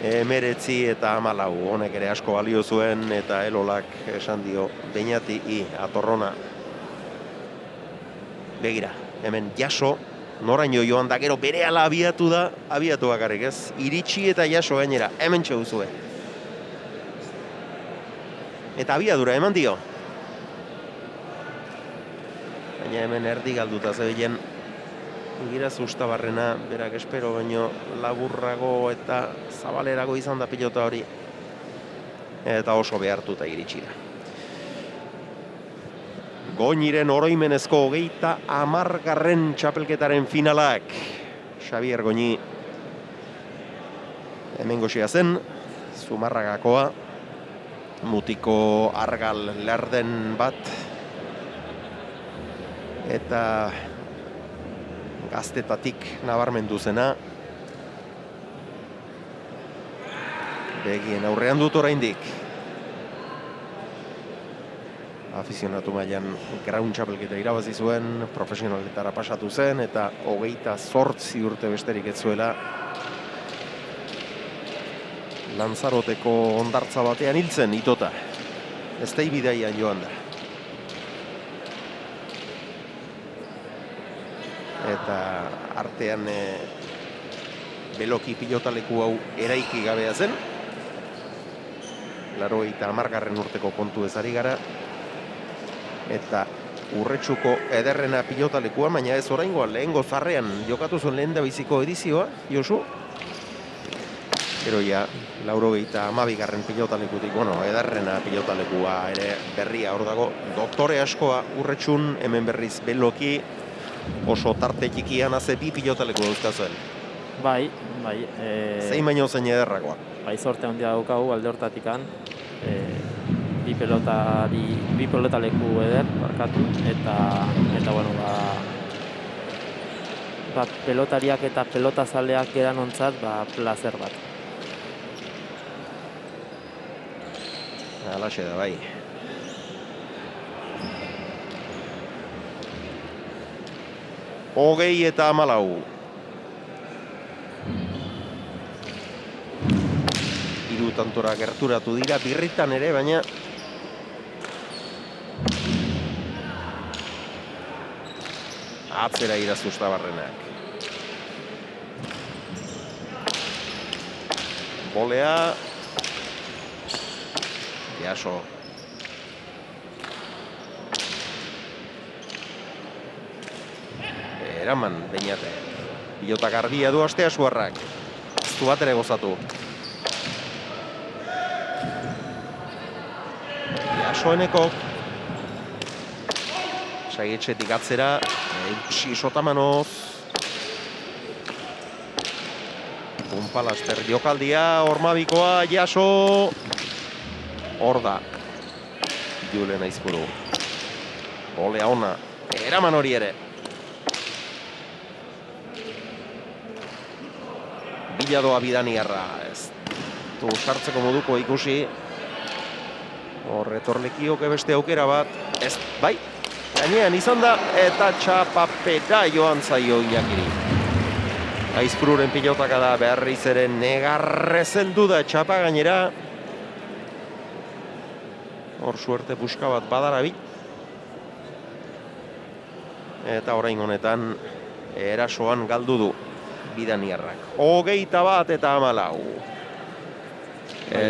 19 eta 14, honek ere asko balio zuen, eta Elolak esan dio, Beñati atorrona. Begira, hemen jaso, noraino joan da, gero berehala abiatu da, abiatu bakarrik ez, iritsi eta jaso gainera, hemen txeguzue. Eta abiadura eman dio. Baina hemen erdi galduta zebilen Irazu Ustabarrena, berak espero baino laburrago eta zabalerago izan da pilota hori. Eta oso behartuta iritsi da. Goñiren oroimenezko 30. txapelketaren finalak. Xabier Goñi hemen goxia zen, Zumarragakoa, mutiko argal lerden bat, eta gaztetatik nabarmendu zena. Begien aurrean dut oraindik. Afizionatu mailan graun txapelketa irabazi zuen, profesionaletara pasatu zen, eta 28 urte besterik ez zuela Lanzaroteko hondartza batean hiltzen itota. Ez da ibidaian joan da. Eta artean beloki pilotaleku hau eraiki gabea zen. 80. urteko kontu ezari gara. Eta Urretxuko ederrena pilotalekua, baina ez oraingoa, lehengo zarrean jokatu zuen lehen da biziko edizioa, Josu. Gero ja, 82. pilotalekutik, ederrena pilotalekua ere berria hor dago. Doktore askoa Urretxun, hemen berriz beloki, oso tarte txikian haze 2 pilotaleku dauzkazuen. Bai. Zein baino zein ederrakoa. Bai, sorte handia daukagu alde hortatikan. Bi pelotaleku eder, barkatu, eta bueno, pelotariak eta pelotazaleak eran ontzat, plazer bat. Alaxe da, bai. Hogei eta 14. Hiru tantora gerturatu dira, birritan ere, baina atzera Irazu Ustabarrenak. Bolea. Jaso. Eraman, Beñate. Pilota garbia du Astea Suarrak. Ez du bat ere gozatu. Jasoeneko. Saietxetik atzera. Eutsi Sotamanoz. Punpalaster jokaldia, Ormabikoa, Jaso. Hor da. Julen Aizpuru. Olea ona. Eraman hori ere. Biladoa Bidaniarra. Ez du sartzeko moduko ikusi. Horretorlekioke beste aukera bat. Ez, bai. Gainean izan da, eta txapapeta joan zaio Iñakiri. Aizpururen pilotaka da, berriz ere negarrezeldu da txapa gainera. Hor suerte puska bat badarabi. Eta orain honetan erasoan galdu du Bidaniarrak. 21 eta 14.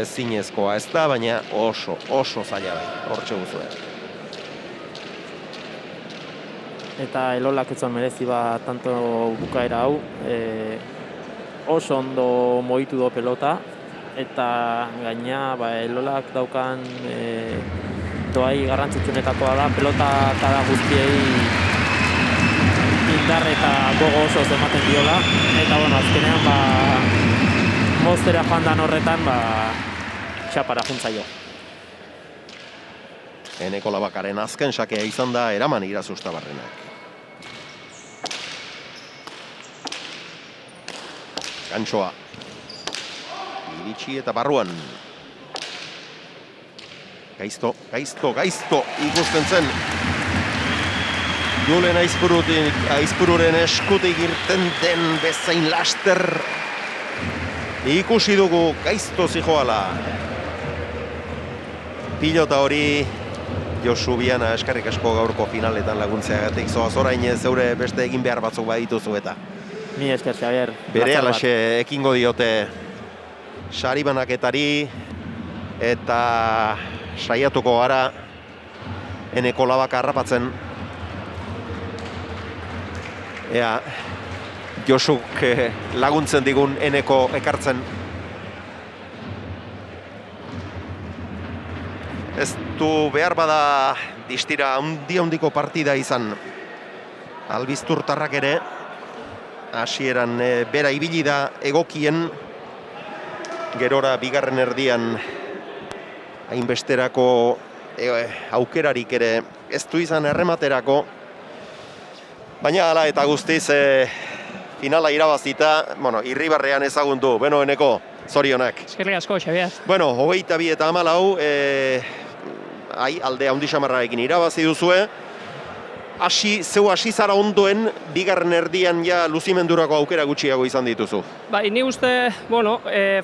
Zinezkoa ez da, baina oso zaila da. Hortxe guzuen. Eta Elolak ez zuen merezi tanto bukaera hau. Oso ondo moitu do pelota. Eta gaina Elolak daukan doai garrantzitsunetakoa da. Pelota kada guztiei indar eta gogo oso ematen diola. Eta azkenean moztera joan dan horretan txapara juntzaio. Eneko Labakaren azken sakea izan da eraman Irazustabarrenak. Gantxoa. Iritsi eta barruan. Gaizto ikusten zen. Julen Aizpururen eskutik irten den bezain laster. Ikusi dugu gaizto zijoala. Pilota hori Josu Biana eskerrik asko gaurko finaletan laguntzeagatik. Zoaz orain zeure beste egin behar batzuk badituzu eta. Mi esker, Xabier. Bere alaxe ekingo diote sari banaketari eta saiatuko gara Eneko Labaka harrapatzen. Ea, Josuk laguntzen digun Eneko ekartzen. Ez du behar bada distira handiko partida izan. Albizturtarrak ere, hasieran bera ibili da egokien, gerora bigarren erdian hainbesterako aukerarik ere ez du izan errematerako, baina hala eta guztiz finala irabazita, irribarrean ezagundu. Beno, Eneko, zorionak. Eskerrik asko, Xabier. 22 eta 14, alde handi xamarrarekin irabazi duzue. Zeu hasi zara ondoen, bigarren erdian ja luzimendurako aukera gutxiago izan dituzu. Bai, ni uste,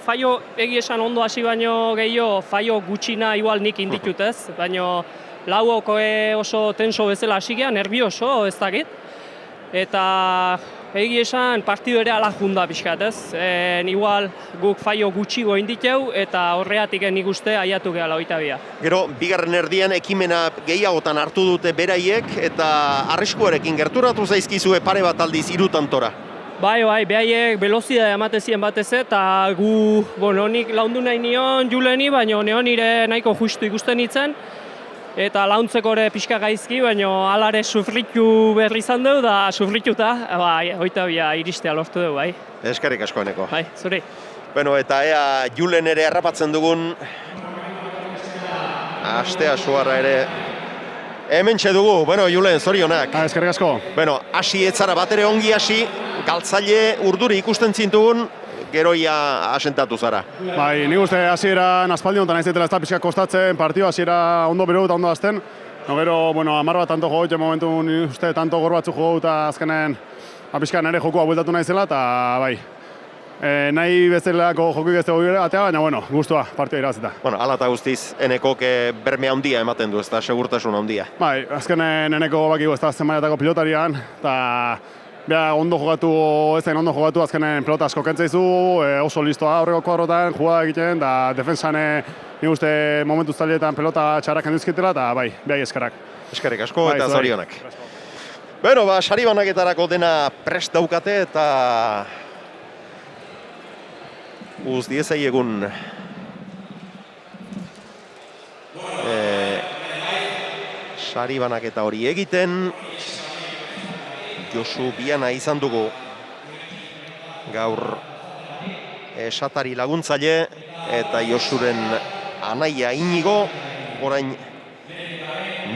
fallo egi esan ondo hasi baino gehiago, fallo gutxina igual nik inditut ez, baino lauok oso tenso bezala hasi gean, nervioso ez dakit. Eta egi esan partidu ere ala junda pixkat ez. Igual guk fallo gutxigo inditeu eta horreatik nik uste aiatu gehala 22. Gero, bigarren erdian ekimena gehiagotan hartu dute beraiek eta arriskuarekin gerturatu zaizkizue pare bat aldiz 3 tantora. Bai, behaiek velozidadea ematezien batez eta gu, nik laundu nahi nion Juleni, baina nire nahiko justu ikusten nintzen. Eta launtzeko ere pixka gaizki, baina alare sufritu berri izan dugu, da sufrituta, 22 iristea lortu dugu, bai. Eskerrik asko, Eneko. Bai, zuri. Eta ea Julen ere harrapatzen dugun, astea suarra ere, hementxe dugu, Julen, zorionak. Eskerrik asko. Hasi etzara bat ere ongi hasi, galtzaile urduri ikusten zintugun, geroia asentatu zara. Bai, nik uste hasieran aspaldi honetan naizetela ez da pixka kostatzen, partio hasiera ondo beru eta ondo azten. Gero, 10 bat tanto jo, momentu nik uste tanto gor batzuk jo eta azkenen pixka nire jokua bueltatu naizela eta bai. Nahi bezalako jokuik ez dugu atea, baina gustua partioa irabazita. Hala eta guztiz, Enekok berme handia ematen du, ez da segurtasun handia. Bai, azkenen Eneko bakigu ez da zen mailatako pilotarian, eta ondo jogatu, ezain ondo jogatu azkenen pelota asko kentzaizu, oso listoa horreko kuadrotan, jugada egiten, da defensan nik uste momentu zailetan pelota txarrak hendizkitela, eta bai, behai eskerrak. Eskerrik asko eta zorionak. Sari banaketarako dena prest daukate eta diezai egun sari banaketa hori egiten. Josu Biana izan dugu gaur esatari laguntzaile eta Josuren anaia Inigo, orain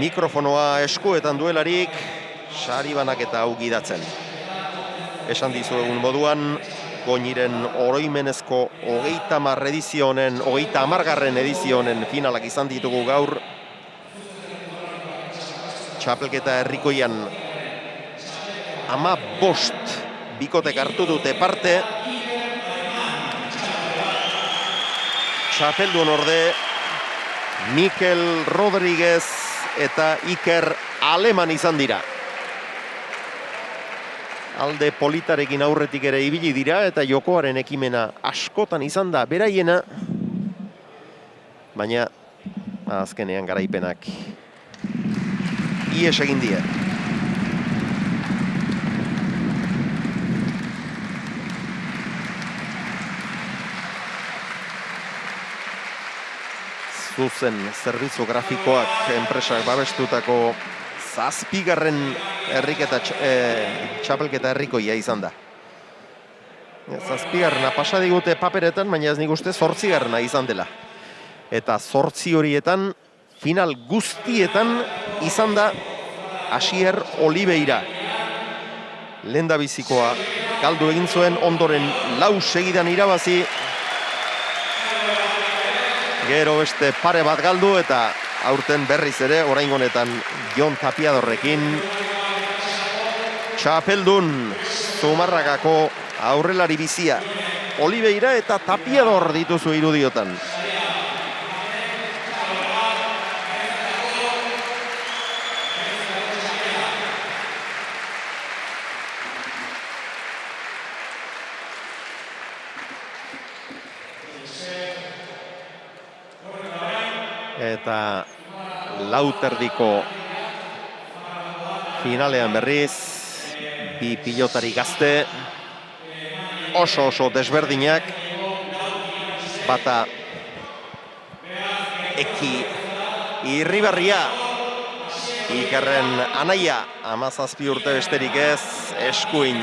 mikrofonoa eskuetan duelarik sari banaketa hau gidatzen. Esan dizu egun moduan, Goñiren oroimenezko 30 edizionen, 30. edizionen finalak izan ditugu gaur. Txapelketa herrikoian 15 bikotek hartu dute parte. Txapeldun orde Mikel Rodríguez eta Iker Aleman izan dira. Alde politarekin aurretik ere ibili dira eta jokoaren ekimena askotan izan da beraiena. Baina azkenean garaipenak ies egin die. Zuzen zerbitzu grafikoak enpresak babestutako 7. txapelketa herrikoia izan da. 7. pasa digute paperetan, baina ez nik uste 8. izan dela. Eta 8 horietan final guztietan izan da Asier Oliveira. Lehendabizikoa galdu egin zuen, ondoren 4 segidan irabazi. Gero beste pare bat galdu eta aurten berriz ere, oraingo honetan Jon Tapiadorrekin. Txapeldun Zumarragako aurrelari bizia. Oliveira eta Tapiador dituzu irudiotan. Eta lauterdiko finalean berriz, bi pilotari gazte, oso desberdinak, bata Eki Irribarria, Ikerren anaia, 17 urte besterik ez, eskuin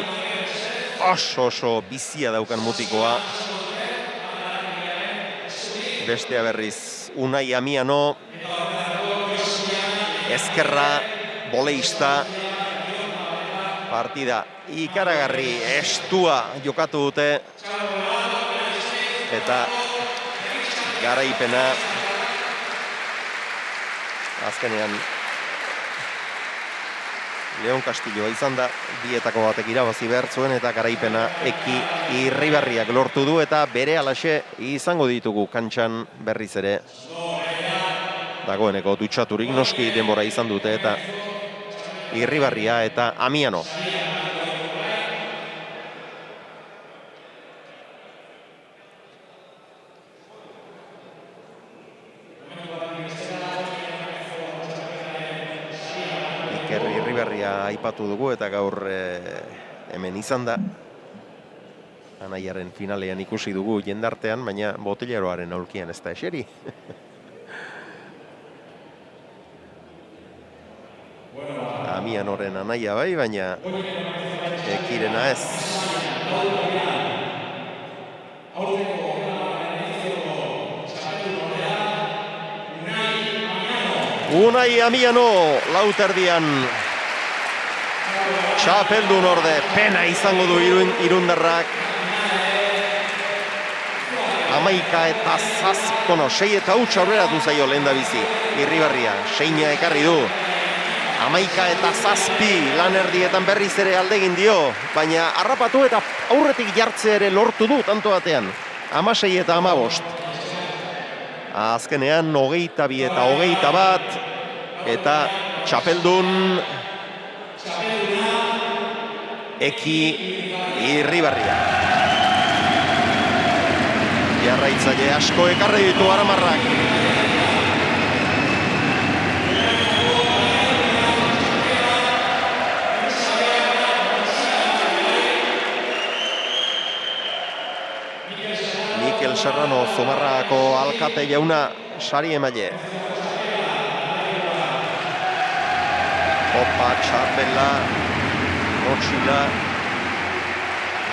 oso bizia daukan mutikoa. Bestea berriz Unai Amiano, ezkerra, boleista, partida ikaragarri estua jokatu dute, eta garaipena azkenean Leon Castilloa izan da, bietako batek irabazi behar zuen, eta garaipena Eki Irribarriak lortu du, eta bere alaxe izango ditugu kantxan berriz ere. Dagoeneko dutxaturik noski denbora izan dute, eta Irribarria eta Amiano. Aipatu dugu eta gaur hemen izan da. Anaiaren finalean ikusi dugu jendartean, baina botileroaren aulkian ez da eseri. Amianoren anaia bai, baina Ekirena ez. Unai Amiano lauterdian txapeldun orde, pena izango du irundarrak. 6 eta huts aurreratu zaio lehendabizi. Irribarria, seina ekarri du. 11-7 lan erdietan berriz ere aldegin dio, baina harrapatu eta aurretik jartze ere lortu du tanto batean. 16 eta 15. Azkenean 22 eta 21, eta txapeldun Eki Irribarria. Jarraitzaile asko ekarri ditu aramarrak. Mikel Serrano, Zumarragako alkate jauna, sari emaile. Opa, txarpela, motxila,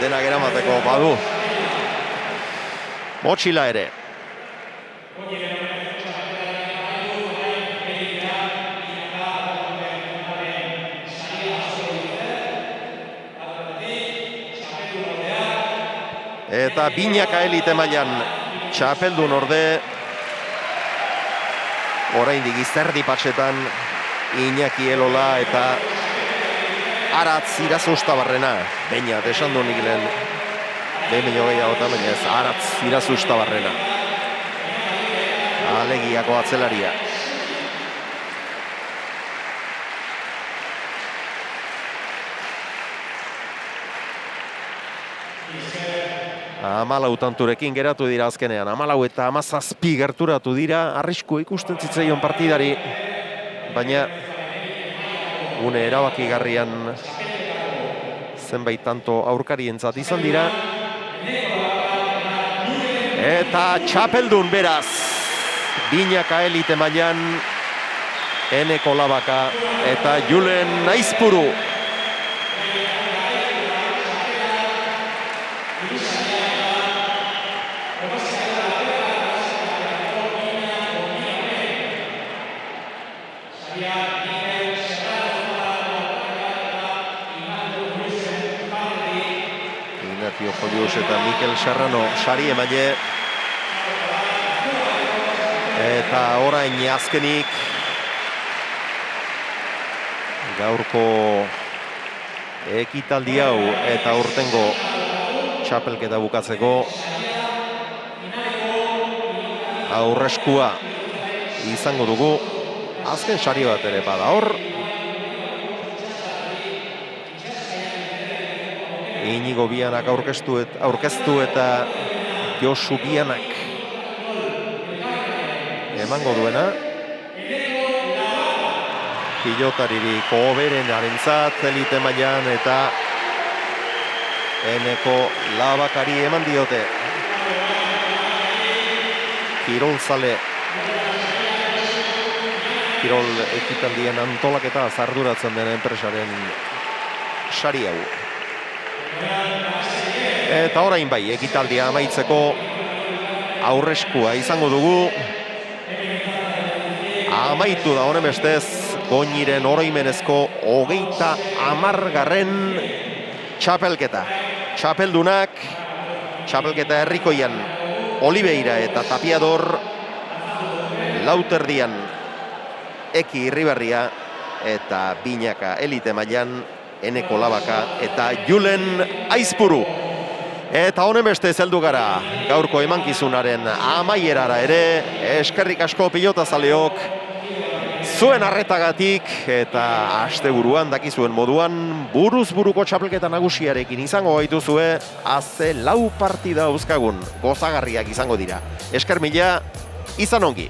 denak eramateko badu. Motxila ere. Eta binaka elite mailan txapeldun orde. Oraindik izerdi patxetan Iñaki Elola eta Aratz Irazustabarrena. Baina, desan du nik lehen. Behin gehiagotan, baina ez, Aratz Irazustabarrena. Alegiako atzelaria. Amalau tanturekin geratu dira azkenean. 14 eta 17 gerturatu dira. Arrisku ikusten zitzaion partidari. Baina une erabakigarrian zenbait tanto aurkarientzat izan dira. Eta txapeldun beraz. Binaka elite mailan Eneko Labaka eta Julen Aizpuru. Ignacio Jolius eta Mikel Serrano sari emaile. Eta orain azkenik gaurko ekitaldi hau eta urtengo txapelketa bukatzeko aurreskua izango dugu. Azken sari bat ere bada hor. Inigo Bianak aurkeztu eta Josu Bianak emango duena. Pilotaririk hoberenarentzat elite mailan eta Eneko Labakari eman diote. Kirolzale kirol ekitaldien antolaketa arduratzen den enpresaren sari hau. Eta orain bai, ekitaldia amaitzeko aurreskua izango dugu. Amaitu da honen bestez, Goñiren oroimenezko 30. txapelketa. Txapeldunak, txapelketa herrikoian Oliveira eta Tapiador, Lauterdian Eki Irribarria eta Binaka elite mailan Eneko Labaka eta Julen Aizpuru. Eta honen beste heldu gara gaurko emankizunaren amaierara ere. Eskerrik asko pilotazaleok zuen arretagatik eta asteburuan dakizuen moduan buruz buruko txapelketa nagusiarekin izango gaituzue. Aze 4 partida dauzkagun gozagarriak izango dira. Esker mila, izan ongi.